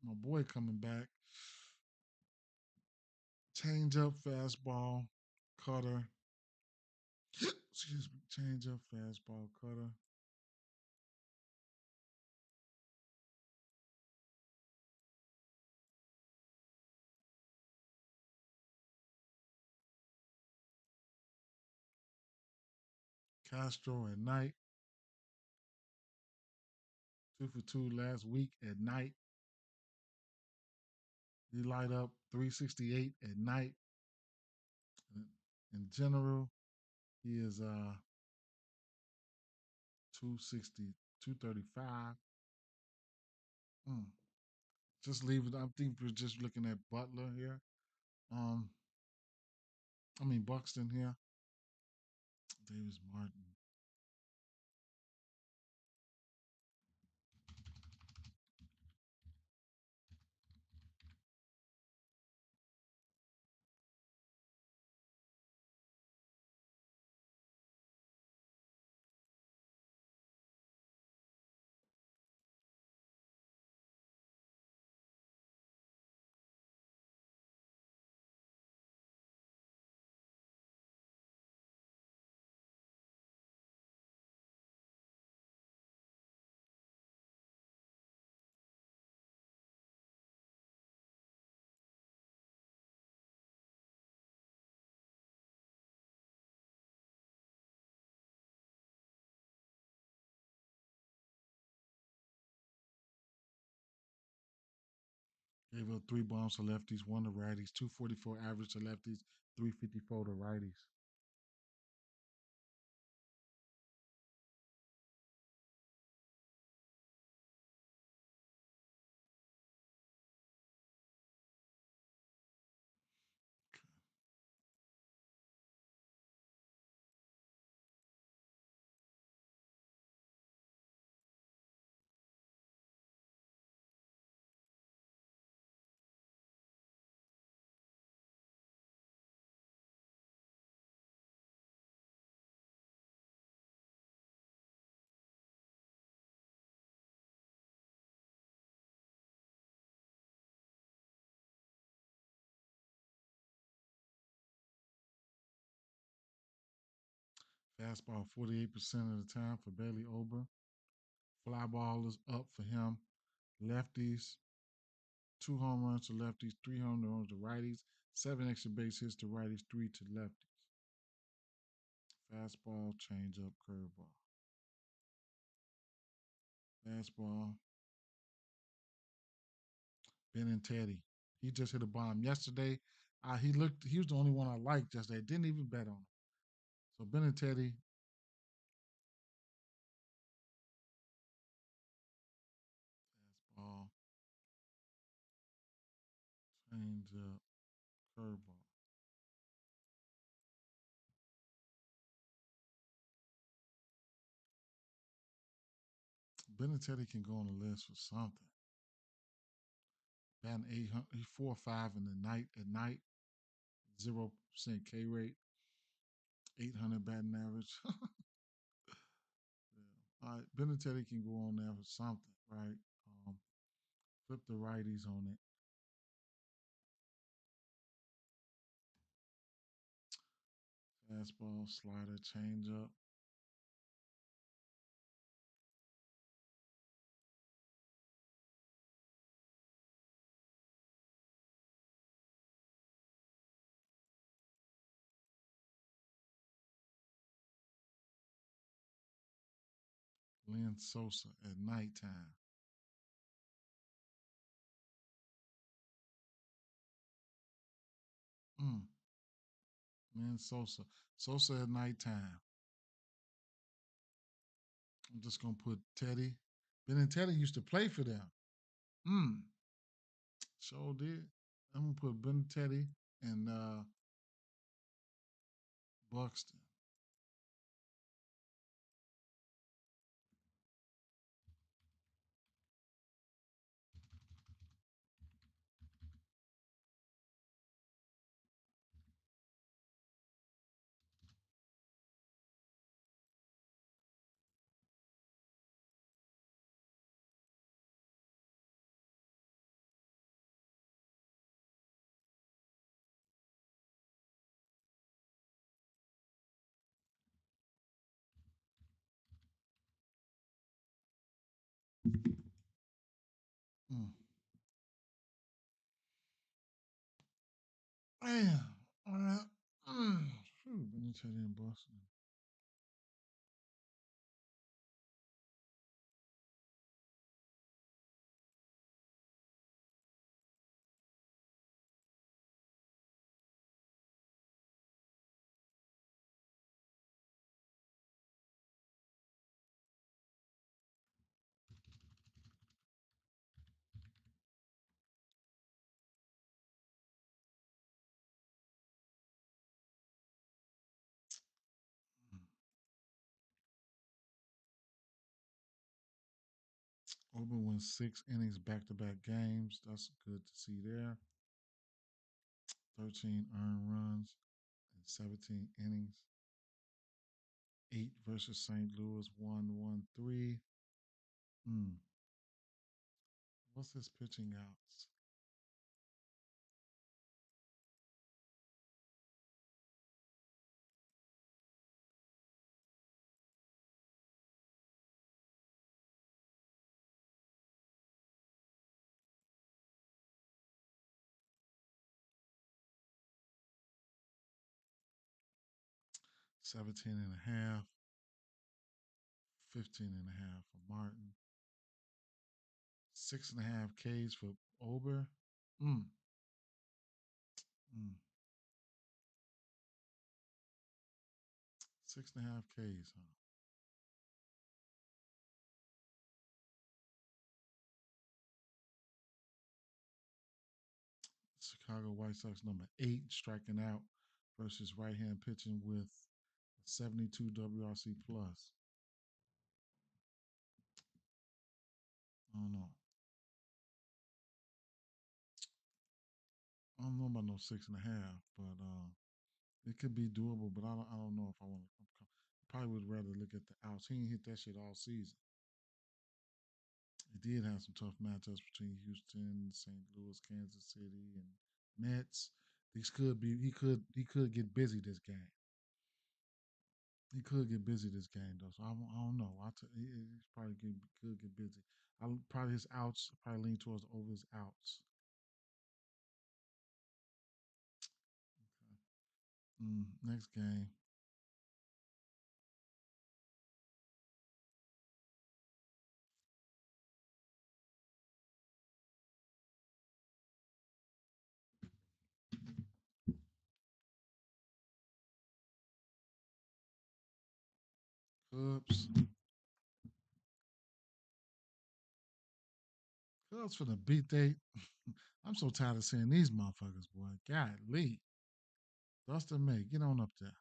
my boy coming back. Change up, fastball, cutter. Excuse me. Change up, fastball, cutter. Castro at night. 2 for 2 last week at night. He light up 368 at night. In general, he is 260, 235. Mm. Just leave it. I think we're just looking at Butler here. Um, I mean Buxton here. Davis Martin. Gave up 3 bombs to lefties, 1 to righties, 244 average to lefties, 354 to righties. Fastball 48% of the time for Bailey Ober. Fly ball is up for him. Lefties, 2 home runs to lefties, 3 home runs to righties, 7 extra base hits to righties, 3 to lefties. Fastball, changeup, curveball. Fastball, Ben and Teddy. He just hit a bomb yesterday. He was the only one I liked yesterday. Didn't even bet on him. So Ben and Teddy, fastball, changeup, curveball. Ben and Teddy can go on the list for something. Batting 800, he's 4 or 5 in the night at night, 0% K rate, 800 batting average. Yeah. All right, Benintendi can go on there for something, right? Um, Flip the righties on it. Fastball, slider, changeup. Lynn Sosa at nighttime. Mm. Lynn Sosa. Sosa at nighttime. I'm just gonna put Teddy. Ben and Teddy used to play for them. Mm. Sure did. I'm gonna put Ben Teddy and Buxton. Mm. Damn. All right. Phew, Ben Teddy and Buxton. Ober wins 6 innings back-to-back games. That's good to see there. 13 earned runs in 17 innings. 8 versus St. Louis, 1-1-3. Mm. What's his pitching outs? 17 and a half, 15 and a half for Martin. 6.5 Ks for Ober. Mm. Mm. 6.5 Ks, huh? Chicago White Sox number 8 striking out versus right hand pitching with 72 WRC plus. I don't know. I don't know about no 6.5, but it could be doable. But I don't know if I want to. Probably would rather look at the outs. He ain't hit that shit all season. He did have some tough matchups between Houston, St. Louis, Kansas City, and Mets. These could be. He could get busy this game. He could get busy this game though. So I don't know. He's probably could get busy. I probably his outs. Probably lean towards over his outs. Next game. Cubs. Cubs for the beat they. I'm so tired of seeing these motherfuckers, boy. Golly. Dustin May, get on up there.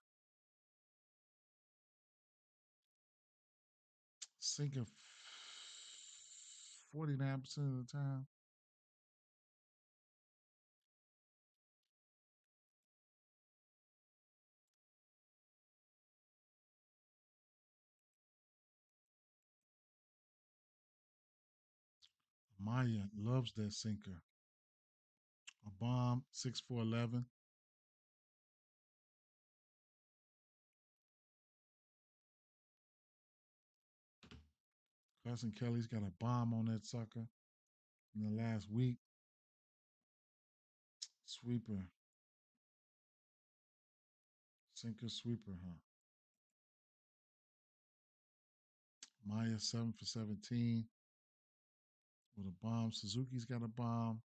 Sinking 49% of the time. Maya loves that sinker. A bomb, 6-4-11. Carson Kelly's got a bomb on that sucker in the last week. Sweeper. Sinker sweeper, huh? Maya 7 for 17 with a bomb. Suzuki's got a bomb.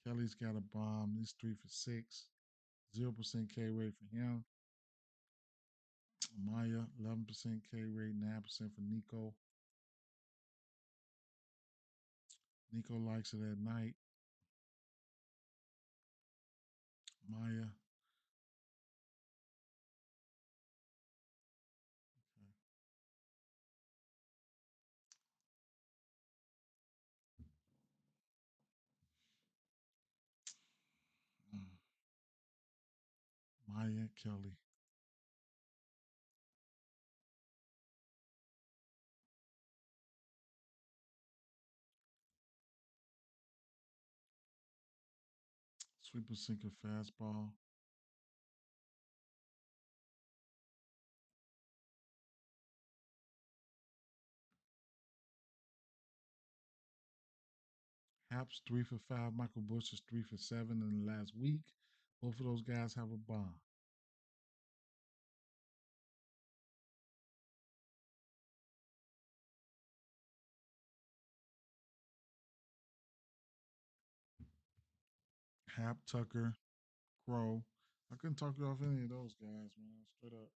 Kelly's got a bomb. He's 3 for 6. 0% K rate for him. Maya 11% K rate. 9% for Nico. Nico likes it at night. Maya. Mm. Maya Kelly. Sweeper sinker fastball. Haps 3 for 5. Michael Bush is 3 for 7 in the last week. Both of those guys have a bomb. Hap, Tucker, Crow. I couldn't talk you off any of those guys, man. Straight up.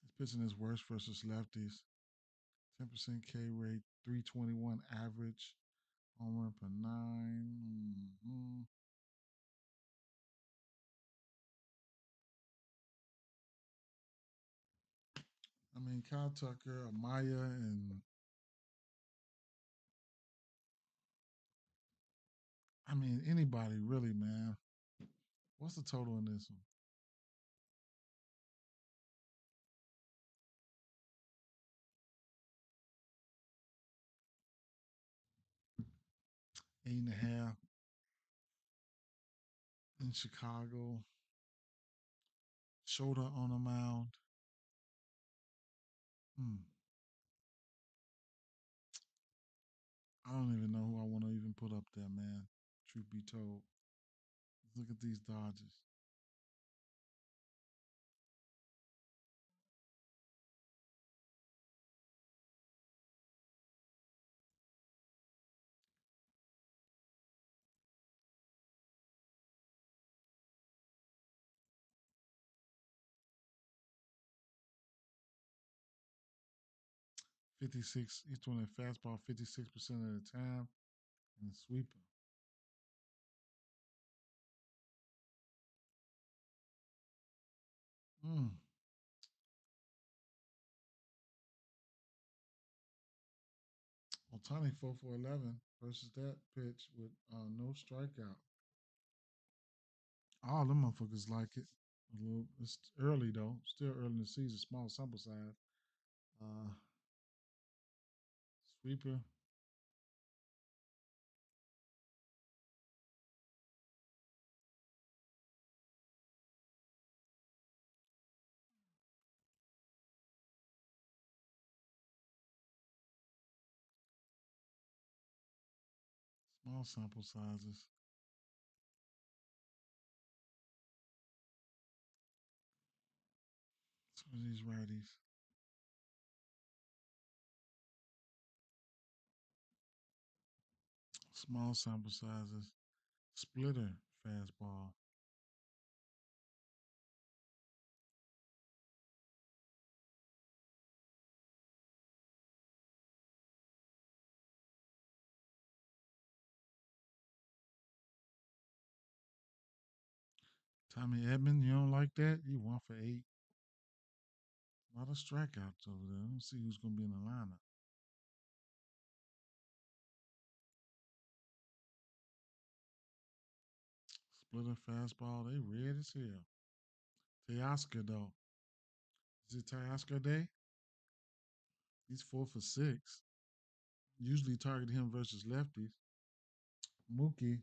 He's pitching his worst versus lefties. 10% K rate, 321 average, home run per 9. I mean, Kyle Tucker, Amaya, and I mean, anybody really, man. What's the total in this one? 8.5 in Chicago. Shoulder on the mound. Hmm. I don't even know who I want to even put up there, man. Truth be told. Look at these Dodgers. 56. He's doing a fastball 56% of the time and a sweeper. Mm. Otani 4 for 11 versus that pitch with no strikeout. All them motherfuckers like it. A little, it's early though. Still early in the season. Small sample size. Uh, Sweeper. Small sample sizes. Some of these righties. Small sample sizes. Splitter fastball. Tommy Edmond, you don't like that? You 1 for 8. A lot of strikeouts over there. Let's see who's going to be in the lineup. Splitter fastball. They red as hell. Teoscar, though. Is it Teoscar Day? He's 4 for 6. Usually target him versus lefties. Mookie.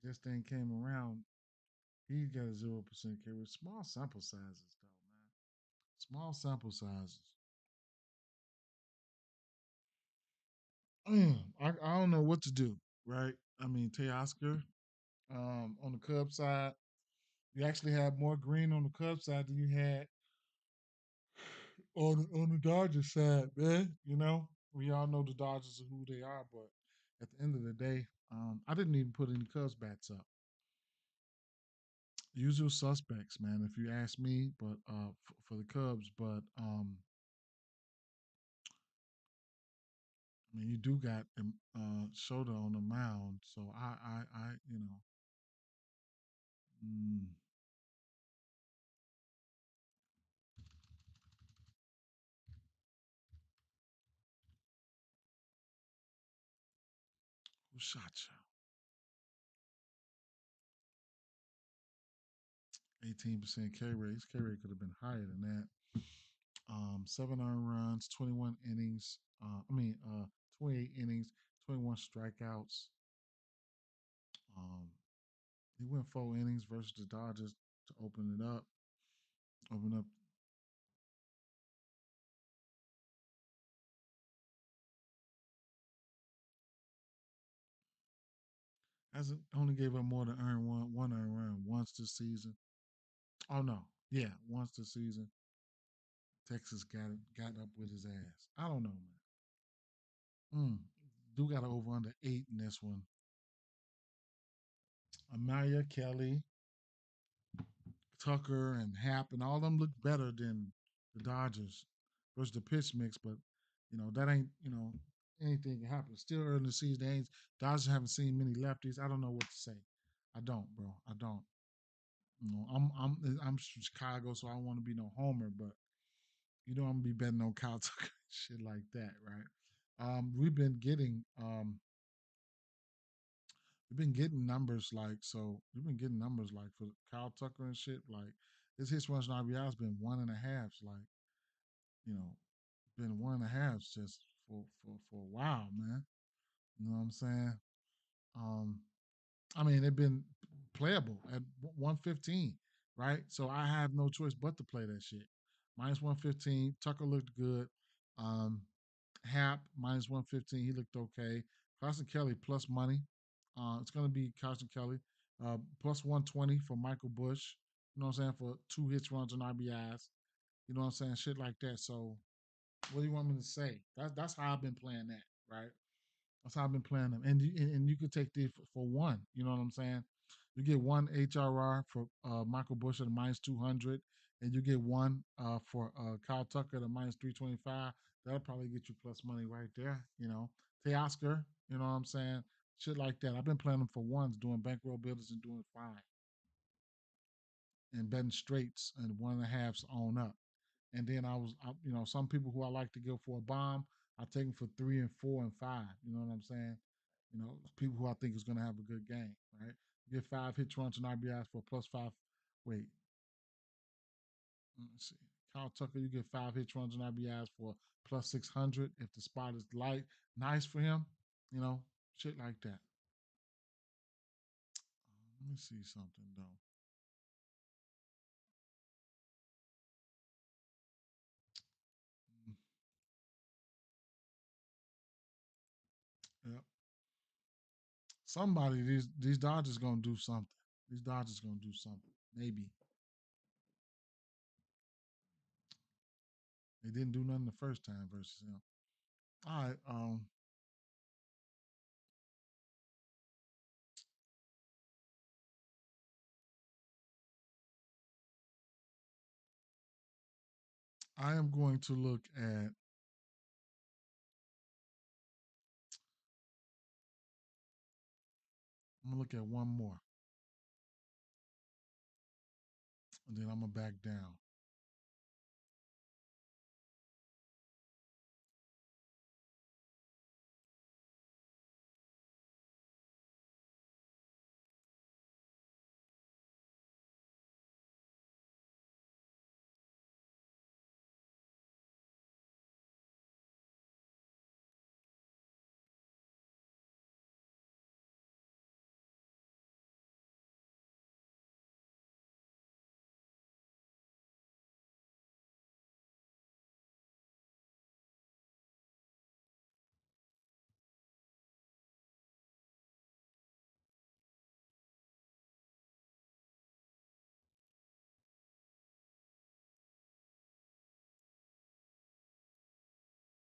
this thing came around, he got a 0% carry. Small sample sizes, though, man. Small sample sizes. I don't know what to do, right? I mean, Teoscar on the Cubs side, you actually had more green on the Cubs side than you had on the Dodgers side, man. You know, we all know the Dodgers are who they are, but at the end of the day, I didn't even put any Cubs bats up. Usual suspects, man. If you ask me, but for the Cubs, but I mean, you do got Shoulder on the mound, so you know, mm, who shot you? 18% K rate. His K rate could have been higher than that. 7 earned runs, 21 innings. 28 innings, 21 strikeouts. Um, he went 4 innings versus the Dodgers to open it up. Open up. Hasn't only gave up more than one earned run once this season. Oh no, yeah, once this season. Texas got up with his ass. I don't know, man. Do got to over under 8 in this one. Amaya, Kelly, Tucker, and Hap, and all of them look better than the Dodgers versus the pitch mix. But that ain't anything can happen. Still early in the season. Dodgers haven't seen many lefties. I don't know what to say. I don't, bro. I don't. I'm from Chicago, so I don't want to be no homer, but I'm gonna be betting on Kyle Tucker, shit like that, right? We've been getting numbers like so. We've been getting numbers like for Kyle Tucker and shit. Like his hits runs and RBI has been 1.5. Like you know, been 1.5 just for a while, man. You know what I'm saying? Um, I mean, they've been playable at 115, right? So I have no choice but to play that shit. Minus 115. Tucker looked good. Um, Hap minus 115. He looked okay. Carson Kelly plus money. It's going to be Carson Kelly. Plus 120 for Michael Bush. You know what I'm saying? For 2 hits, runs, and RBIs. You know what I'm saying? Shit like that. So, what do you want me to say? That's how I've been playing that, right? That's how I've been playing them, and you could take this for one. You know what I'm saying? You get one HRR for Michael Bush at a minus 200, and you get one for Kyle Tucker at a minus 325. That'll probably get you plus money right there. Teoscar. You know what I'm saying? Shit like that. I've been playing them for ones, doing bankroll builders and doing fine, and betting straights and 1.5s on up. And then some people who I like to go for a bomb, I take them for 3 and 4 and 5. You know what I'm saying? People who I think is going to have a good game, right? You get 5 hits, runs, and RBIs for +5. Wait, let's see. Kyle Tucker, you get 5 hits, runs, and RBIs for +600 if the spot is light. Nice for him, you know, shit like that. Let me see something though. Mm, Yep. Somebody, these Dodgers gonna do something. These Dodgers gonna do something. Maybe they didn't do nothing the first time versus him. All right. I am going to look at. I'm gonna look at one more, and then I'm gonna back down.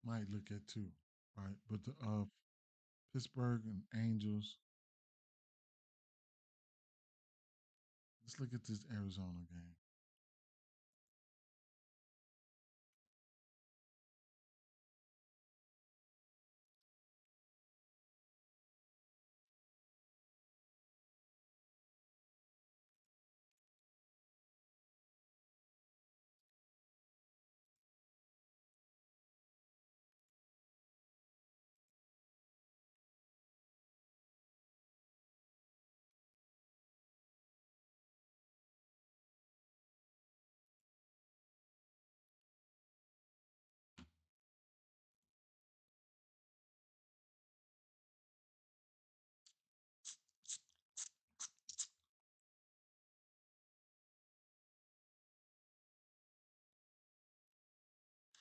might look at two, right? But the Pittsburgh and Angels. Let's look at this Arizona game.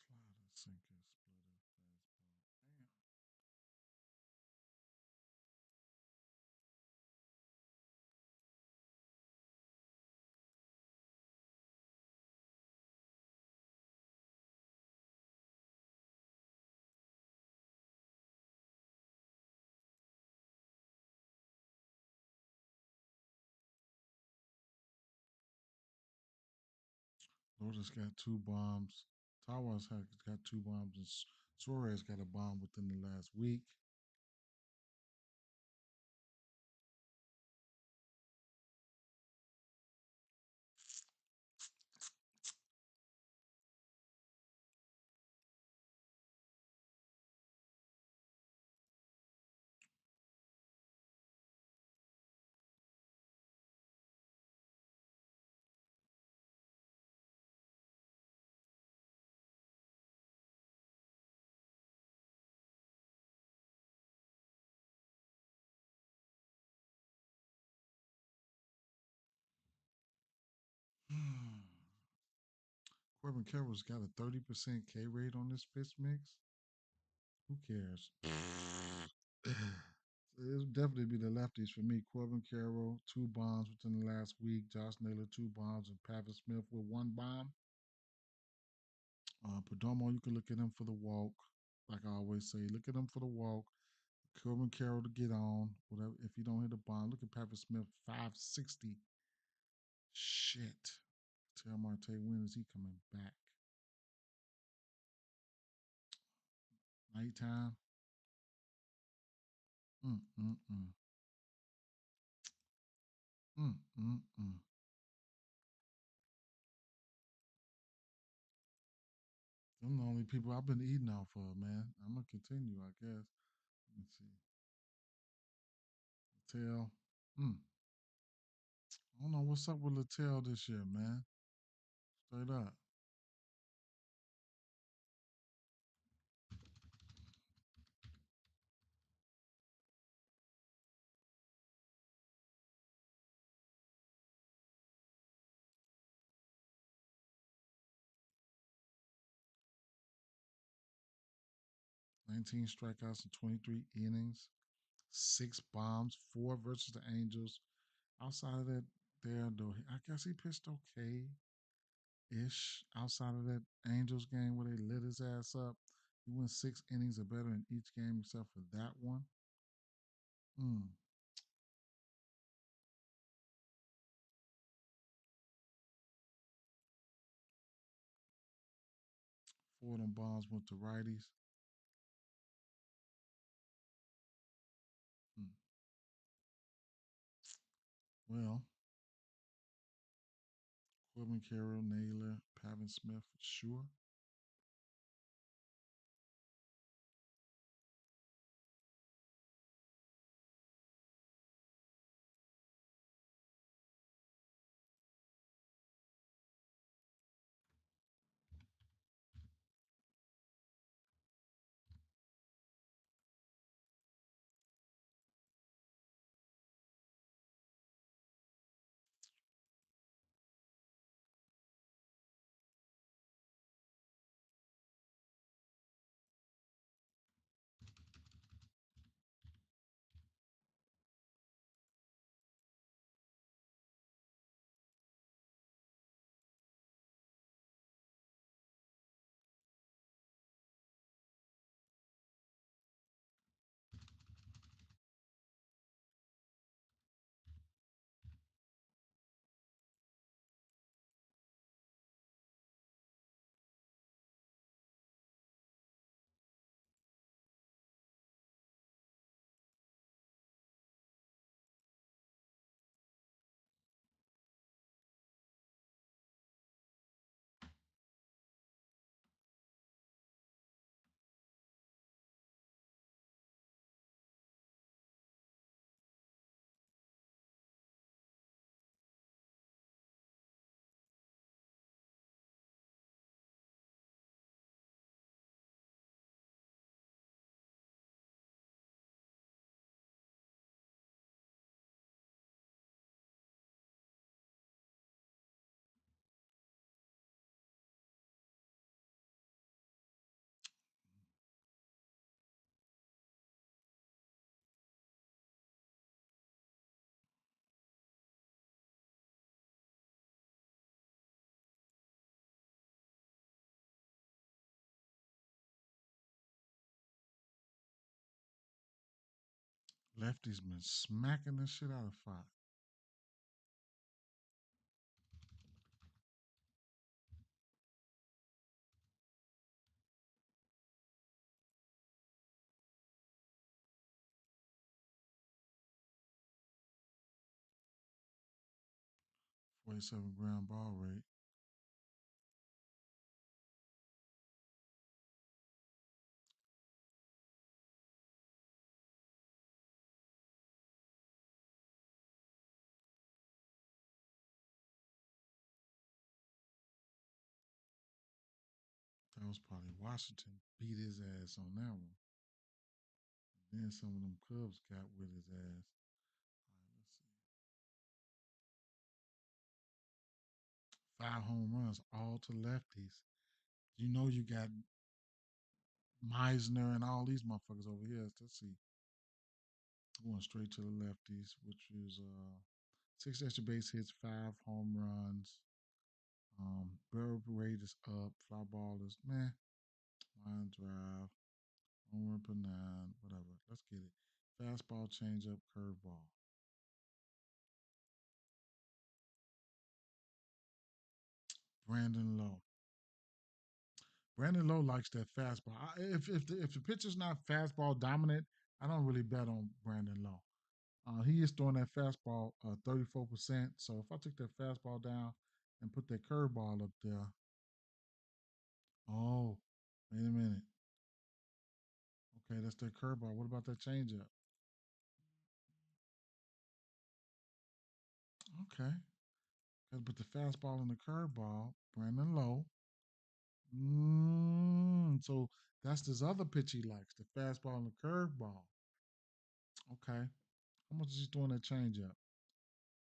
Slider, sinker, splitter, fastball. Damn. Lourdes got two bombs. Tawas has got two bombs, and Suarez got a bomb within the last week. Corbin Carroll's got a 30% K rate on this pitch mix. Who cares? It'll definitely be the lefties for me. Corbin Carroll, two bombs within the last week. Josh Naylor, two bombs, and Patrick Smith with one bomb. Perdomo, you can look at him for the walk. Like I always say, look at him for the walk. Corbin Carroll to get on. Whatever. If you don't hit a bomb, look at Patrick Smith, 560. Shit. Tell Marte, when is he coming back? Nighttime. Mm, mm, mm. Mm, mm, mm. Them the only people I've been eating off of, man. I'm gonna continue, I guess. Let me see. Latel. Mm. I don't know what's up with Latel this year, man. Straight up. 19 strikeouts in 23 innings, six bombs, four versus the Angels. Outside of that, there though, I guess he pitched okay ish. Outside of that Angels game where they lit his ass up, he went 6 innings or better in each game except for that one. Mm. Four of them bombs went to righties. Mm. Well, Corbin Carroll, Naylor, Pavin Smith, sure. Lefty's been smacking the shit out of Fox. 47 ground ball rate. That was probably Washington beat his ass on that one. Then some of them Cubs got with his ass. All right, let's see. 5 home runs, all to lefties. You know you got Meisner and all these motherfuckers over here. Let's see. Going straight to the lefties, which is 6 extra base hits, 5 home runs. Barrel rate is up. Fly ball is meh. Line drive. Home run per 9. Whatever. Let's get it. Fastball, changeup, curveball. Brandon Lowe. Brandon Lowe likes that fastball. If the pitcher's not fastball dominant, I don't really bet on Brandon Lowe. He is throwing that fastball 34%. So if I took that fastball down and put that curveball up there, oh, wait a minute. Okay, that's that curveball. What about that changeup? Okay, gotta put the fastball and the curveball. Brandon Lowe. So that's this other pitch he likes, the fastball and the curveball. Okay, how much is he throwing that changeup?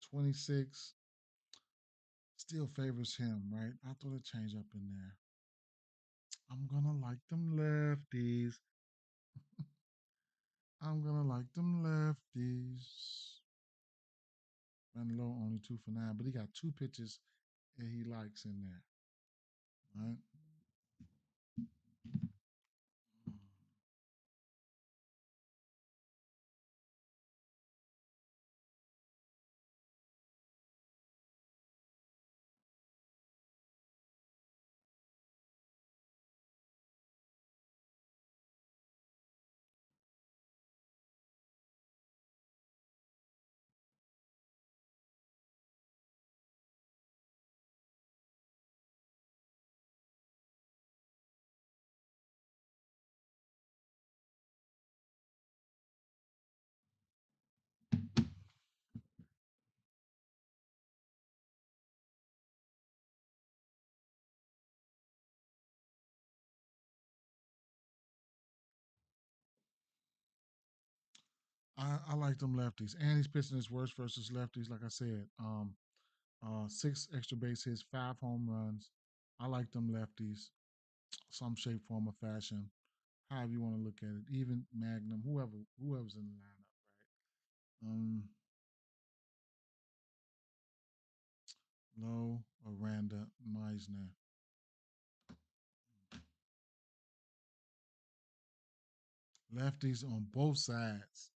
26. Still favors him, right? I'll throw the changeup in there. I'm gonna like them lefties. I'm gonna like them lefties. Brandon Lowe only 2 for 9, but he got 2 pitches that he likes in there. Right? I like them lefties, and he's pitching his worst versus lefties. Like I said, 6 extra base hits, 5 home runs. I like them lefties, some shape, form, or fashion. However you want to look at it. Even Magnum, whoever's in the lineup, right? Lowe, Aranda, Meisner. Lefties on both sides.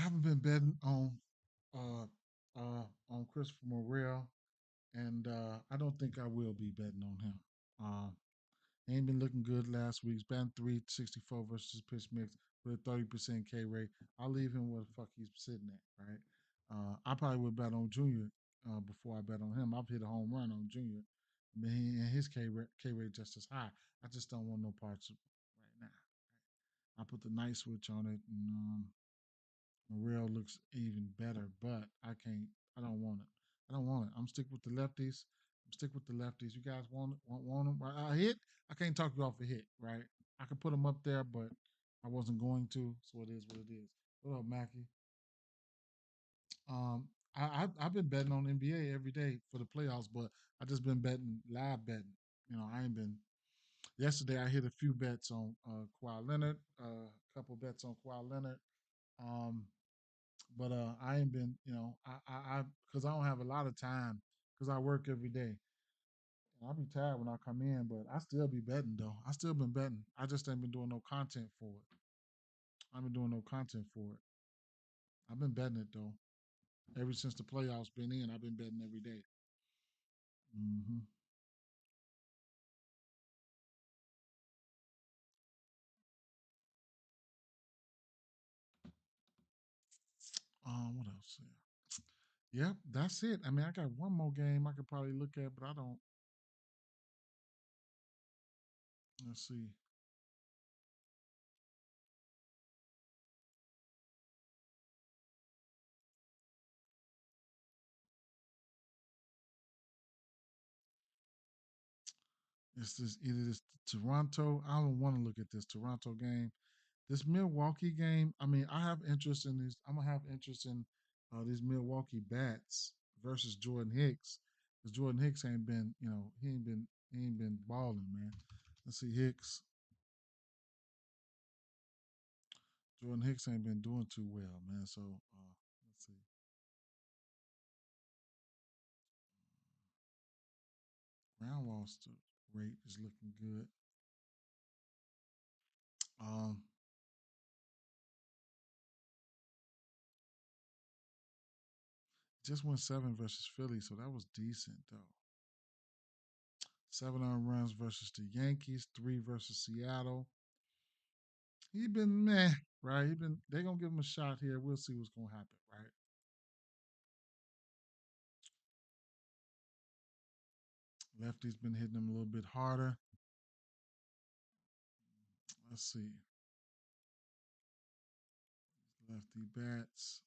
haven't been betting uh on Christopher Morel, and I don't think I will be betting on him. He ain't been looking good last week. He's batting 364 versus pitch mix with a 30% K rate. I'll leave him where the fuck he's sitting at, right? I probably would bet on Junior before I bet on him. I've hit a home run on Junior. I mean, and his K rate just as high. I just don't want no parts of it right now. I put the night switch on it, and Morel looks even better, but I can't. I don't want it. I don't want it. I'm stick with the lefties. I'm stick with the lefties. You guys want them? I hit. I can't talk you off a hit, right? I could put them up there, but I wasn't going to. So it is what it is. What up, Mackie? Um, I've been betting on NBA every day for the playoffs, but I just been betting live betting. I ain't been. Yesterday I hit a few bets on Kawhi Leonard, a couple bets on Kawhi Leonard. Um, but I ain't been, because I don't have a lot of time because I work every day. And I'll be tired when I come in, but I still be betting though. I still been betting. I just ain't been doing no content for it. I've been doing no content for it. I've been betting it though. Ever since the playoffs been in, I've been betting every day. Mm-hmm. What else? Yeah. Yep, that's it. I mean, I got one more game I could probably look at, but I don't. Let's see. It's this either this Toronto. I don't want to look at this Toronto game. This Milwaukee game, I mean, I have interest in this. I'm gonna have interest in these Milwaukee bats versus Jordan Hicks, because Jordan Hicks ain't been, he ain't been balling, man. Let's see, Hicks. Jordan Hicks ain't been doing too well, man. So let's see. Ground lost rate is looking good. Um, just went seven versus Philly, so that was decent though. Seven earned runs versus the Yankees, three versus Seattle. He been meh, right? He been. They gonna give him a shot here. We'll see what's gonna happen, right? Lefty's been hitting him a little bit harder. Let's see. Lefty bats.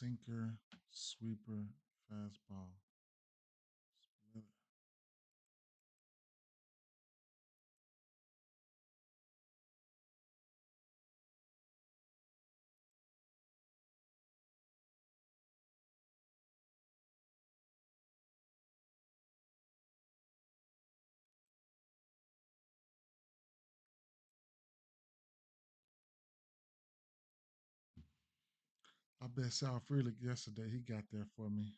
'Sinker, sweeper, fastball. Split. 'I bet South Frelick yesterday. He got there for me.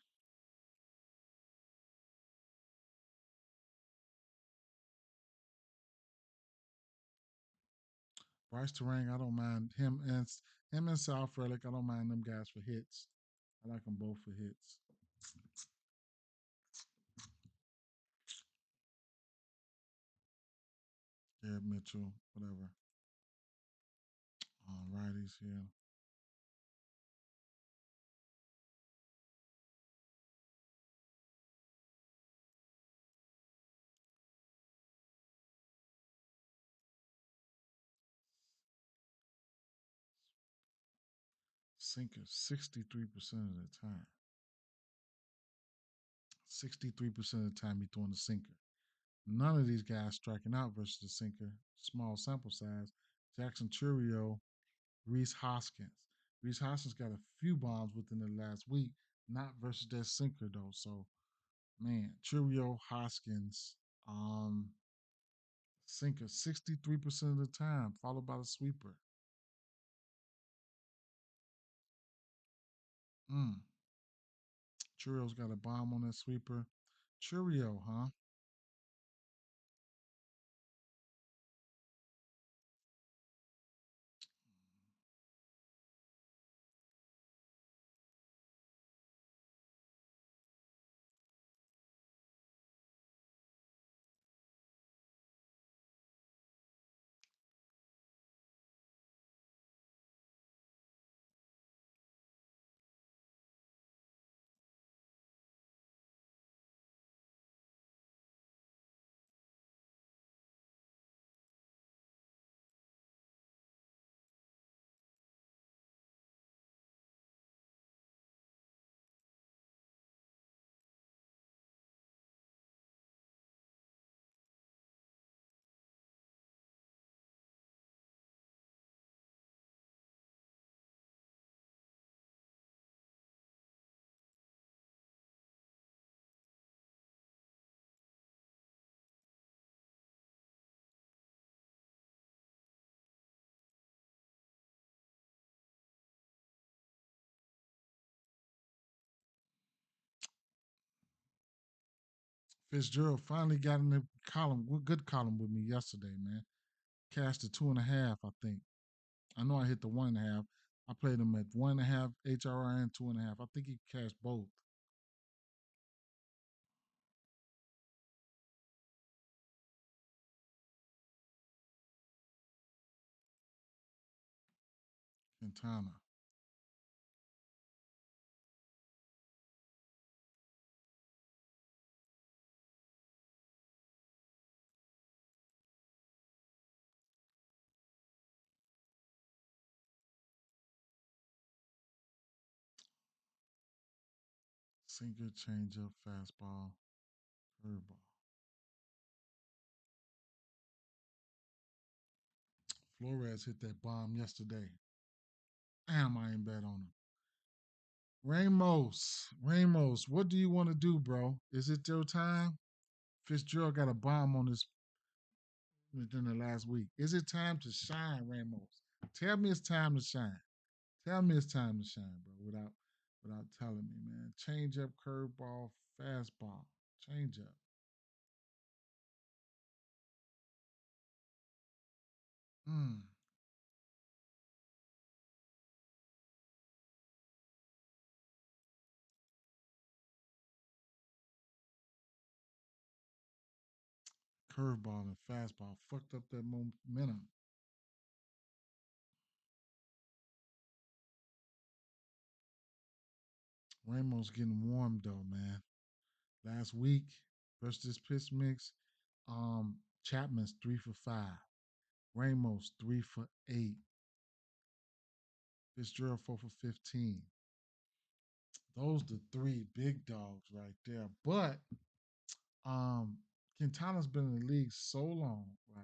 Bryce Terang, I don't mind him and South Frelick. I don't mind them guys for hits. I like them both for hits. Garrett Mitchell, whatever. Righties here. Sinker 63% of the time. 63% of the time he throwing the sinker. None of these guys striking out versus the sinker. Small sample size. Jackson Churio, Reese Hoskins. Reese Hoskins got a few bombs within the last week, not versus that sinker though. So Man, Cheerio Hoskins, sinker 63% of the time, followed by the sweeper. Mm. Cheerios got a bomb on that sweeper. Cheerio, huh? Fitzgerald finally got in the column, good column with me yesterday, man. Cashed the 2.5, I think. I know I hit the 1.5. I played him at 1.5 HRI and 2.5. I think he cashed both. Quintana. Sinker, changeup, fastball, curveball. Flores hit that bomb yesterday. Damn, I ain't bet on him. Ramos, what do you want to do, bro? Is it your time? Fitzgerald got a bomb on this within the last week. Is it time to shine, Ramos? Tell me it's time to shine. Tell me it's time to shine, bro. Without telling me, man. Change up, curveball, fastball, change up. Mm. Curveball and fastball fucked up that momentum. Ramos getting warm though, man. Last week versus this pitch mix, Chapman's 3 for 5. Ramos 3 for 8. Fitzgerald 4 for 15. Those the three big dogs right there. But um Quintana's been in the league so long, right?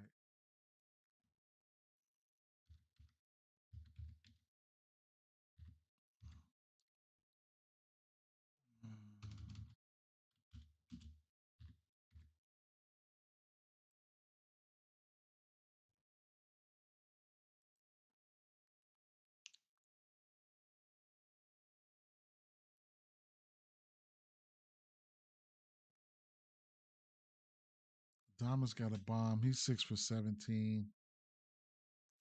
Damas got a bomb. He's 6 for 17.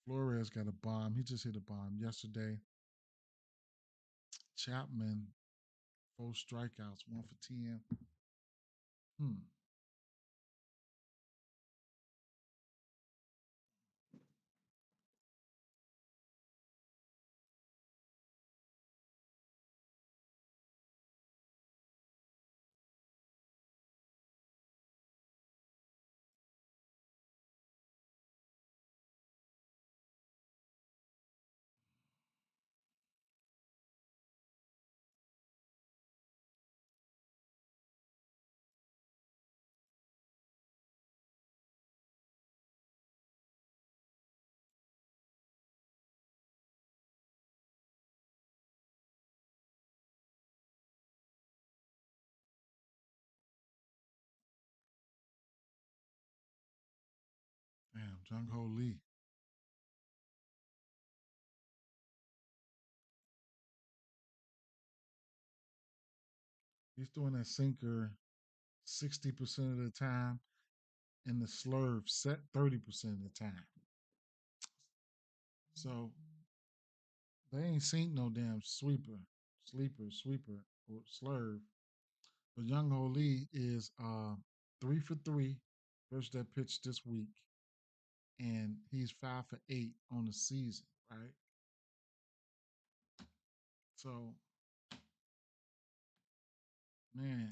Flores got a bomb. He just hit a bomb yesterday. Chapman, 4 strikeouts, 1 for 10. Hmm. Jung Ho Lee. He's doing that sinker 60% of the time and the slurve set 30% of the time. So they ain't seen no damn sweeper, or slurve. But Young Ho Lee is 3 for 3 versus that pitch this week. And he's 5 for 8 on the season, right? So, man,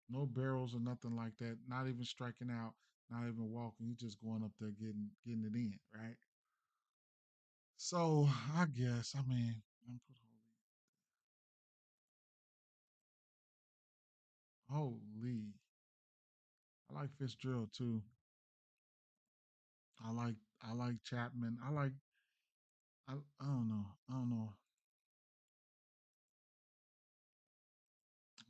no barrels or nothing like that. Not even striking out, not even walking. He's just going up there getting it in, right? So I guess I mean I'm put holy. I like Fitzgerald too. I like Chapman. I don't know. I don't know.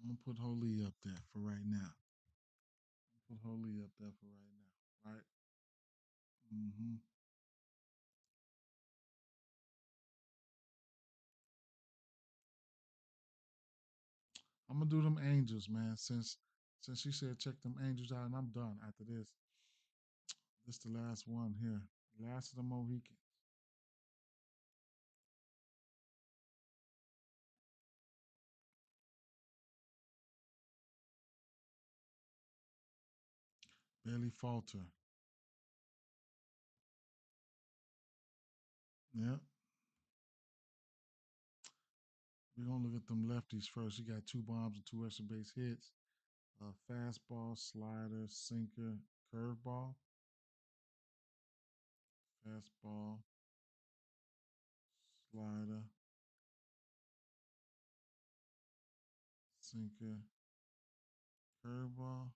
I'm gonna put Holy up there for right now. Put Holy up there for right now. Right? Mm-hmm. I'm gonna do them Angels, man. Since she said check them Angels out, and I'm done after this. This the last one here. Last of the Mohicans. Barely falter. Yep. We're gonna look at them lefties first. He got 2 bombs and 2 extra base hits. Fastball, slider, sinker, curveball. Fastball, slider, sinker, curveball.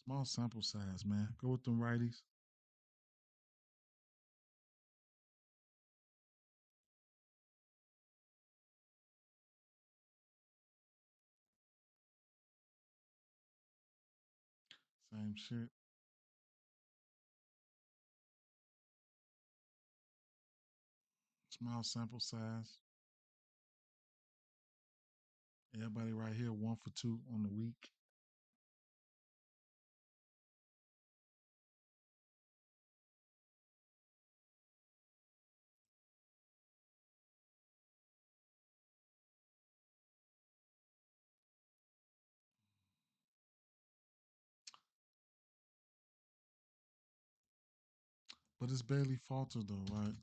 Small sample size, man. Go with them righties. Same shit. Small sample size. Everybody right here 1 for 2 on the week. But it's barely faltered though, right?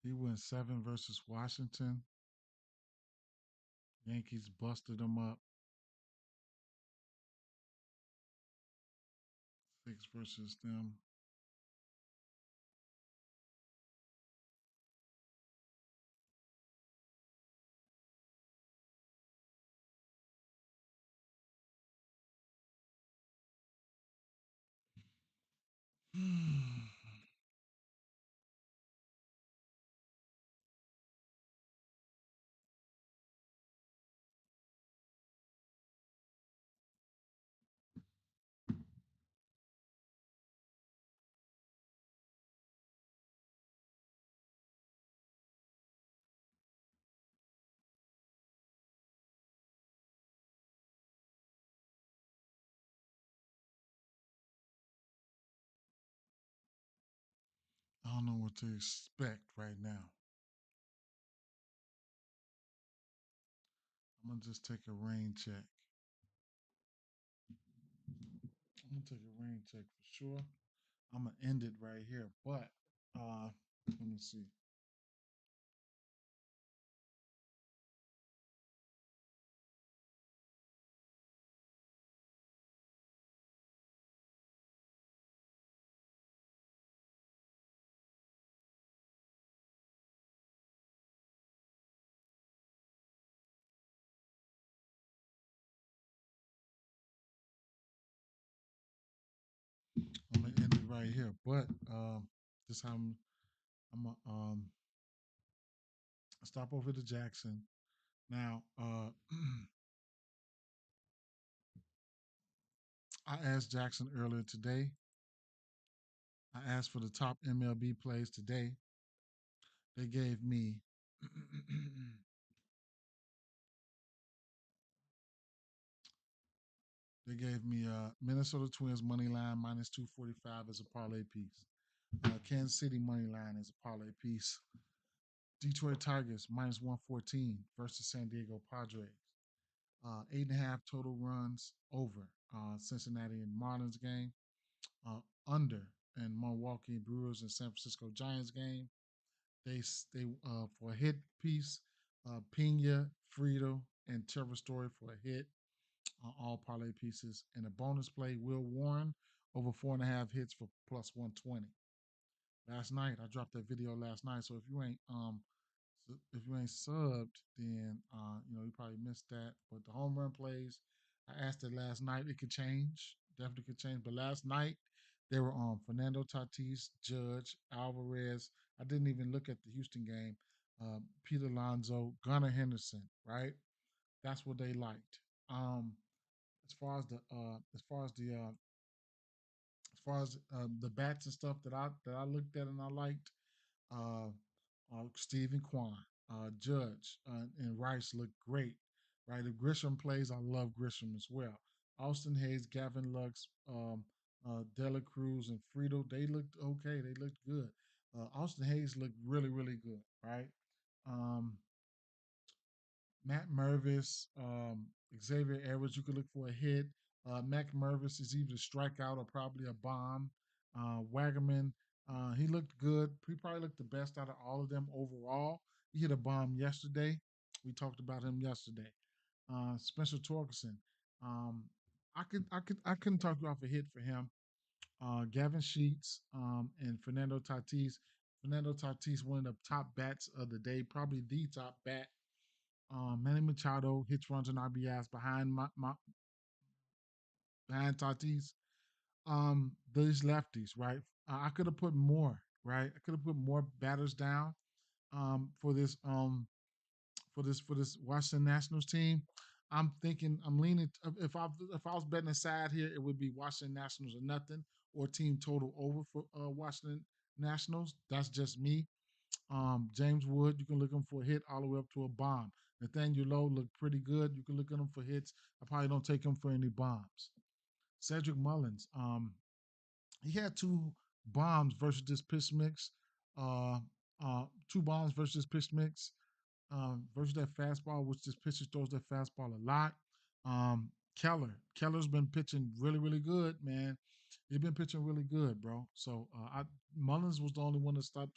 He went 7 versus Washington. Yankees busted him up. 6 versus them. I don't know what to expect right now. I'm gonna just take a rain check. I'm gonna take a rain check for sure. I'm gonna end it right here. But let me see. here, but this time I'm gonna stop over to Jackson. Now, I asked Jackson earlier today. I asked for the top MLB plays today. They gave me they gave me Minnesota Twins money line minus 245 as a parlay piece. Kansas City money line as a parlay piece. Detroit Tigers minus 114 versus San Diego Padres. 8.5 total runs over Cincinnati and Marlins game. Uh, Under in Milwaukee Brewers and San Francisco Giants game. They for a hit piece, Pena, Frito, and Trevor Story for a hit. All parlay pieces and a bonus play. Will Warren over 4.5 hits for plus 120. Last night I dropped that video last night. So if you ain't subbed, then you probably missed that. But the home run plays, I asked it last night. It could change, definitely could change. But last night they were on Fernando Tatis, Judge, Alvarez. I didn't even look at the Houston game. Peter Alonso, Gunnar Henderson. Right, that's what they liked. Um, as far as the the bats and stuff that I looked at and I liked, uh, Stephen Kwan, Judge, and Rice look great. Right, if Grisham plays, I love Grisham as well. Austin Hayes, Gavin Lux, Dela Cruz, and Frito, they looked okay. They looked good. Austin Hayes looked really, really good. Right. Um, Matt Mervis, Xavier Edwards, you could look for a hit. Mac Mervis is either a strikeout or probably a bomb. Wagaman, he looked good. He probably looked the best out of all of them overall. He hit a bomb yesterday. We talked about him yesterday. Spencer Torkelson. Um, I couldn't talk you off a hit for him. Gavin Sheets and Fernando Tatis. Fernando Tatis, one of the top bats of the day, probably the top bat. Manny Machado hits, runs, and RBIs behind Tatis. These lefties, right? I could have put more, right? I could have put more batters down for this Washington Nationals team. I'm thinking I'm leaning. If I was betting a side here, it would be Washington Nationals or nothing, or team total over for Washington Nationals. That's just me. James Wood, you can look him for a hit all the way up to a bomb. Nathaniel Lowe looked pretty good. You can look at him for hits. I probably don't take him for any bombs. Cedric Mullins, he had two bombs versus this pitch mix. Uh, Two bombs versus this pitch mix versus that fastball, which this pitcher throws that fastball a lot. Um, Keller's been pitching really, really good, man. He's been pitching really good, bro. So Mullins was the only one that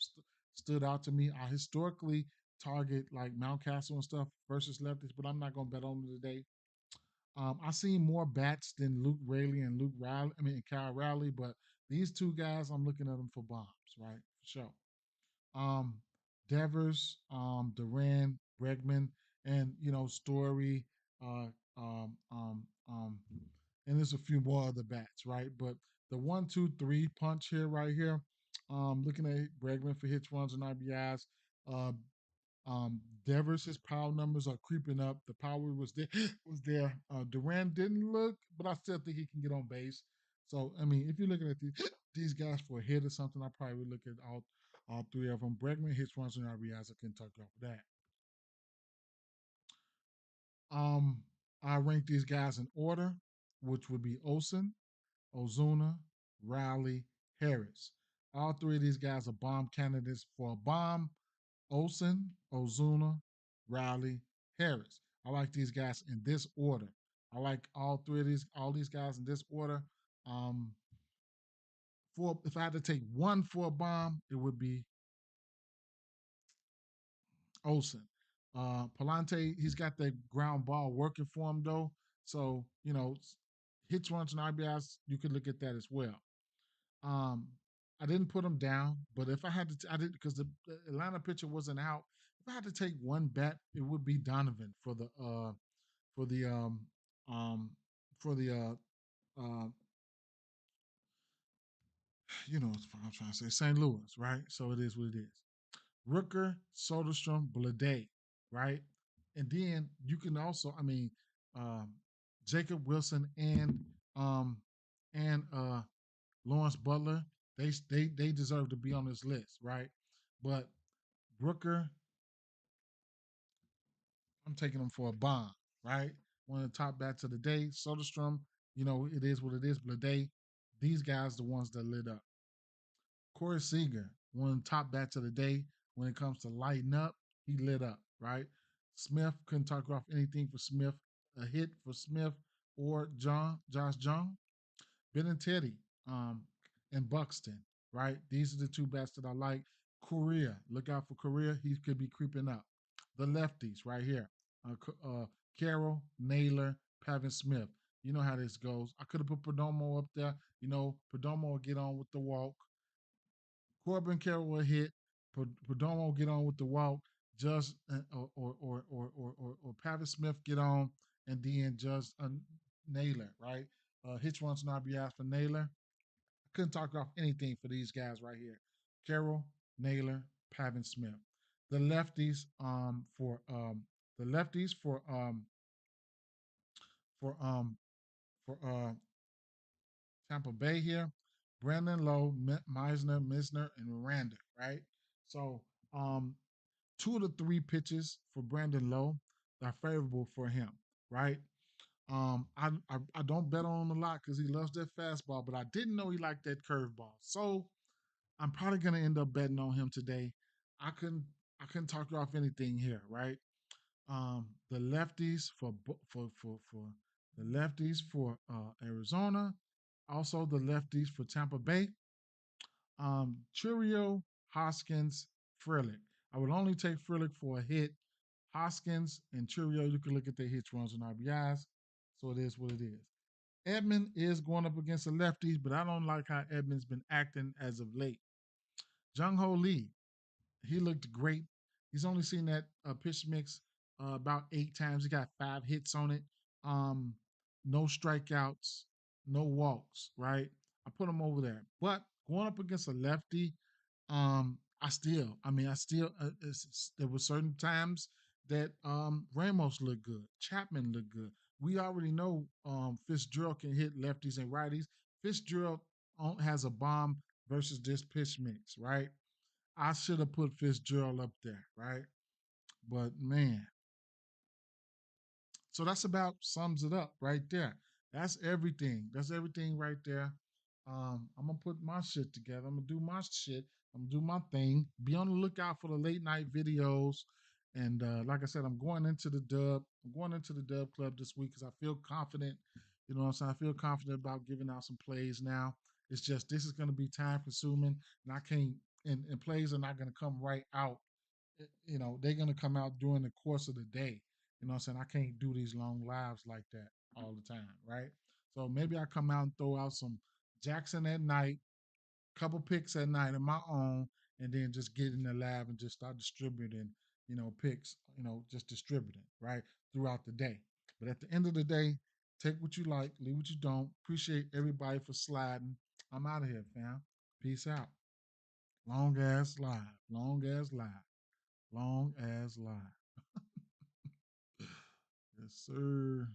stood out to me. I historically target like Mountcastle and stuff versus lefties, but I'm not gonna bet on them today. I seen more bats than Luke Rayleigh and Luke Riley. I mean Kyle Riley, but these two guys, I'm looking at them for bombs, right? For sure. Um, Devers, Duran, Bregman, and Story, uh, um, um, um, and there's a few more other bats, right? But the 1, 2, 3 punch here, right here, looking at Bregman for hits, runs, and RBIs. Uh, Devers, his power numbers are creeping up. The power was there. Was there. Duran didn't look, but I still think he can get on base. So I mean, if you're looking at these guys for a hit or something, I probably would look at all three of them. Bregman hits, runs, and RBIs. I couldn't talk off of that. Um, I rank these guys in order, which would be Olson, Ozuna, Riley, Harris. All three of these guys are bomb candidates for a bomb. Olson, Ozuna, Riley, Harris. I like these guys in this order. I like all these guys in this order. Um, for if I had to take one for a bomb, it would be Olson. Palante, he's got that ground ball working for him though. So, hits, runs, and RBIs, you could look at that as well. Um, I didn't put him down, but if I had to, I did because the Atlanta pitcher wasn't out. If I had to take one bet, it would be Donovan for the um for the You know what I'm trying to say. St. Louis, right? So it is what it is. Rooker, Soderstrom, Blade, right? And then you can also, um, Jacob Wilson um and Lawrence Butler, they deserve to be on this list, right? But Rooker, I'm taking him for a bomb, right? One of the top bats of the day. Soderstrom, it is what it is. Blade, these guys, the ones that lit up. Corey Seager, one of the top bats of the day. When it comes to lighting up, he lit up, right? Smith couldn't talk off anything for Smith. A hit for Smith or Josh John. Benintendi, um, and Buxton, right? These are the two bats that I like. Korea, look out for Korea. He could be creeping up. The lefties right here. Carroll, Naylor, Pavin Smith. You know how this goes. I could have put Perdomo up there. Perdomo will get on with the walk. Corbin Carroll will hit. Perdomo will get on with the walk. Just or Pavin Smith get on, and then just Naylor, right? Hitch runs an RBI for Naylor. Couldn't talk off anything for these guys right here. Carroll, Naylor, Pavin Smith. The lefties for the lefties for for Tampa Bay here. Brandon Lowe, Meisner, Misner, and Miranda, right? So um 2 of the 3 pitches for Brandon Lowe are favorable for him, right? I don't bet on him a lot because he loves that fastball, but I didn't know he liked that curveball. So I'm probably gonna end up betting on him today. I couldn't I couldn't talk you off anything here, right? The lefties for the lefties for Arizona, also the lefties for Tampa Bay. Churio, Hoskins, Frelick. I would only take Frelick for a hit. Hoskins and Churio, you can look at their hits, runs, and RBIs. So it is what it is. Edmund is going up against the lefties, but I don't like how Edmund's been acting as of late. Jung Ho Lee, he looked great. He's only seen that pitch mix about 8 times. He got 5 hits on it. Um, no strikeouts, no walks. Right. I put him over there. But going up against a lefty, there were certain times that Ramos looked good, Chapman looked good. We already know Fitzgerald can hit lefties and righties. Fitzgerald has a bomb versus this pitch mix, right? I should have put Fitzgerald up there, right? But man, so that's about sums it up right there. That's everything. That's everything right there. I'm gonna put my shit together. I'm gonna do my shit. I'm gonna do my thing. Be on the lookout for the late night videos. And like I said, I'm going into the dub. I'm going into the dub club this week because I feel confident. You know what I'm saying? I feel confident about giving out some plays now. It's just this is gonna be time consuming, and I can't. And plays are not gonna come right out. They're gonna come out during the course of the day. You know what I'm saying? I can't do these long lives like that all the time, right? So maybe I come out and throw out some Jackson at night, couple picks at night of my own, and then just get in the lab and just start distributing, picks, just distributing, right, throughout the day. But at the end of the day, take what you like, leave what you don't. Appreciate everybody for sliding. I'm out of here, fam. Peace out. Long ass live. Long ass live. Long as live. Yes, sir.